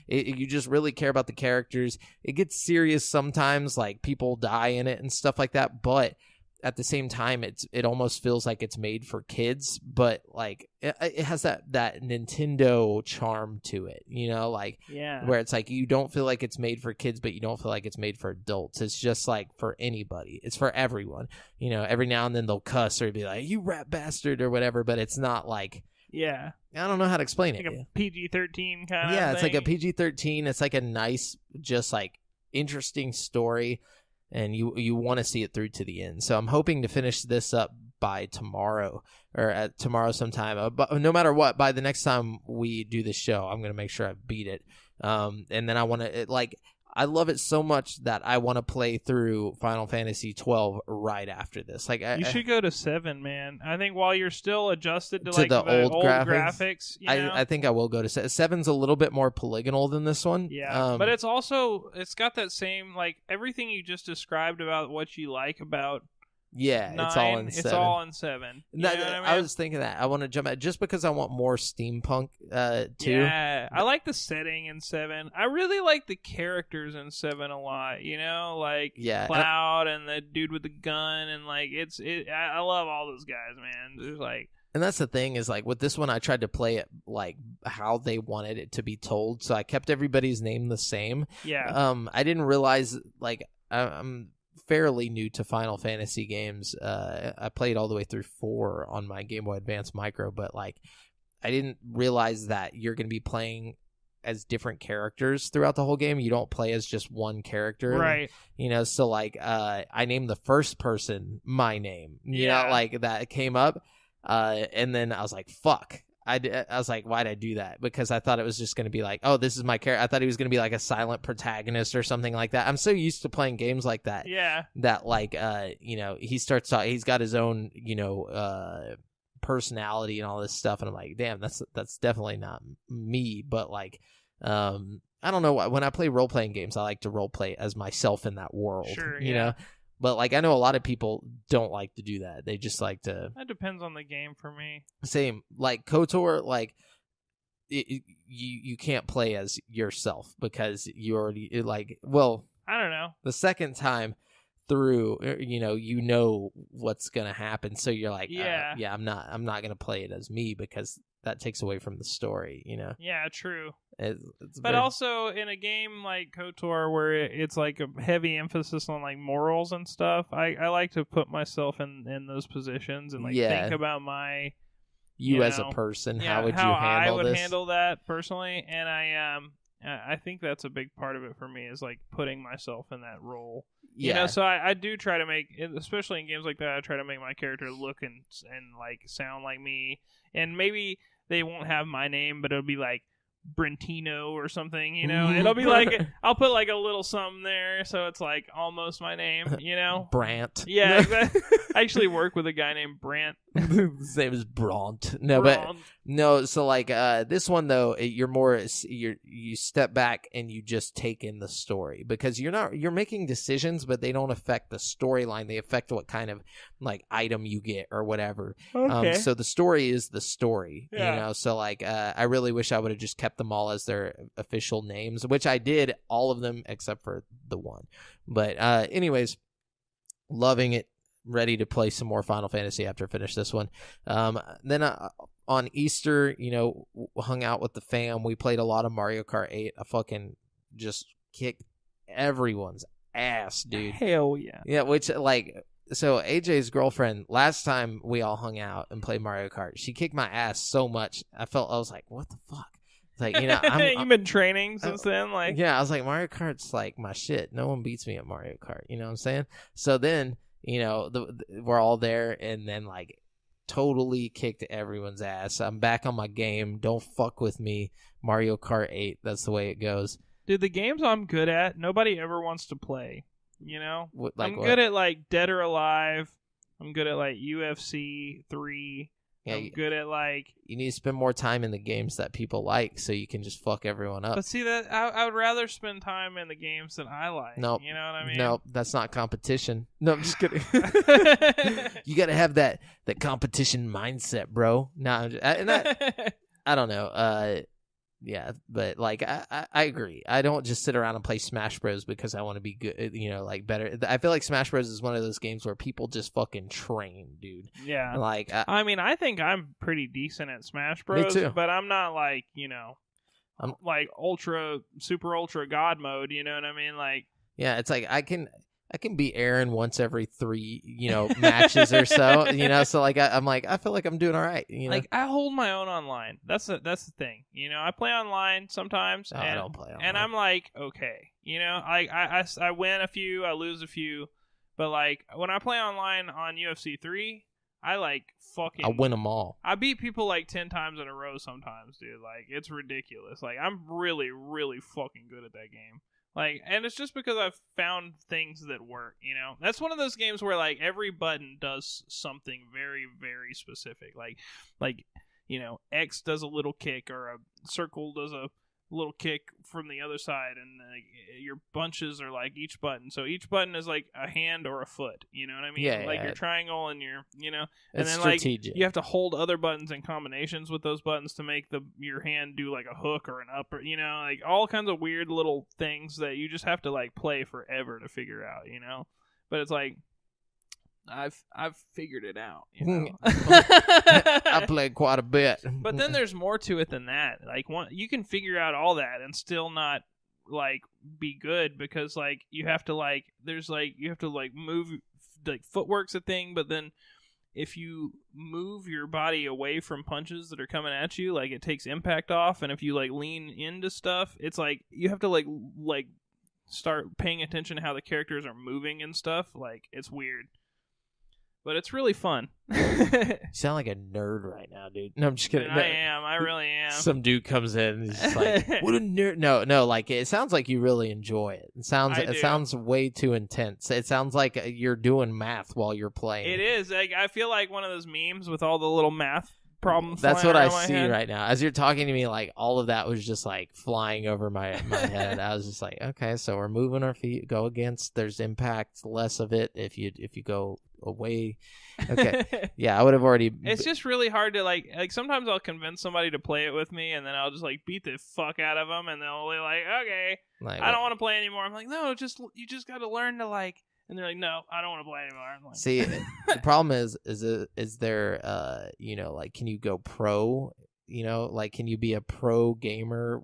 you just really care about the characters. It gets serious sometimes, like people die in it and stuff like that, but at the same time it almost feels like it's made for kids, but like it has that Nintendo charm to it, like where it's like you don't feel like it's made for kids, but you don't feel like it's made for adults. It's just like for anybody. It's for everyone. Every now and then they'll cuss or be like, you rat bastard or whatever, but it's not like I don't know how to explain it.
Like a PG-13 kind of
it's
thing.
like a PG-13. It's like a nice, just like interesting story. And you want to see it through to the end. So I'm hoping to finish this up by tomorrow or at tomorrow sometime. But no matter what, by the next time we do this show, I'm going to make sure I beat it. And then I want to I love it so much that I want to play through Final Fantasy 12 right after this. Like
you should go to 7, man. I think while you're still adjusted to like
the old
graphics,
I think I will go to 7's a little bit more polygonal than this one.
Yeah, but it's got that same like everything you just described about what you like about.
Yeah,
9,
it's all in 7.
It's all in 7. You know what I mean?
I was thinking that. I want to jump at just because I want more steampunk too.
Yeah, I like the setting in 7. I really like the characters in 7 a lot. Like Cloud and the dude with the gun, and like I love all those guys, man. There's like.
And that's the thing is like with this one, I tried to play it like how they wanted it to be told, so I kept everybody's name the same.
Yeah.
I didn't realize like I'm fairly new to Final Fantasy games. I played all the way through 4 on my Game Boy Advance Micro, but like I didn't realize that you're going to be playing as different characters throughout the whole game. You don't play as just one character,
right?
So like I named the first person my name, like that came up, and then I was like, fuck. I was like, why'd I do that? Because I thought it was just going to be like, oh, this is my character. I thought he was going to be like a silent protagonist or something like that. I'm so used to playing games like that.
Yeah.
That like, he starts talking, he's got his own, personality and all this stuff. And I'm like, damn, that's definitely not me. But like, I don't know. When I play role-playing games, I like to role-play as myself in that world,
sure,
you know? But, like, I know a lot of people don't like to do that. They just like to...
That depends on the game for me.
Same. Like, KOTOR, like, you can't play as yourself because you already, like... Well...
I don't know.
The second time through, you know what's going to happen. So you're like, I'm not going to play it as me because that takes away from the story, you know.
Yeah, true.
It's
But also in a game like KOTOR where it's like a heavy emphasis on like morals and stuff, I like to put myself in those positions and like think about my
you as a person, how would you handle
I would
this?
handle that personally, and I think that's a big part of it for me is like putting myself in that role.
Yeah.
You know, so I do try to make, especially in games like that, I try to make my character look and like sound like me, and maybe they won't have my name, but it'll be like Brentino or something, you know. It'll be like I'll put like a little something there, so it's like almost my name, you know.
Brant.
Yeah, exactly. I actually work with a guy named Brant.
His name is Brant. No,
Brant.
but no. So like this one though, you're more you step back and you just take in the story because you're making decisions, but they don't affect the storyline. They affect what kind of like item you get or whatever.
Okay.
So the story is the story,
Yeah.
you know. So like I really wish I would have just kept them all as their official names, which I did, all of them except for the one. But anyways, loving it. Ready to play some more Final Fantasy after I finish this one. Then on Easter, you know, hung out with the fam. We played a lot of Mario Kart 8. I fucking just kicked everyone's ass, dude.
Hell yeah.
Yeah, which like so AJ's girlfriend, last time we all hung out and played Mario Kart, she kicked my ass so much. I was like, what the fuck? Like, you know,
you've been training since then, like.
Yeah, I was like, Mario Kart's like my shit. No one beats me at Mario Kart. You know what I'm saying? So then, you know, we're all there, and then like totally kicked everyone's ass. I'm back on my game. Don't fuck with me. Mario Kart 8. That's the way it goes.
Dude, the games I'm good at, nobody ever wants to play. You know,
Like
I'm
what?
good at like Dead or Alive. I'm good at like UFC 3.
Yeah,
I'm good at like.
You need to spend more time in the games that people like, so you can just fuck everyone up.
But see that I would rather spend time in the games that I like.
Nope.
You know what I mean?
No, that's not competition. No, I'm just kidding. You got to have that competition mindset, bro. No, I don't know. Yeah, but like I agree. I don't just sit around and play Smash Bros because I want to be good, you know, like better. I feel like Smash Bros is one of those games where people just fucking train, dude.
Yeah.
Like
I mean, I think I'm pretty decent at Smash Bros,
too.
but I'm not like, you know, I'm like super ultra god mode, you know what I mean? Like
yeah, it's like I can beat Aaron once every 3, you know, matches or so, you know. So like I'm like I feel like I'm doing all right, you know.
Like I hold my own online. That's the thing, you know. I play online sometimes,
I don't play online.
and I'm like okay, you know. I win a few, I lose a few, but like when I play online on UFC 3, I like fucking.
I win them all.
I beat people like 10 times in a row sometimes, dude. Like it's ridiculous. Like I'm really, really fucking good at that game. Like, and it's just because I've found things that work, you know? That's one of those games where, like, every button does something very, very specific. Like, you know, X does a little kick, or a circle does a little kick from the other side, and your bunches are, like, each button. So each button is, like, a hand or a foot, you know what I mean?
Yeah,
like,
yeah.
your triangle and your, you know? And
It's
then,
strategic.
like, you have to hold other buttons in combinations with those buttons to make your hand do, like, a hook or an up, or, you know? Like, all kinds of weird little things that you just have to, like, play forever to figure out, you know? But it's like, I've figured it out, you know?
I played quite a bit.
But then there's more to it than that. Like, you can figure out all that and still not like be good, because like you have to like move, like footwork's a thing, but then if you move your body away from punches that are coming at you, like it takes impact off, and if you like lean into stuff, it's like you have to like start paying attention to how the characters are moving and stuff. Like it's weird. But it's really fun.
You sound like a nerd right now, dude. No, I'm just kidding.
I am. I really am.
Some dude comes in and he's just like, what a nerd. No, like it sounds like you really enjoy it. It sounds way too intense. It sounds like you're doing math while you're playing.
It is. Like, I feel like one of those memes with all the little math problems.
That's what I see
head.
right now. As you're talking to me, like all of that was just like flying over my head. I was just like, okay, so we're moving our feet, go against, there's impact, less of it if you go away. Okay. Yeah, I would have already.
It's just really hard to like sometimes I'll convince somebody to play it with me, and then I'll just like beat the fuck out of them, and they'll be like, okay, I don't want to play anymore. I'm like, no, you just got to learn to like. And they're like, no, I don't want to play anymore. I'm like,
see, the problem is there, you know, like, can you go pro? You know, like, can you be a pro gamer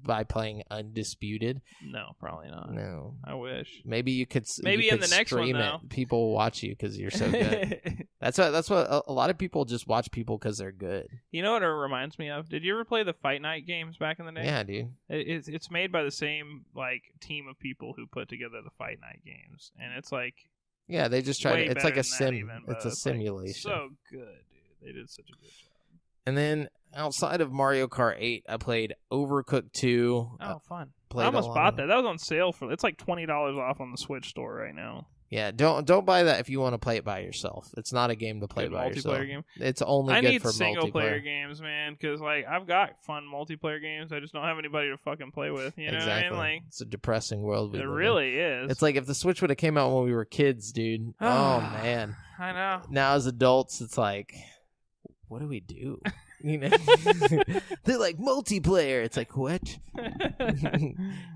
by playing Undisputed?
No, probably not.
No.
I wish.
Maybe you could.
Maybe
you
in
could
the next one,
stream
though.
it. People will watch you because you're so good. That's what a lot of people just watch people because they're good.
You know what it reminds me of? Did you ever play the Fight Night games back in the day?
Yeah, dude.
It's made by the same like team of people who put together the Fight Night games, and it's like
Yeah, they just try
way
to. It's like
better
a
than
sim.
that even,
It's
but
a simulation.
Like, so good, dude. They did such a good job.
And then outside of Mario Kart 8, I played Overcooked 2.
Oh, fun!
Played
I almost
a lot
bought
of-
that. That was on sale for. It's like $20 off on the Switch store right now.
Yeah, don't buy that if you want to play it by yourself. It's not a game to play
Good
by yourself.
multiplayer game.
It's only
I
good
need
for
single player
multiplayer.
games, man, because like I've got fun multiplayer games. I just don't have anybody to fucking play with. You know
Exactly.
what I mean? Like
It's a depressing world. We
it
live in.
really is.
It's like if the Switch would have came out when we were kids, dude. Oh man.
I know.
Now as adults, it's like, what do we do? You know, they're like multiplayer. It's like, what?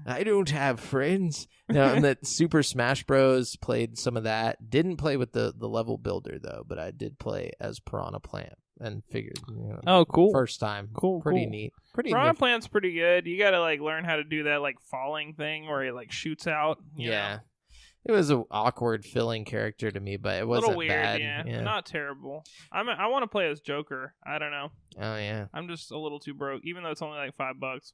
I don't have friends. No, and that Super Smash Bros. Played some of that. Didn't play with the level builder though, but I did play as Piranha Plant and figured. You know,
Oh, cool.
First time.
Cool.
Pretty
cool.
neat. Pretty
Piranha
neat.
Plant's pretty good. You gotta like learn how to do that like falling thing where it like shoots out. you
Yeah.
know?
It was an awkward filling character to me, but it
A
wasn't
little weird.
bad.
Yeah. Not terrible. I want to play as Joker. I don't know.
Oh yeah.
I'm just a little too broke, even though it's only like $5.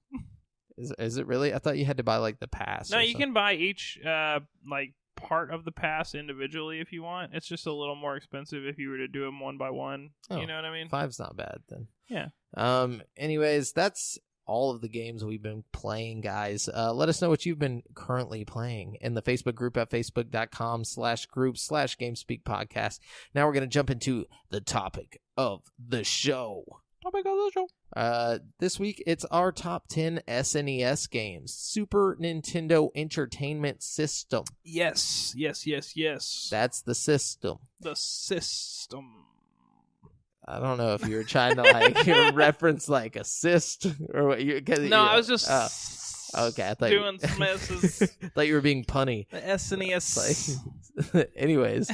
Is it really? I thought you had to buy like the pass.
No,
or
you
something.
can buy each like part of the pass individually if you want. It's just a little more expensive if you were to do them one by one.
Oh.
You know what I mean?
5's not bad then.
Yeah.
Anyways, that's all of the games we've been playing, guys. Let us know what you've been currently playing in the Facebook group at facebook.com/group/GameSpeak podcast. Now we're going to jump into the topic of the show. This week, it's our top 10 SNES games. Super Nintendo Entertainment System.
Yes.
That's the system.
The system.
I don't know if you were trying to like reference like assist or what.
No, I was just
okay. I thought
doing some S's.
thought you were being punny.
The SNES.
Anyways,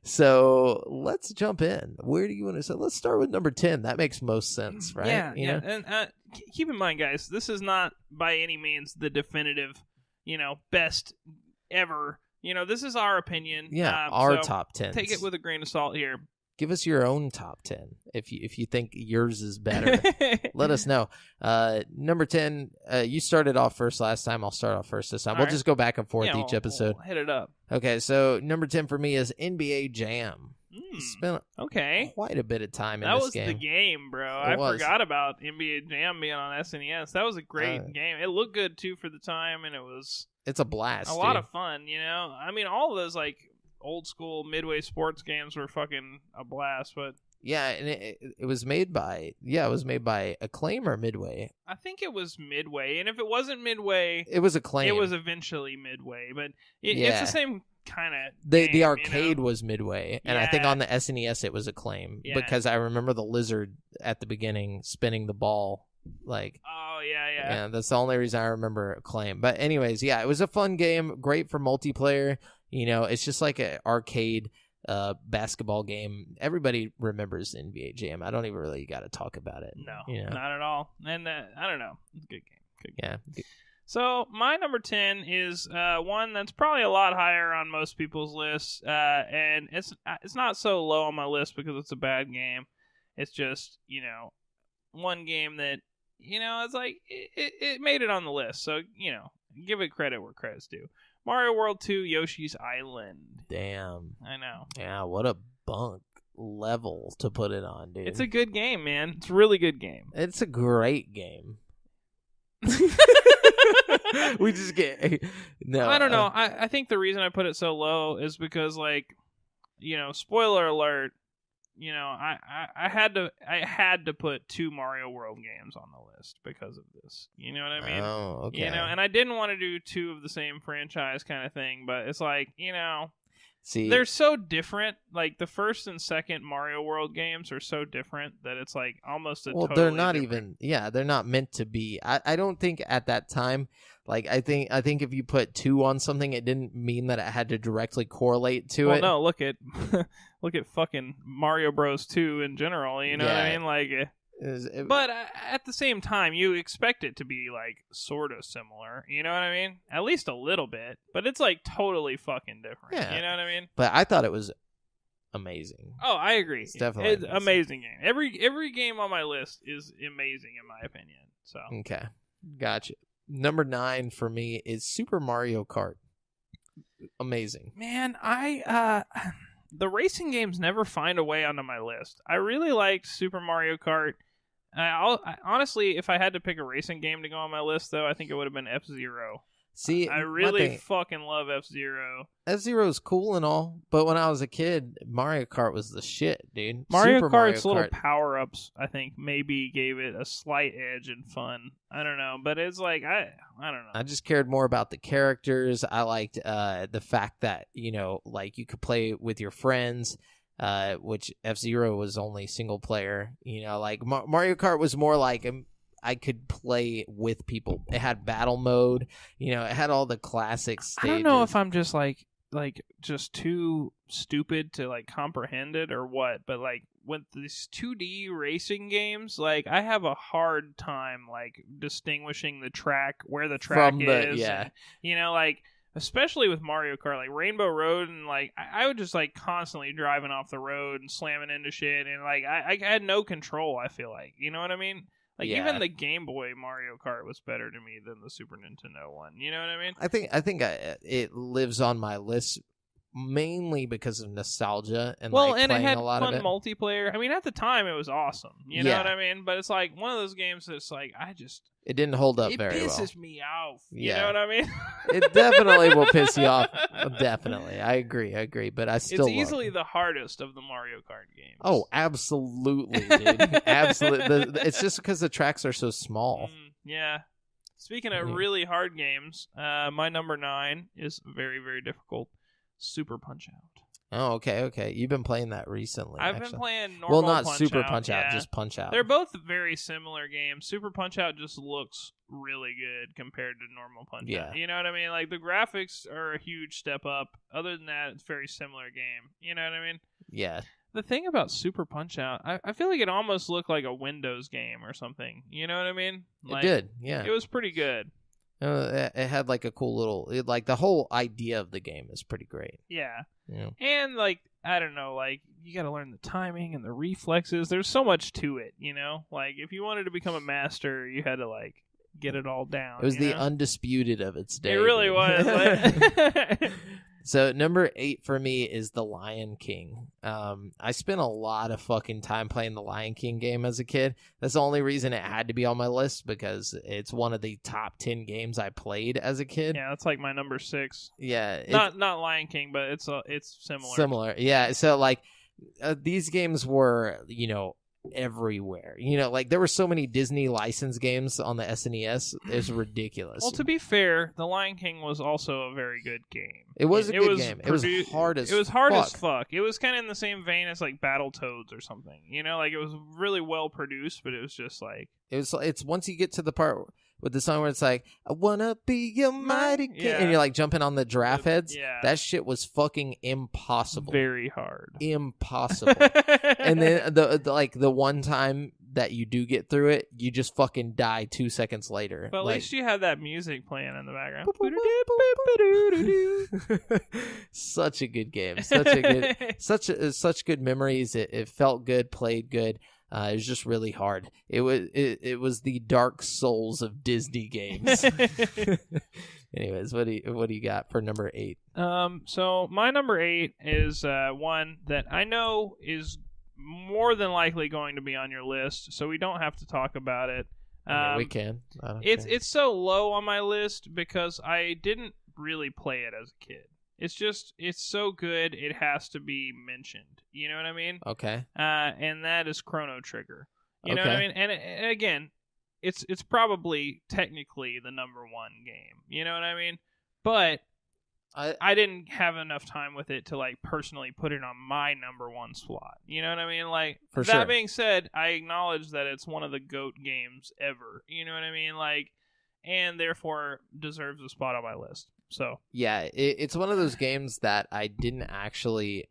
so let's jump in. Where do you want to say? Let's start with number 10. That makes most sense, right?
Yeah,
You
yeah.
know?
And keep in mind, guys, this is not by any means the definitive, best ever. This is our opinion.
Yeah, our
so
top 10.
Take it with a grain of salt here.
Give us your own top 10 if you think yours is better. Let us know. Number 10, you started off first last time. I'll start off first this time.
All
We'll
right.
just go back and forth
Yeah,
each episode.
we'll hit it up.
Okay, so number 10 for me is NBA Jam. Spent
Okay.
quite a bit of time in
That
this
was
game.
the game, bro.
It
I
was.
forgot about NBA Jam being on SNES. That was a great game. It looked good, too, for the time, and it was
It's a blast.
a lot
dude.
of fun, I mean, all of those, like, old school Midway sports games were fucking a blast, but
Yeah, and it was made by Acclaim or Midway.
I think it was Midway, and if it wasn't Midway,
It was Acclaim.
it was eventually Midway, but it's
Yeah.
the same kind of
the arcade was Midway, and I think
Yeah.
on the SNES it was Acclaim
Yeah.
because I remember the lizard at the beginning spinning the ball. Like,
Oh yeah.
that's the only reason I remember Acclaim. But anyways, yeah, it was a fun game, great for multiplayer. It's just like an arcade basketball game. Everybody remembers NBA Jam. I don't even really got to talk about it.
No,
you know?
not at all. And I don't know. It's a good game. Good game.
Yeah.
So my number 10 is one that's probably a lot higher on most people's lists, and it's not so low on my list because it's a bad game. It's just one game that it's like it made it on the list. So give it credit where credit's due. Mario World 2 Yoshi's Island.
Damn.
I know.
Yeah, what a bunk level to put it on, dude.
It's a good game, man. It's a really good game.
It's a great game. We just get no.
I don't know. I think the reason I put it so low is because, like, spoiler alert. I had to put 2 Mario World games on the list because of this. You know what I mean?
Oh, okay.
And I didn't want to do 2 of the same franchise kind of thing, but it's like,
See,
they're so different. Like the first and second Mario World games are so different that it's like almost a totally
they're not
different...
even. Yeah, they're not meant to be. I don't think at that time. Like I think if you put 2 on something, it didn't mean that it had to directly correlate to it.
No, look at fucking Mario Bros 2 in general. You know what I mean? Like But at the same time, you expect it to be like sort of similar. You know what I mean? At least a little bit. But it's like totally fucking different.
Yeah.
You know what I mean?
But I thought it was amazing.
Oh, I agree.
It's definitely
it's amazing game. Every game on my list is amazing in my opinion. So
Okay, gotcha. Number 9 for me is Super Mario Kart. Amazing.
man, the racing games never find a way onto my list. I really liked Super Mario Kart. Honestly, if I had to pick a racing game to go on my list, though, I think it would have been F-Zero.
See,
I really fucking love F-Zero.
F-Zero is cool and all, but when I was a kid, Mario Kart was the shit, dude.
Mario
Super
Kart's
Mario
little power-ups, I think, maybe gave it a slight edge in fun. I don't know, but it's like, I don't know.
I just cared more about the characters. I liked the fact that, like you could play with your friends, which F-Zero was only single player. Like Mario Kart was more like I could play with people. It had battle mode. It had all the classic stages.
I don't know if I'm just like just too stupid to like comprehend it or what, but like with these 2D racing games, like I have a hard time like distinguishing the track, where the track is.
Yeah.
And, like especially with Mario Kart, like Rainbow Road, and like I would just like constantly driving off the road and slamming into shit, and like I had no control. I feel like, you know what I mean? Like, even the Game Boy Mario Kart was better to me than the Super Nintendo one. You know what I mean?
I think it lives on my list mainly because of nostalgia and
and it
playing
had
a lot
fun
of it.
multiplayer. I mean, at the time it was awesome. You know what I mean? But it's like one of those games that's like
it didn't hold up very well.
It pisses me off. You know what I mean?
It definitely will piss you off. Definitely, I agree. But I still
it's easily the hardest of the Mario Kart games.
Oh, absolutely, dude. Absolutely. It's just because the tracks are so small.
Yeah. Speaking of really hard games, my number 9 is very, very difficult. Super Punch-Out.
Oh, okay. You've been playing that recently.
I've been playing normal
Well, not
Punch-Out.
Super Punch-Out, just Punch-Out.
They're both very similar games. Super Punch-Out just looks really good compared to normal Punch-Out.
Yeah.
You know what I mean? Like, the graphics are a huge step up. Other than that, it's a very similar game. You know what I mean?
Yeah.
The thing about Super Punch-Out, I feel like it almost looked like a Windows game or something. You know what I mean? Like,
it did, yeah.
It was pretty good.
It had like a cool little, like the whole idea of the game is pretty great.
Yeah.
Yeah.
And like, I don't know, like you got to learn the timing and the reflexes. There's so much to it, you know? Like if you wanted to become a master, you had to like get it all down.
It was the undisputed of its day.
It really was. Like...
So number 8 for me is The Lion King. I spent a lot of fucking time playing the Lion King game as a kid. That's the only reason it had to be on my list, because it's one of the top 10 games I played as a kid.
Yeah, that's like my number 6.
Yeah,
not Lion King, but it's similar.
Similar, yeah. So like these games were, everywhere. Like there were so many Disney licensed games on the SNES. It's ridiculous.
Well, to be fair, The Lion King was also a very good game.
It was a good game. It was hard as fuck.
It was hard as fuck. It was kind of in the same vein as like Battletoads or something. Like it was really well produced, but it was just like
it's once you get to the part with the song where it's like, I wanna be your mighty king, and you're like jumping on the giraffe heads.
Yeah.
That shit was fucking impossible.
Very hard.
Impossible. And then the one time that you do get through it, you just fucking die 2 seconds later.
But at least you have that music playing in the background.
Such a good game. Such good memories. It felt good, played good. It was just really hard. It was the Dark Souls of Disney games. Anyways, what do you got for number 8?
So my number 8 is one that I know is more than likely going to be on your list, so we don't have to talk about it.
We can.
It's so low on my list because I didn't really play it as a kid. It's so good it has to be mentioned. You know what I mean?
Okay.
And that is Chrono Trigger. You know what I mean? And again, it's probably technically the number 1 game. You know what I mean? But I didn't have enough time with it to like personally put it on my number 1 slot. You know what I mean? Like that being said, I acknowledge that it's one of the GOAT games ever. You know what I mean? Like, and therefore deserves a spot on my list. So
yeah, it's one of those games that I didn't actually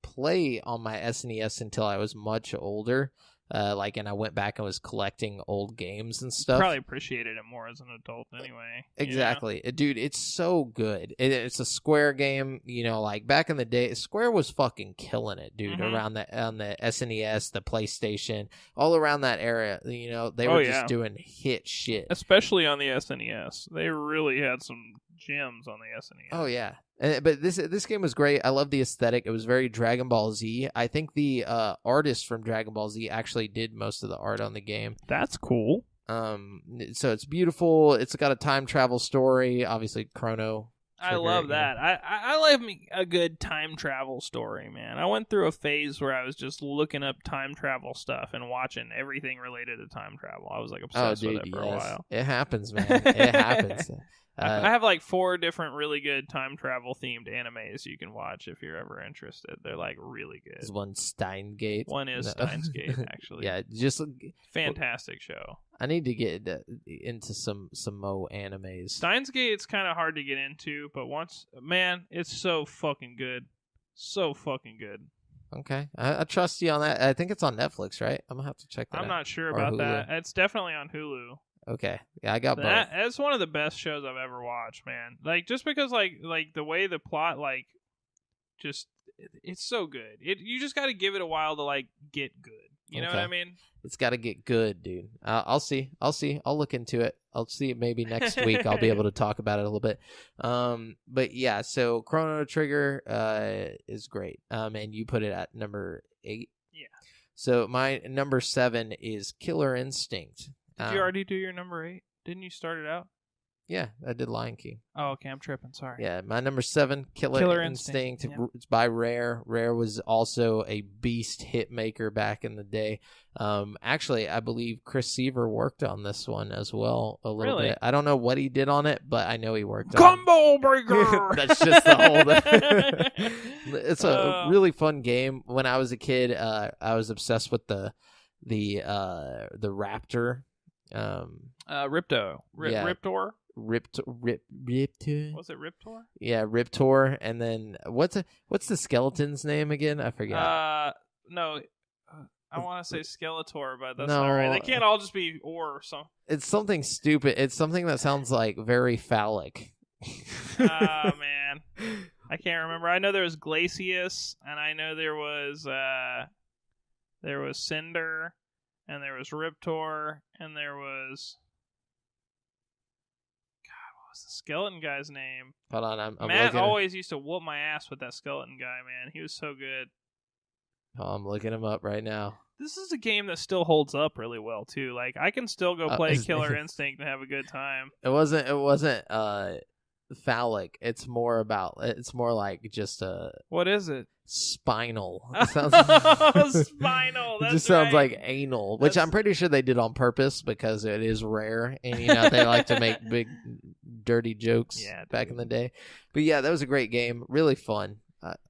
play on my SNES until I was much older. and I went back and was collecting old games and stuff.
Probably appreciated it more as an adult anyway.
Exactly. Dude, it's so good. It's a Square game, like back in the day, Square was fucking killing it, dude, around on the SNES, the PlayStation, all around that area, they were just doing hit shit.
Especially on the SNES. They really had some gems on the SNES.
Oh, yeah. But this game was great. I love the aesthetic. It was very Dragon Ball Z. I think the artist from Dragon Ball Z actually did most of the art on the game.
That's cool.
So it's beautiful. It's got a time travel story. Obviously, Chrono Trigger.
I love that. I love me a good time travel story, man. I went through a phase where I was just looking up time travel stuff and watching everything related to time travel. I was like obsessed with it for a while.
It happens, man. It happens.
I have like 4 different really good time travel themed animes you can watch if you're ever interested. They're like really good.
Is one Steins Gate?
One is Steins Gate, actually.
Yeah, just
fantastic show.
I need to get into some Mo animes.
Steins Gate's kind of hard to get into, but man, it's so fucking good. So fucking good.
Okay, I trust you on that. I think it's on Netflix, right? I'm gonna have to check that out.
I'm not sure about that. It's definitely on Hulu.
Okay, yeah, I got both.
That's one of the best shows I've ever watched, man. Like, just because, like the way the plot, like, just it's so good. You just got to give it a while to like get good. You know what I mean?
It's got to get good, dude. I'll see. I'll look into it. I'll see. Maybe next week I'll be able to talk about it a little bit. But yeah, so Chrono Trigger is great. And you put it at number 8.
Yeah.
So my number 7 is Killer Instinct.
Did you already do your number 8? Didn't you start it out?
Yeah, I did Lion King.
Oh, okay. I'm tripping. Sorry.
Yeah, my number 7, Killer Instinct.
Yeah.
It's by Rare. Rare was also a beast hit maker back in the day. Actually, I believe Chris Seaver worked on this one as well a little bit. I don't know what he did on it, but I know he worked on it.
Combo Breaker!
That's just the whole... It's a really fun game. When I was a kid, I was obsessed with the raptor.
Ripto. Riptor?
Riptor.
Was it Riptor?
Yeah, Riptor. And then what's the skeleton's name again? I forgot.
No, I want to say Skeletor, but that's
No.
not right. They can't all just be or something.
It's something stupid. It's something that sounds like very phallic.
Oh man, I can't remember. I know there was Glacius, and I know there was Cinder, and there was Riptor, and there was. The skeleton guy's name.
Hold on, I'm
Matt
looking.
always used to whoop my ass with that skeleton guy, man. He was so good.
Oh, I'm looking him up right now.
This is a game that still holds up really well too. Like I can still go play Killer Instinct and have a good time.
It wasn't phallic. It's more like just a
What is it?
spinal.
It sounds spinal. That's
It just sounds
right.
like anal, which I'm pretty sure they did on purpose because it is rare, and they like to make big, dirty jokes back in the day. But yeah, that was a great game, really fun.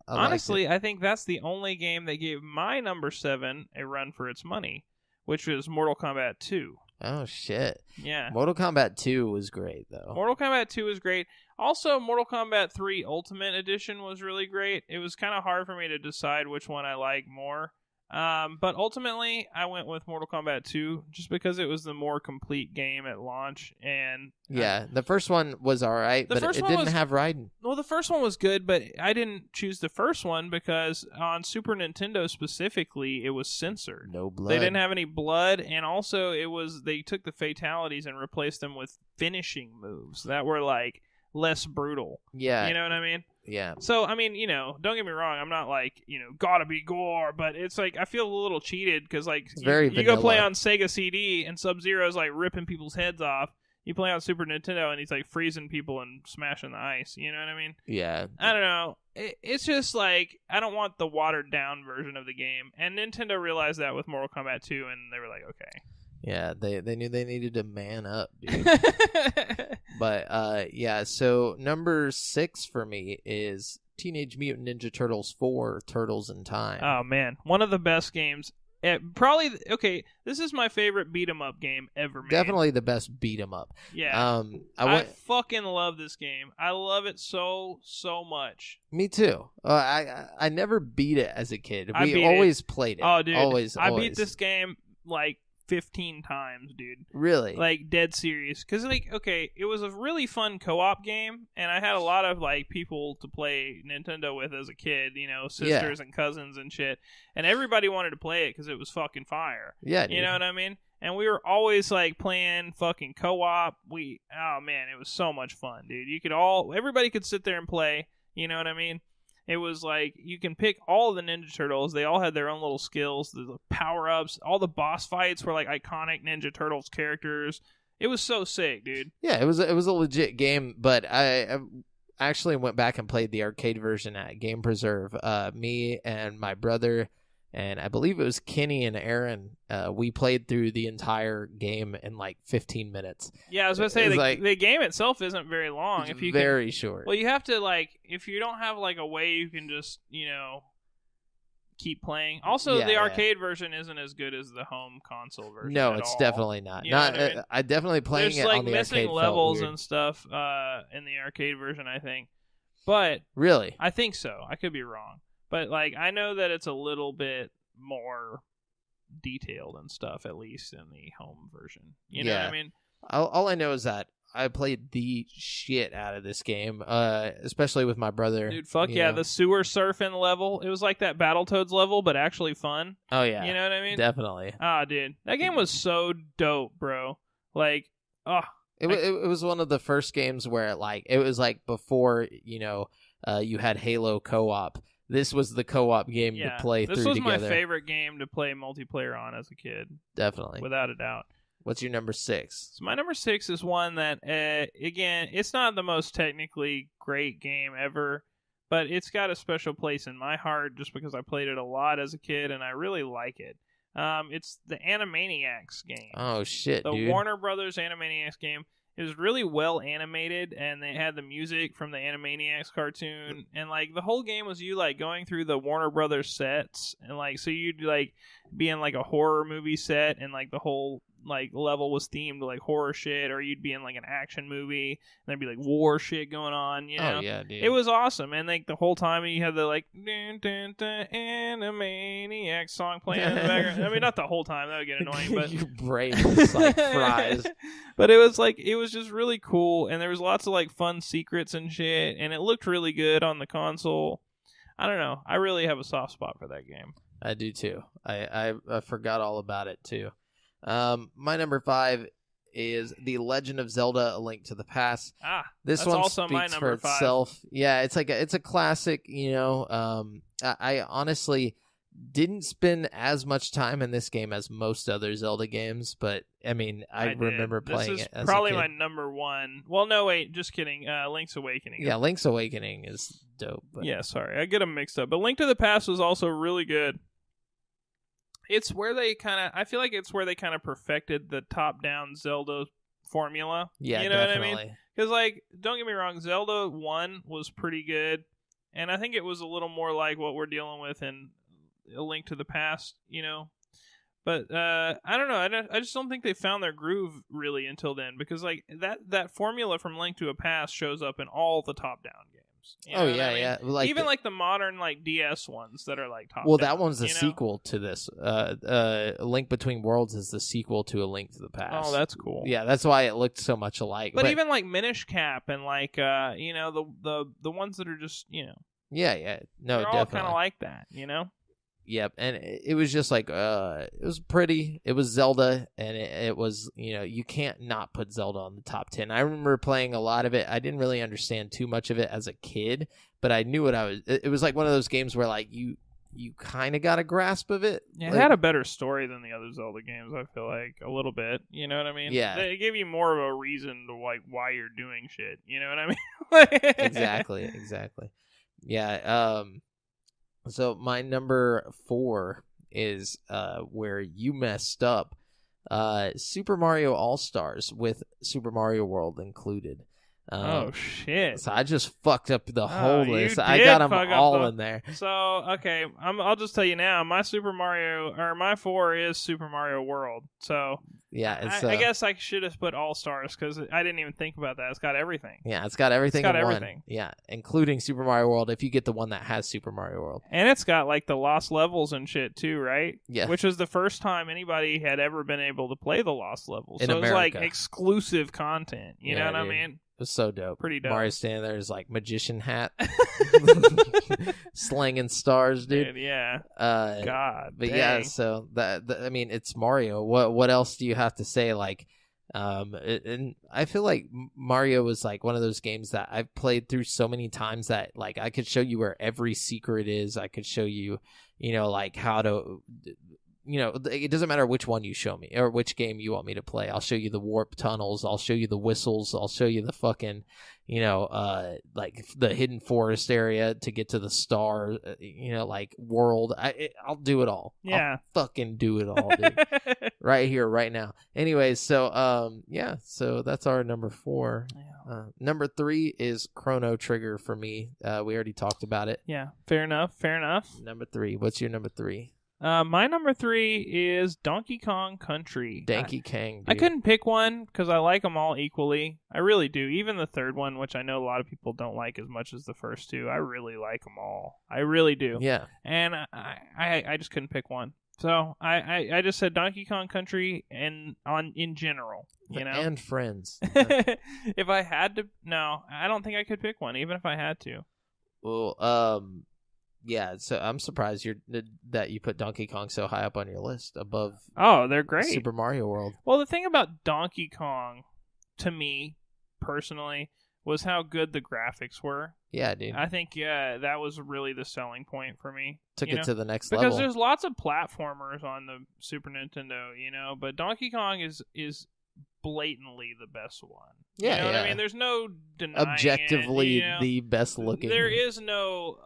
Honestly, I think that's the only game that gave my number 7 a run for its money, which was Mortal Kombat 2.
Oh shit!
Yeah,
Mortal Kombat 2 was great though.
Mortal Kombat 2 was great. Also, Mortal Kombat 3 Ultimate Edition was really great. It was kind of hard for me to decide which one I like more. But ultimately, I went with Mortal Kombat 2 just because it was the more complete game at launch. And
the first one was all right, but it didn't have Raiden.
Well, the first one was good, but I didn't choose the first one because on Super Nintendo specifically, it was censored.
No blood.
They didn't have any blood, and also they took the fatalities and replaced them with finishing moves that were like less brutal.
Yeah.
You know what I mean?
Yeah.
So, I mean, don't get me wrong. I'm not like, gotta be gore, but it's like, I feel a little cheated because, like, you go play on Sega CD and Sub-Zero's like ripping people's heads off. You play on Super Nintendo and he's like freezing people and smashing the ice. You know what I mean?
Yeah.
I don't know. It's just like, I don't want the watered down version of the game. And Nintendo realized that with Mortal Kombat 2 and they were like, okay.
Yeah, they knew they needed to man up, dude. But yeah, so number 6 for me is Teenage Mutant Ninja Turtles 4: Turtles in Time.
Oh man, one of the best games. This is my favorite beat 'em up game ever made.
Definitely the best beat 'em up.
Yeah. I fucking love this game. I love it so much.
Me too. I never beat it as a kid. We always played it.
Oh dude,
always.
I beat this game like 15 times, dude.
Really?
Like, dead serious. Because, like, okay, it was a really fun co-op game, and I had a lot of, like, people to play Nintendo with as a kid, you know, sisters and cousins and shit, and everybody wanted to play it because it was fucking fire.
Yeah, dude.
You know what I mean? And we were always, like, playing fucking co-op. Oh, man, it was so much fun, dude. Everybody could sit there and play, you know what I mean? It was like, you can pick all of the Ninja Turtles. They all had their own little skills, the power-ups. All the boss fights were like iconic Ninja Turtles characters. It was so sick, dude.
Yeah, it was a legit game, but I actually went back and played the arcade version at Game Preserve. Me and my brother, and I believe it was Kenny and Aaron, we played through the entire game in like 15 minutes.
Yeah, I was going to say, the game itself isn't very long.
It's very short.
Well, you have to, like, if you don't have, like, a way you can just, you know, keep playing. Also, the arcade version isn't as good as the home console version.
No, it's definitely not. I definitely playing it on the arcade. There's, like, missing levels
and stuff in the arcade version, I think. But
really?
I think so. I could be wrong. But, like, I know that it's a little bit more detailed and stuff, at least in the home version. You know what I mean?
All I know is that I played the shit out of this game, especially with my brother.
Dude, fuck yeah. The sewer surfing level. It was like that Battletoads level, but actually fun.
Oh, yeah.
You know what I mean?
Definitely.
Ah, dude. That game was so dope, bro. Like,
It was one of the first games where, like, it was like before, you know, you had Halo co-op. This was the co-op game to play through together.
This was my favorite game to play multiplayer on as a kid.
Definitely.
Without a doubt.
What's your number 6?
So my number 6 is one that, again, it's not the most technically great game ever, but it's got a special place in my heart just because I played it a lot as a kid and I really like it. It's the Animaniacs game.
Oh, shit,
dude.
The
Warner Brothers Animaniacs game. It was really well animated, and they had the music from the Animaniacs cartoon, and, like, the whole game was you, like, going through the Warner Brothers sets, and, like, so you'd, like, be in, like, a horror movie set, and, like, the whole, like, level was themed to, like, horror shit, or you'd be in, like, an action movie, and there'd be, like, war shit going on, you know?
Oh, yeah, dude.
It was awesome, and, like, the whole time you had the, like, dun, dun, dun, Animaniacs song playing in the background. I mean, not the whole time, that would get annoying, but...
Your brain is, like, fries.
But it was, like, it was just really cool, and there was lots of, like, fun secrets and shit, and it looked really good on the console. I don't know. I really have a soft spot for that game.
I do, too. I forgot all about it, too. My number 5 is The Legend of Zelda: A Link to the Past.
This one also speaks my number
for itself. Yeah, it's a classic, you know. I honestly didn't spend as much time in this game as most other Zelda games, but I mean, I remember playing it as a kid. This is
probably my number 1. Well, no, wait, just kidding. Link's Awakening.
Yeah, Link's Awakening is dope. But...
Yeah, sorry, I get them mixed up. But Link to the Past was also really good. It's where they I feel like it's where they kind of perfected the top-down Zelda formula.
Yeah,
you know
definitely.
what I mean? Because, like, don't get me wrong, Zelda 1 was pretty good, and I think it was a little more like what we're dealing with in A Link to the Past, you know? But, I don't know, I just don't think they found their groove, really, until then, because, like, that formula from Link to a Past shows up in all the top-down games. You know
yeah,
I mean?
yeah. Like
even like the modern like DS ones that are like top.
Well,
down,
that one's the sequel to this. Link Between Worlds is the sequel to A Link to the Past.
Oh, that's cool.
Yeah, that's why it looked so much alike.
But even like Minish Cap and like you know the ones that are just you know.
Yeah. No,
they're
definitely.
all kind of like that, you know.
Yep, and it was just like it was pretty. It was Zelda, and it was, you know, you can't not put Zelda on the top 10. I remember playing a lot of it. I didn't really understand too much of it as a kid, but I knew what I was. It was like one of those games where like you kind of got a grasp of it.
Yeah,
like,
it had a better story than the other Zelda games. I feel like a little bit. You know what I mean?
Yeah,
they gave you more of a reason to like why you're doing shit. You know what I mean?
Exactly. Yeah. So my number 4 is where you messed up. Super Mario All-Stars with Super Mario World included.
Oh shit!
So I just fucked up the whole
you
list.
did
I got them
fuck up
all in there.
So okay, I'll just tell you now. My 4 is Super Mario World. So
Yeah, it's,
I guess I should have put All Stars because I didn't even think about that. It's got everything.
Yeah, it's got everything.
It's got
in
everything.
One. Yeah, including Super Mario World. If you get the one that has Super Mario World,
and it's got like the lost levels and shit too, right?
Yeah,
which was the first time anybody had ever been able to play the lost levels.
In
so
America.
It was like exclusive content. You know what I mean?
It was so dope.
Pretty dope.
Mario standing there is like magician hat, slanging stars, dude.
Yeah. God.
But
dang.
yeah, so that I mean, it's Mario. What else do you have to say? Like, and I feel like Mario was like one of those games that I've played through so many times that like I could show you where every secret is. I could show you, like how to. It doesn't matter which one you show me or which game you want me to play. I'll show you the warp tunnels. I'll show you the whistles. I'll show you the fucking, like the hidden forest area to get to the star, like world. I'll do it all.
Yeah.
I'll fucking do it all, dude. Right here, right now. Anyways, so, so that's our number 4.
Yeah.
Number 3 is Chrono Trigger for me. We already talked about it.
Yeah. Fair enough.
Number 3. What's your number 3?
My number 3 is Donkey Kong Country.
Donkey Kong.
I couldn't pick one because I like them all equally. I really do. Even the third one, which I know a lot of people don't like as much as the first two, I really like them all. I really do.
Yeah.
And I just couldn't pick one. So I just said Donkey Kong Country in general,
and Friends.
If I had to, no, I don't think I could pick one, even if I had to.
Well, yeah, so I'm surprised that you put Donkey Kong so high up on your list above.
Oh, they're great.
Super Mario World.
Well, the thing about Donkey Kong, to me personally, was how good the graphics were.
Yeah, dude.
I think that was really the selling point for me.
Took it to the next
level. Because
level.
there's lots of platformers on the Super Nintendo, but Donkey Kong is blatantly the best one.
Yeah,
you know
yeah.
what I mean? There's no denying
objectively
it,
the best looking.
There is no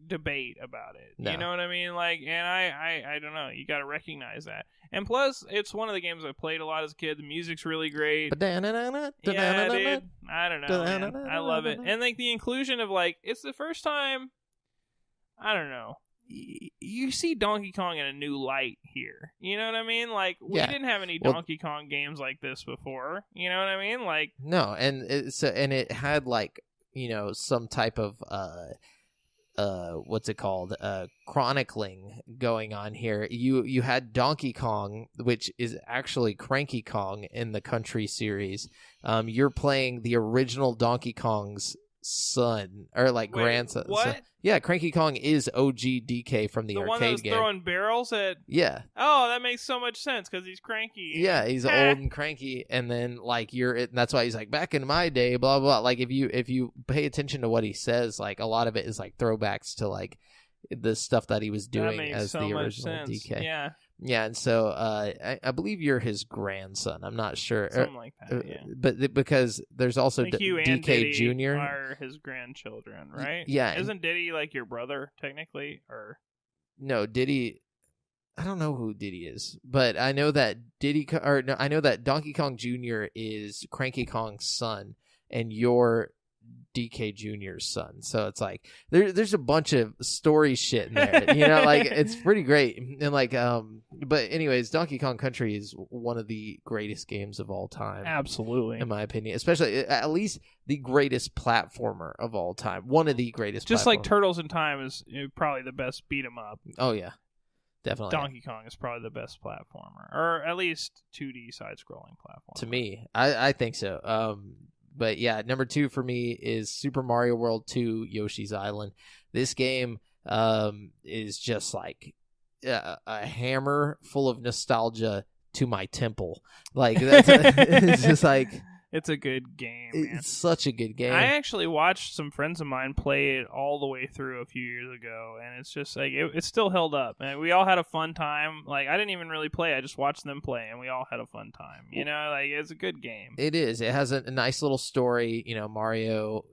debate about it.
No.
You know what I mean? And I don't know. You got to recognize that. And plus, it's one of the games I played a lot as a kid. The music's really great. Yeah, dude. I don't know, man. I love it. And the inclusion of it's the first time. I don't know. You see Donkey Kong in a new light here. You know what I mean? We didn't have any Donkey Kong games like this before. You know what I mean?
No, and it had some type of what's it called? Chronicling going on here. You had Donkey Kong, which is actually Cranky Kong in the Country series. You're playing the original Donkey Kong's son or grandson.
What?
So, yeah, Cranky Kong is OG DK from the arcade
one that was
game.
Throwing barrels at.
Yeah.
Oh, that makes so much sense because he's cranky.
Yeah, he's old and cranky, and then and that's why he's back in my day, blah blah. If you pay attention to what he says, a lot of it is throwbacks to the stuff that he was doing as the original DK.
Yeah.
Yeah, and so I believe you're his grandson. I'm not sure.
Something like that, yeah.
But because there's also
Hugh and
DK
Diddy
Jr.
are his grandchildren, right?
Yeah.
Isn't Diddy your brother, technically? Or
no, Diddy... I don't know who Diddy is, but I know that I know that Donkey Kong Jr. is Cranky Kong's son, and you're DK Jr.'s son. So it's there's a bunch of story shit in there. It's pretty great. And but anyways, Donkey Kong Country is one of the greatest games of all time.
Absolutely.
In my opinion. Especially at least the greatest platformer of all time. One of the greatest
Just like Turtles in Time is probably the best beat 'em up.
Oh yeah. Definitely.
Donkey Kong is probably the best platformer. Or at least 2D side scrolling platform.
To me. I think so. But yeah, number 2 for me is Super Mario World 2 Yoshi's Island. This game is just a hammer full of nostalgia to my temple. It's just
it's a good game, man.
It's such a good game.
I actually watched some friends of mine play it all the way through a few years ago, and it's just it's still held up. And we all had a fun time. I didn't even really play. I just watched them play, and we all had a fun time. It's a good game.
It is. It has a nice little story. Mario,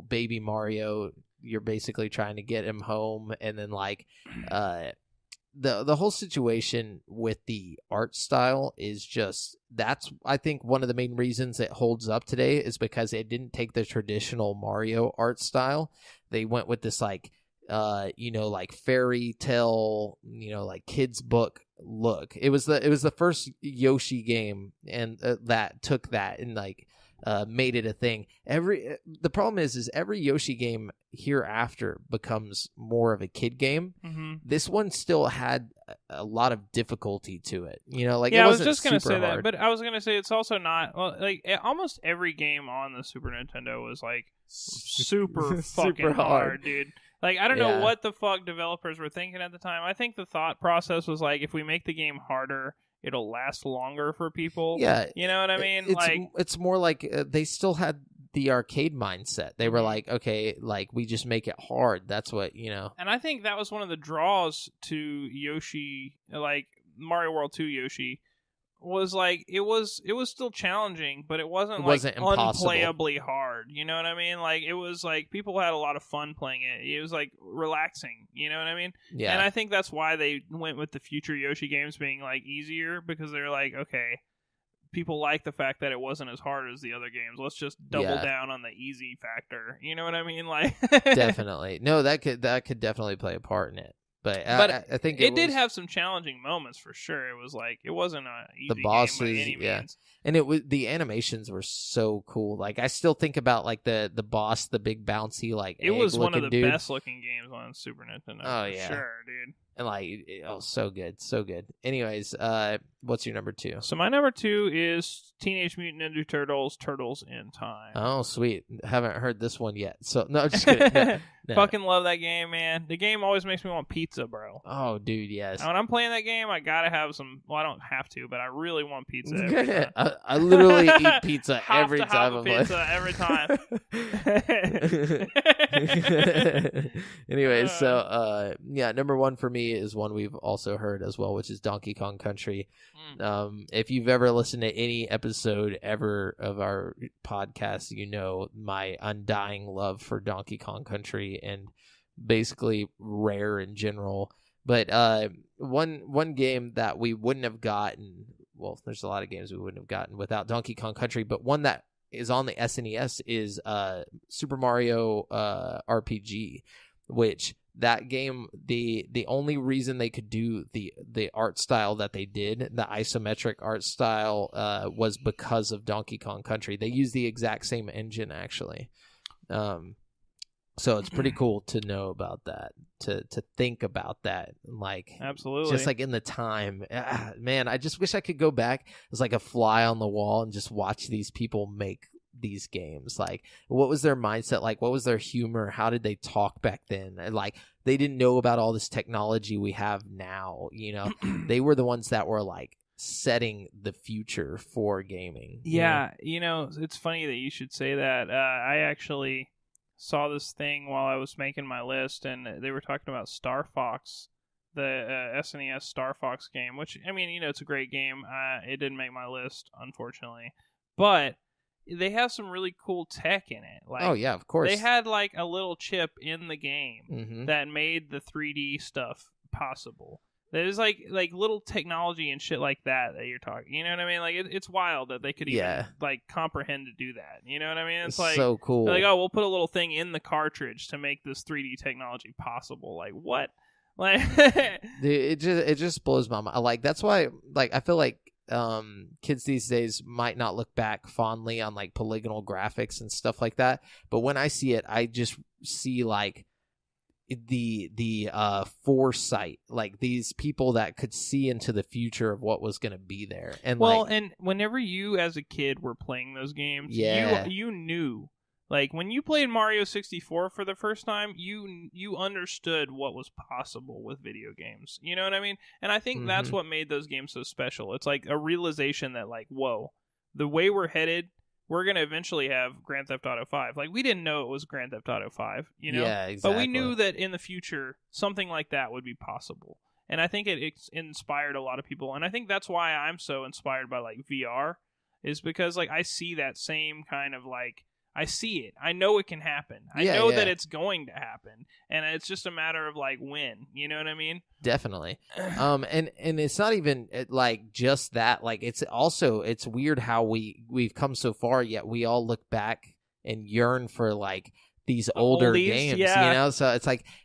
baby Mario, you're basically trying to get him home, and then the whole situation with the art style is just, that's, I think, one of the main reasons it holds up today is because it didn't take the traditional Mario art style. They went with this like like fairy tale, like kids book look. It was the first Yoshi game, and that took that and like made it a thing. The problem is every Yoshi game hereafter becomes more of a kid game.
Mm-hmm.
This one still had a lot of difficulty to it. Like,
yeah,
it
I was
wasn't
just gonna say
hard.
that, but I was gonna say it's also not like almost every game on the Super Nintendo was like super fucking hard, dude. Like, I don't know what the fuck developers were thinking at the time. I think the thought process was like, if we make the game harder, it'll last longer for people.
Yeah,
you know what I mean?
It's more like they still had the arcade mindset. They were like, okay, like, we just make it hard. That's what,
And I think that was one of the draws to Yoshi, like Mario World 2 Yoshi, was like it was still challenging, but it wasn't
impossible.
Unplayably hard. You know what I mean? Like, it was like people had a lot of fun playing it. It was like relaxing. You know what I mean?
Yeah.
And I think that's why they went with the future Yoshi games being like easier, because they're like, okay, people like the fact that it wasn't as hard as the other games. Let's just double down on the easy factor. You know what I mean? Like,
definitely. No, that could definitely play a part in it. But I think
it did have some challenging moments for sure. It was like, it wasn't an easy
the bosses,
game by any means.
And it was, the animations were so cool. Like, I still think about like the boss, the big bouncy like
it was one of the
dude.
best looking games on Super Nintendo.
Oh
for
yeah,
sure, dude.
And like, so good, so good. Anyways, what's your number 2?
So my number 2 is Teenage Mutant Ninja Turtles: Turtles in Time.
Oh, sweet. Haven't heard this one yet. So no, just kidding. No.
Fucking love that game, man. The game always makes me want pizza, bro.
Oh, dude, yes.
And when I'm playing that game, I gotta have some. Well, I don't have to, but I really want pizza every time.
I literally eat pizza every
have
time.
To have pizza every time.
Anyways, so number 1 for me is one we've also heard as well, which is Donkey Kong Country. If you've ever listened to any episode ever of our podcast, my undying love for Donkey Kong Country and basically Rare in general. But one game that we wouldn't have gotten, well, there's a lot of games we wouldn't have gotten without Donkey Kong Country, but one that is on the SNES is Super Mario RPG, which that game, the only reason they could do the art style that they did, the isometric art style, was because of Donkey Kong Country. They use the exact same engine, actually. So it's pretty cool to know about that, to think about that, like,
absolutely,
just like in the time. Man, I just wish I could go back as like a fly on the wall and just watch these people make these games. Like, what was their mindset like? What was their humor? How did they talk back then? And like, they didn't know about all this technology we have now. They were the ones that were like setting the future for gaming.
Yeah, it's funny that you should say that. I actually saw this thing while I was making my list, and they were talking about Star Fox, the SNES Star Fox game, which, I mean, it's a great game. It didn't make my list, unfortunately, but they have some really cool tech in it. Like,
oh yeah, of course.
They had like a little chip in the game that made the 3D stuff possible. There's like little technology and shit like that you're talking. You know what I mean? Like, it's wild that they could even like comprehend to do that. You know what I mean? It's like
so cool.
Like, oh, we'll put a little thing in the cartridge to make this 3D technology possible. Like, what? Like,
dude, it just blows my mind. Like, that's why, like, I feel like kids these days might not look back fondly on like polygonal graphics and stuff like that, but when I see it, I just see like the foresight, like these people that could see into the future of what was going to be there. And
and whenever you as a kid were playing those games, you knew, like, when you played Mario 64 for the first time, you understood what was possible with video games. You know what I mean? And I think that's what made those games so special. It's like a realization that, like, whoa, the way we're headed, we're going to eventually have Grand Theft Auto 5. Like, we didn't know it was Grand Theft Auto 5,
Yeah, exactly.
But we knew that in the future, something like that would be possible. And I think it inspired a lot of people. And I think that's why I'm so inspired by, like, VR, is because, like, I see that same kind of, like, I see it. I know it can happen. I know that it's going to happen, and it's just a matter of like when. You know what I mean?
Definitely. And it's not even like just that. Like it's weird how we've come so far, yet we all look back and yearn for like these older games, you know? So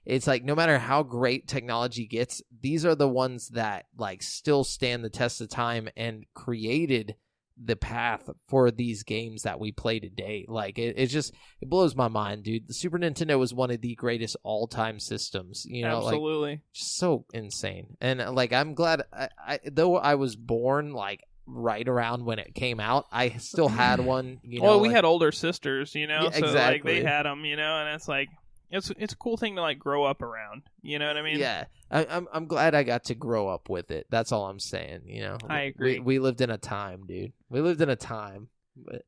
it's like no matter how great technology gets, these are the ones that like still stand the test of time and created the path for these games that we play today. Like it blows my mind, dude. The Super Nintendo was one of the greatest all-time systems, you know?
Absolutely.
Like, just so insane. And like I'm glad I though I was born like right around when it came out, I still had one, you know.
Well, we had older sisters, you know,
Yeah,
so
exactly.
like they had them, you know, and it's like it's a cool thing to like grow up around, you know what I mean?
Yeah, I'm glad I got to grow up with it. That's all I'm saying, you know.
I agree.
We lived in a time, dude. We lived in a time. But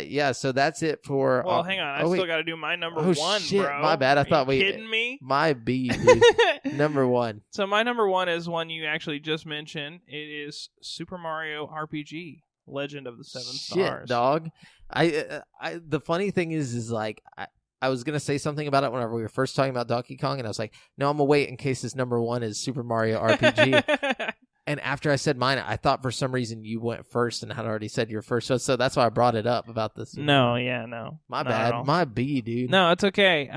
yeah, so that's it for.
Well, hang on, I still got to do my number one,
shit,
bro.
My bad. I thought
Are you kidding me?
My B, dude. Number one.
So my number one is one you actually just mentioned. It is Super Mario RPG: Legend of the Seven Stars.
Shit, dog. The funny thing is like I was gonna say something about it whenever we were first talking about Donkey Kong, and I was like, no, I'm gonna wait in case his number one is Super Mario RPG. And after I said mine, I thought for some reason you went first and had already said your first. So that's why I brought it up about this.
No.
My bad. My B, dude.
No, it's okay.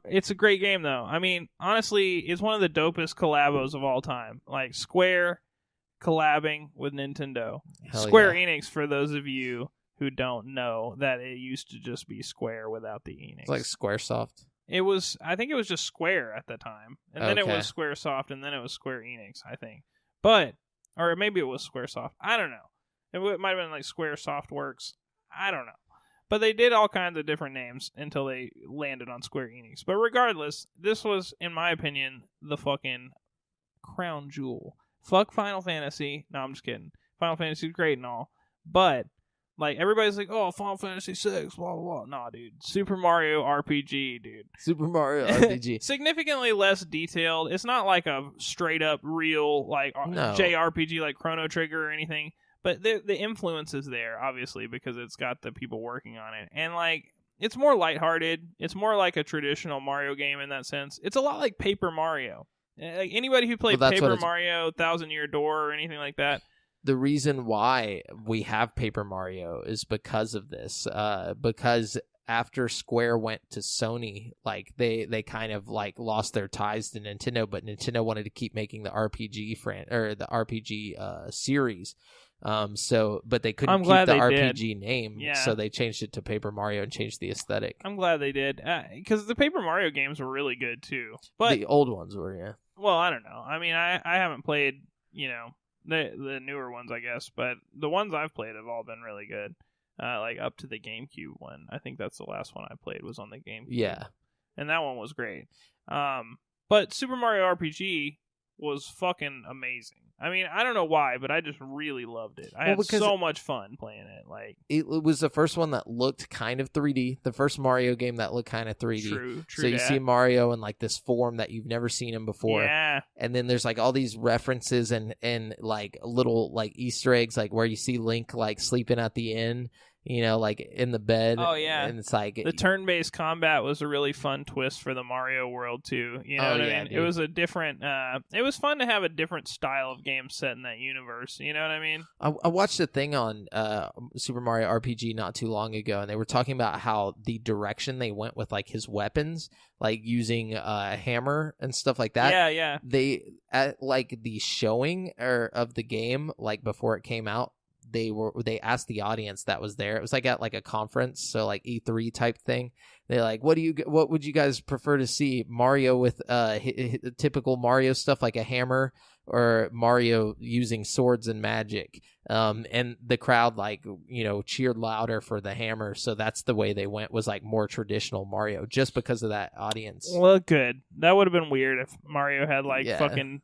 It's a great game, though. I mean, honestly, it's one of the dopest collabos of all time. Like, Square collabing with Nintendo.
Hell
Square
yeah.
Enix, for those of you who don't know, that it used to just be Square without the Enix.
It's like Squaresoft.
I think it was just Square at the time. And then it
Okay.
was Squaresoft, and then it was Square Enix, I think. Or maybe it was Squaresoft. I don't know. It might have been like Square Softworks. I don't know. But they did all kinds of different names until they landed on Square Enix. But regardless, this was, in my opinion, the fucking crown jewel. Fuck Final Fantasy. No, I'm just kidding. Final Fantasy is great and all. But, like, everybody's like, oh, Final Fantasy 6, blah, blah, blah. Nah, dude. Super Mario RPG, dude.
Super Mario RPG.
Significantly less detailed. It's not like a straight-up real, like,
No.
JRPG like Chrono Trigger or anything. But the influence is there, obviously, because it's got the people working on it. And, like, it's more lighthearted. It's more like a traditional Mario game in that sense. It's a lot like Paper Mario. Like, anybody who played Paper Mario, Thousand Year Door, or anything like that.
The reason why we have Paper Mario is because of this. Because after Square went to Sony, like they kind of like lost their ties to Nintendo, but Nintendo wanted to keep making the RPG the RPG series. But they couldn't keep the RPG name, so they changed it to Paper Mario and changed the aesthetic.
I'm glad they did, because the Paper Mario games were really good too. But
the old ones were, yeah.
Well, I don't know. I mean, I haven't played, you know, the newer ones, I guess, but the ones I've played have all been really good. Like up to the GameCube one. I think that's the last one I played was on the GameCube.
Yeah.
And that one was great. But Super Mario RPG was fucking amazing. I mean, I don't know why, but I just really loved it. I had so much fun playing it. Like,
it was the first one that looked kind of 3D. The first Mario game that looked kind of 3D.
True.
So you see Mario in like this form that you've never seen him before.
Yeah.
And then there's like all these references and like little like Easter eggs, like where you see Link like sleeping at the inn. You know, like in the bed.
Oh, yeah.
And it's like...
The turn-based combat was a really fun twist for the Mario world, too. You know what I mean? Dude. It was a different... it was fun to have a different style of game set in that universe. You know what I mean?
I watched a thing on Super Mario RPG not too long ago, and they were talking about how the direction they went with, like, his weapons, like using a hammer and stuff like that.
Yeah.
They, at, like, the showing of the game, like, before it came out, they asked the audience that was there. It was like at like a conference, so like E3 type thing. They're like, what would you guys prefer to see? Mario with typical Mario stuff like a hammer, or Mario using swords and magic? And the crowd, like, you know, cheered louder for the hammer. So that's the way they went, was like more traditional Mario, just because of that audience.
Well, good. That would have been weird if Mario had like fucking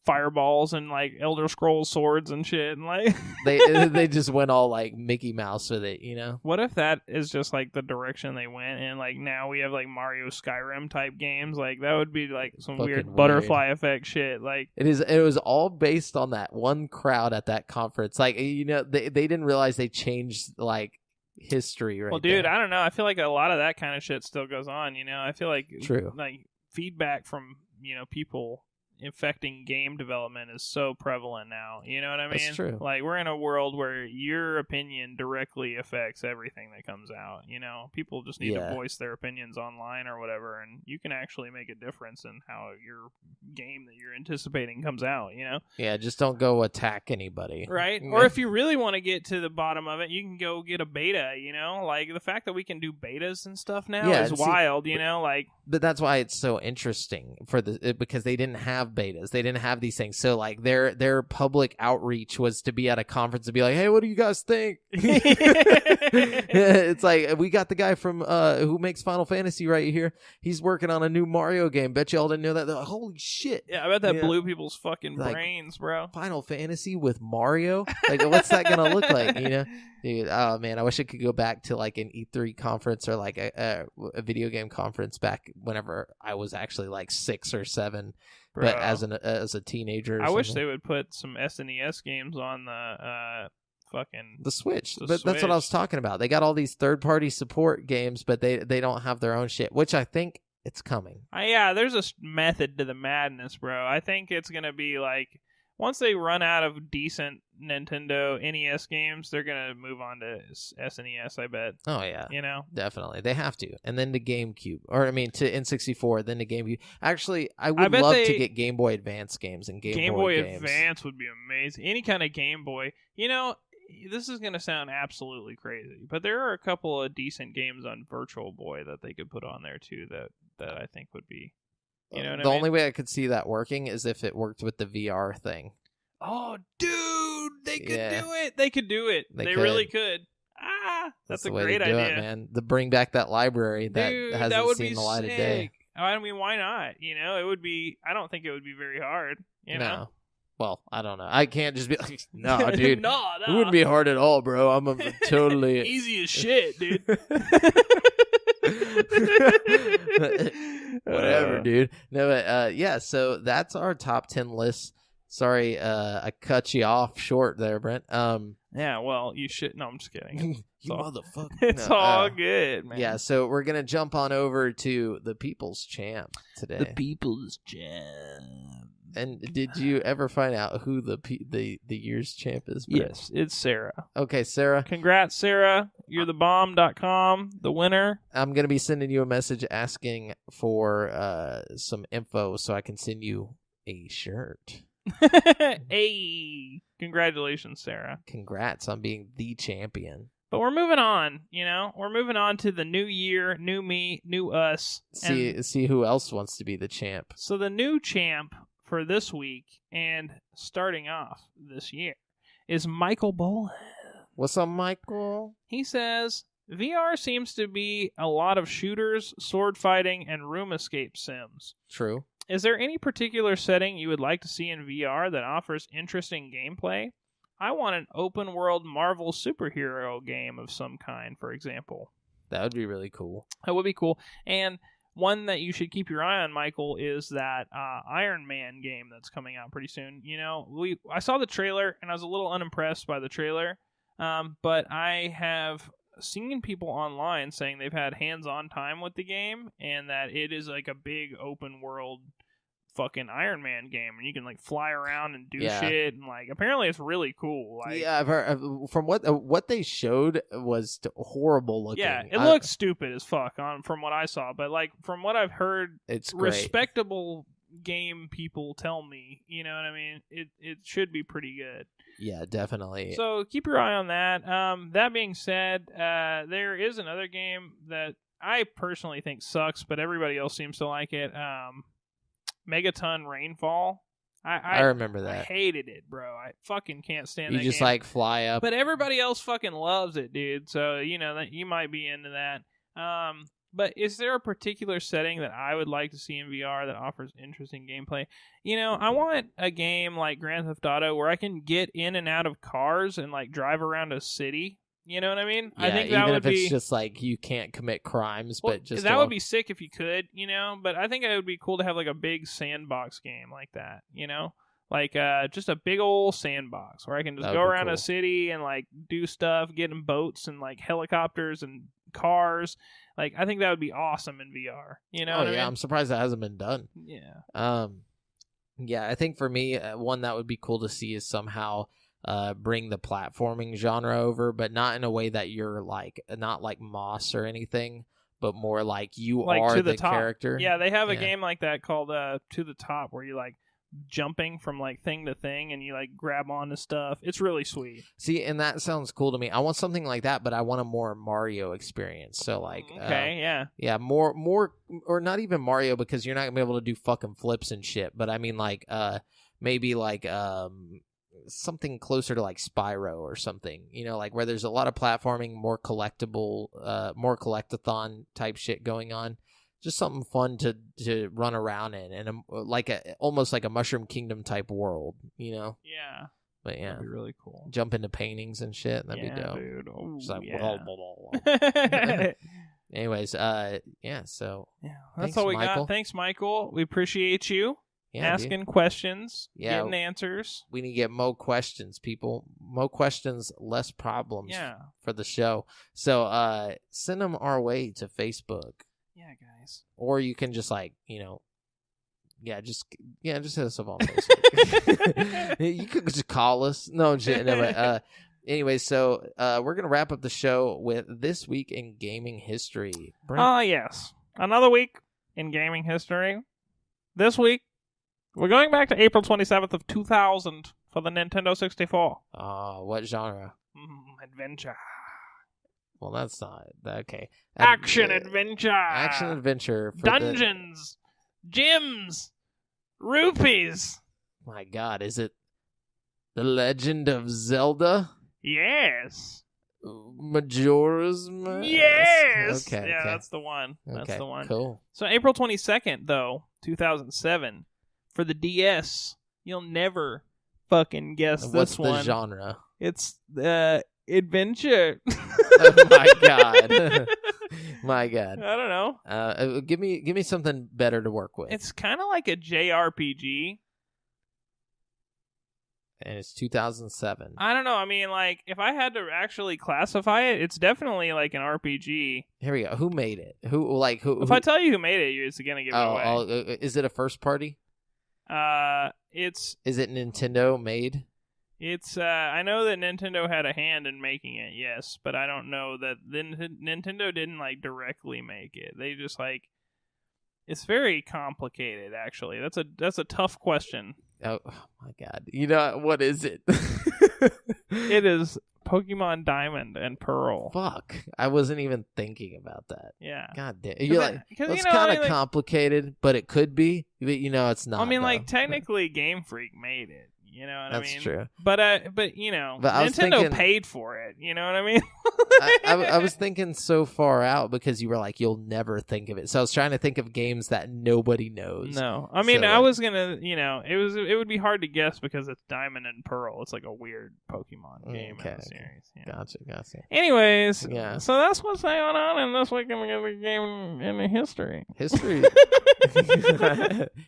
fireballs and like Elder Scrolls swords and shit, and like
they just went all like Mickey Mouse with it, you know.
What if that is just like the direction they went, and like now we have like Mario Skyrim type games? Like that would be like some weird butterfly effect shit. Like
it was all based on that one crowd at that conference. Like, you know, they didn't realize they changed like history right
Well, dude,
there.
I don't know. I feel like a lot of that kind of shit still goes on. I feel like
True.
like feedback from people affecting game development is so prevalent now. You know what I mean?
That's true.
Like, we're in a world where your opinion directly affects everything that comes out. People just need to voice their opinions online or whatever, and you can actually make a difference in how your game that you're anticipating comes out.
Yeah, just don't go attack anybody.
Right? Or if you really want to get to the bottom of it, you can go get a beta, Like, the fact that we can do betas and stuff now is wild, Like,
but that's why it's so interesting because they didn't have betas. They didn't have these things. So, like, their public outreach was to be at a conference and be like, hey, what do you guys think? It's like, we got the guy from who makes Final Fantasy right here. He's working on a new Mario game. Bet y'all didn't know that. They're like, holy shit.
Yeah, I bet that blew people's fucking brains, bro.
Final Fantasy with Mario? Like, what's that going to look like, Dude, oh man, I wish I could go back to like an E3 conference or like a video game conference back whenever I was actually like 6 or 7,
bro.
But as a teenager.
I wish they would put some SNES games on the
Switch.
The
But that's what I was talking about. They got all these third-party support games, but they don't have their own shit, which I think it's coming.
Yeah, there's a method to the madness, bro. I think it's gonna be like, once they run out of decent Nintendo NES games, they're going to move on to SNES, I bet.
Oh, yeah. Definitely. They have to. And then to GameCube. Or, to N64, then to GameCube. Actually, I would love to get Game Boy Advance games and Game Boy games.
Advance would be amazing. Any kind of Game Boy. This is going to sound absolutely crazy, but there are a couple of decent games on Virtual Boy that they could put on there, too, that I think would be...
The only way I could see that working is if it worked with the VR thing.
Oh, dude, they could do it. They could do it. They really could. That's a great idea,
man. To bring back that library that hasn't seen the light of day.
I mean, why not? It would be. I don't think it would be very hard.
No. Well, I don't know. I can't just be like, no, dude.
No.
It wouldn't be hard at all, bro. I'm totally
easy as shit, dude.
Whatever, dude. No, but so that's our top 10 list. Sorry, I cut you off short there, Brent.
Yeah, well, you should. No, I'm just kidding.
You motherfucker.
It's all good, man.
Yeah, so we're gonna jump on over to the People's Champ today.
The People's Champ.
And did you ever find out who the year's champ is, Brent?
Yes, it's Sarah.
Okay, Sarah.
Congrats, Sarah. You're the bomb.com, the winner.
I'm going to be sending you a message asking for some info so I can send you a shirt.
Hey, congratulations, Sarah.
Congrats on being the champion.
But we're moving on, We're moving on to the new year, new me, new us.
See who else wants to be the champ.
So the new champ for this week and starting off this year is Michael Bolin.
What's up, Michael?
He says, VR seems to be a lot of shooters, sword fighting, and room escape sims.
True.
Is there any particular setting you would like to see in VR that offers interesting gameplay? I want an open-world Marvel superhero game of some kind, for example.
That would be really cool.
That would be cool. And one that you should keep your eye on, Michael, is that Iron Man game that's coming out pretty soon. I saw the trailer, and I was a little unimpressed by the trailer, but I have seen people online saying they've had hands-on time with the game, and that it is like a big open-world fucking Iron Man game, and you can like fly around and do shit, and like apparently it's really cool. Like,
yeah, I've heard from what they showed was horrible looking.
Yeah, it looks stupid as fuck from what I saw, but like from what I've heard,
it's great.
Respectable game people tell me, you know what I mean? It should be pretty good.
Yeah, definitely.
So keep your eye on that. That being said, there is another game that I personally think sucks, but everybody else seems to like it. Megaton Rainfall.
I remember that.
I hated it, bro. I fucking can't stand that game.
You just like fly up.
But everybody else fucking loves it, dude. So, that you might be into that. But is there a particular setting that I would like to see in VR that offers interesting gameplay? I want a game like Grand Theft Auto where I can get in and out of cars and like drive around a city. You know what I mean?
Yeah,
I think that
even
would
if it's just like you can't commit crimes, but just
that would be sick if you could, But I think it would be cool to have like a big sandbox game like that, like just a big old sandbox where I can just
That'd
go
be
around
cool.
a city and like do stuff, get in boats and like helicopters and cars. Like I think that would be awesome in VR. You know?
Oh
what I
yeah,
mean?
I'm surprised that hasn't been done.
Yeah.
Yeah, I think for me, one that would be cool to see is somehow bring the platforming genre over, but not in a way that you're like not like Moss or anything, but more like you
Like
are
to
the
the top.
character.
Yeah, they have a
Yeah.
game like that called To the Top where you like jumping from like thing to thing and you like grab onto stuff. It's really sweet.
See, and that sounds cool to me. I want something like that, but I want a more Mario experience. So like,
Okay,
yeah, more, or not even Mario because you're not gonna be able to do fucking flips and shit. But I mean, like, maybe like something closer to like Spyro or something. You know, like where there's a lot of platforming, more collectible, more collectathon type shit going on. Just something fun to run around in, and almost like a Mushroom Kingdom type world, you know.
Yeah.
But yeah,
That'd be really cool.
jump into paintings and shit. That'd be dope.
Dude. Oh,
Just like,
yeah.
blah, blah, blah. Anyways, yeah. So
Yeah, that's
Thanks,
all we
Michael.
got. Thanks, Michael. We appreciate you
yeah, dude.
asking questions,
Yeah.
getting answers.
We need to get more questions, people. More questions, less problems
Yeah.
for the show. So send them our way to Facebook,
Yeah, guys.
or you can just like just hit us up on Facebook. You could just call us. No, shit. No, but anyway, so we're gonna wrap up the show with This Week in Gaming History. Brent?
Yes. Another week in gaming history. This week, we're going back to April 27th of 2000 for the Nintendo 64.
What genre?
Adventure.
Well, that's not okay.
Action adventure.
Action adventure. For
Dungeons. Gyms. Rupees.
My God, is it The Legend of Zelda?
Yes.
Majora's Mask?
Yes.
Okay.
Yeah,
okay.
that's the one. That's
Okay,
the one.
Cool.
So April 22nd, though, 2007, for the DS, you'll never fucking guess
And
this
what's the
one.
genre?
It's adventure.
Oh my God. My God.
I don't know.
Give me something better to work with.
It's kind of like a JRPG.
And it's 2007.
I don't know. I mean, like, if I had to actually classify it, it's definitely like an RPG.
Here we go. Who made it? Who?
If I tell you who made it, it's gonna give it away.
Is it a first party?
It's
Is it Nintendo made?
It's I know that Nintendo had a hand in making it, yes, but I don't know that Nintendo didn't like directly make it. They just like it's very complicated actually. That's a tough question.
Oh my God. You know what is it?
It is Pokemon Diamond and Pearl.
Fuck. I wasn't even thinking about that.
Yeah.
God damn. You're like,
Because
it's kind of complicated, but it could be. But it's not.
I mean,
though.
like technically, Game Freak made it. You know what I mean?
That's true.
But I was Nintendo
thinking,
paid for it. You know what I mean?
I was thinking so far out because you were like, you'll never think of it. So I was trying to think of games that nobody knows.
No, I mean,
So,
I was gonna, it would be hard to guess because it's Diamond and Pearl. It's like a weird Pokemon game in the series. Yeah.
Gotcha.
Anyways,
Yeah.
So that's what's going on in this week in the game in the history.
History.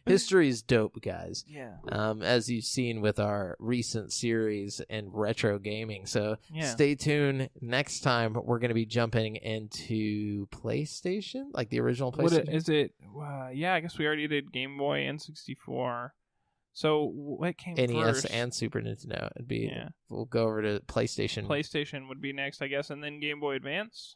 History is dope, guys.
Yeah.
As you've seen with our recent series in retro gaming. So
Yeah.
stay tuned. Next time we're going to be jumping into PlayStation, like the original PlayStation.
What is it? Yeah, I guess we already did Game Boy N64. So what came
NES
first?
and Super Nintendo. It'd be.
Yeah.
We'll go over to PlayStation.
PlayStation would be next, I guess, and then Game Boy Advance.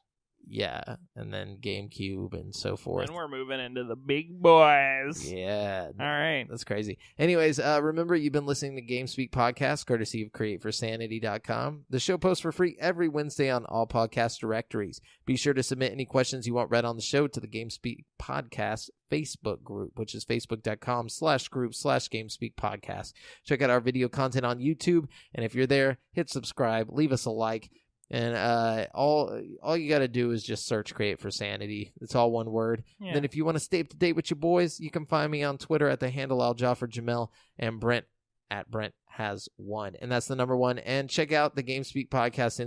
Yeah, and then GameCube and so forth.
And we're moving into the big boys.
Yeah.
All right.
That's crazy. Anyways, remember you've been listening to GameSpeak Podcast, courtesy of CreateForSanity.com. The show posts for free every Wednesday on all podcast directories. Be sure to submit any questions you want read on the show to the GameSpeak Podcast Facebook group, which is facebook.com/group/GameSpeak Podcast. Check out our video content on YouTube, and if you're there, hit subscribe, leave us a like. And all you got to do is just search Create for Sanity. It's all one word.
Yeah.
And then if you want to stay up to date with your boys, you can find me on Twitter at the handle AlJafferJamel and Brent at Brent has one. And that's the number one. And check out the GameSpeak Podcast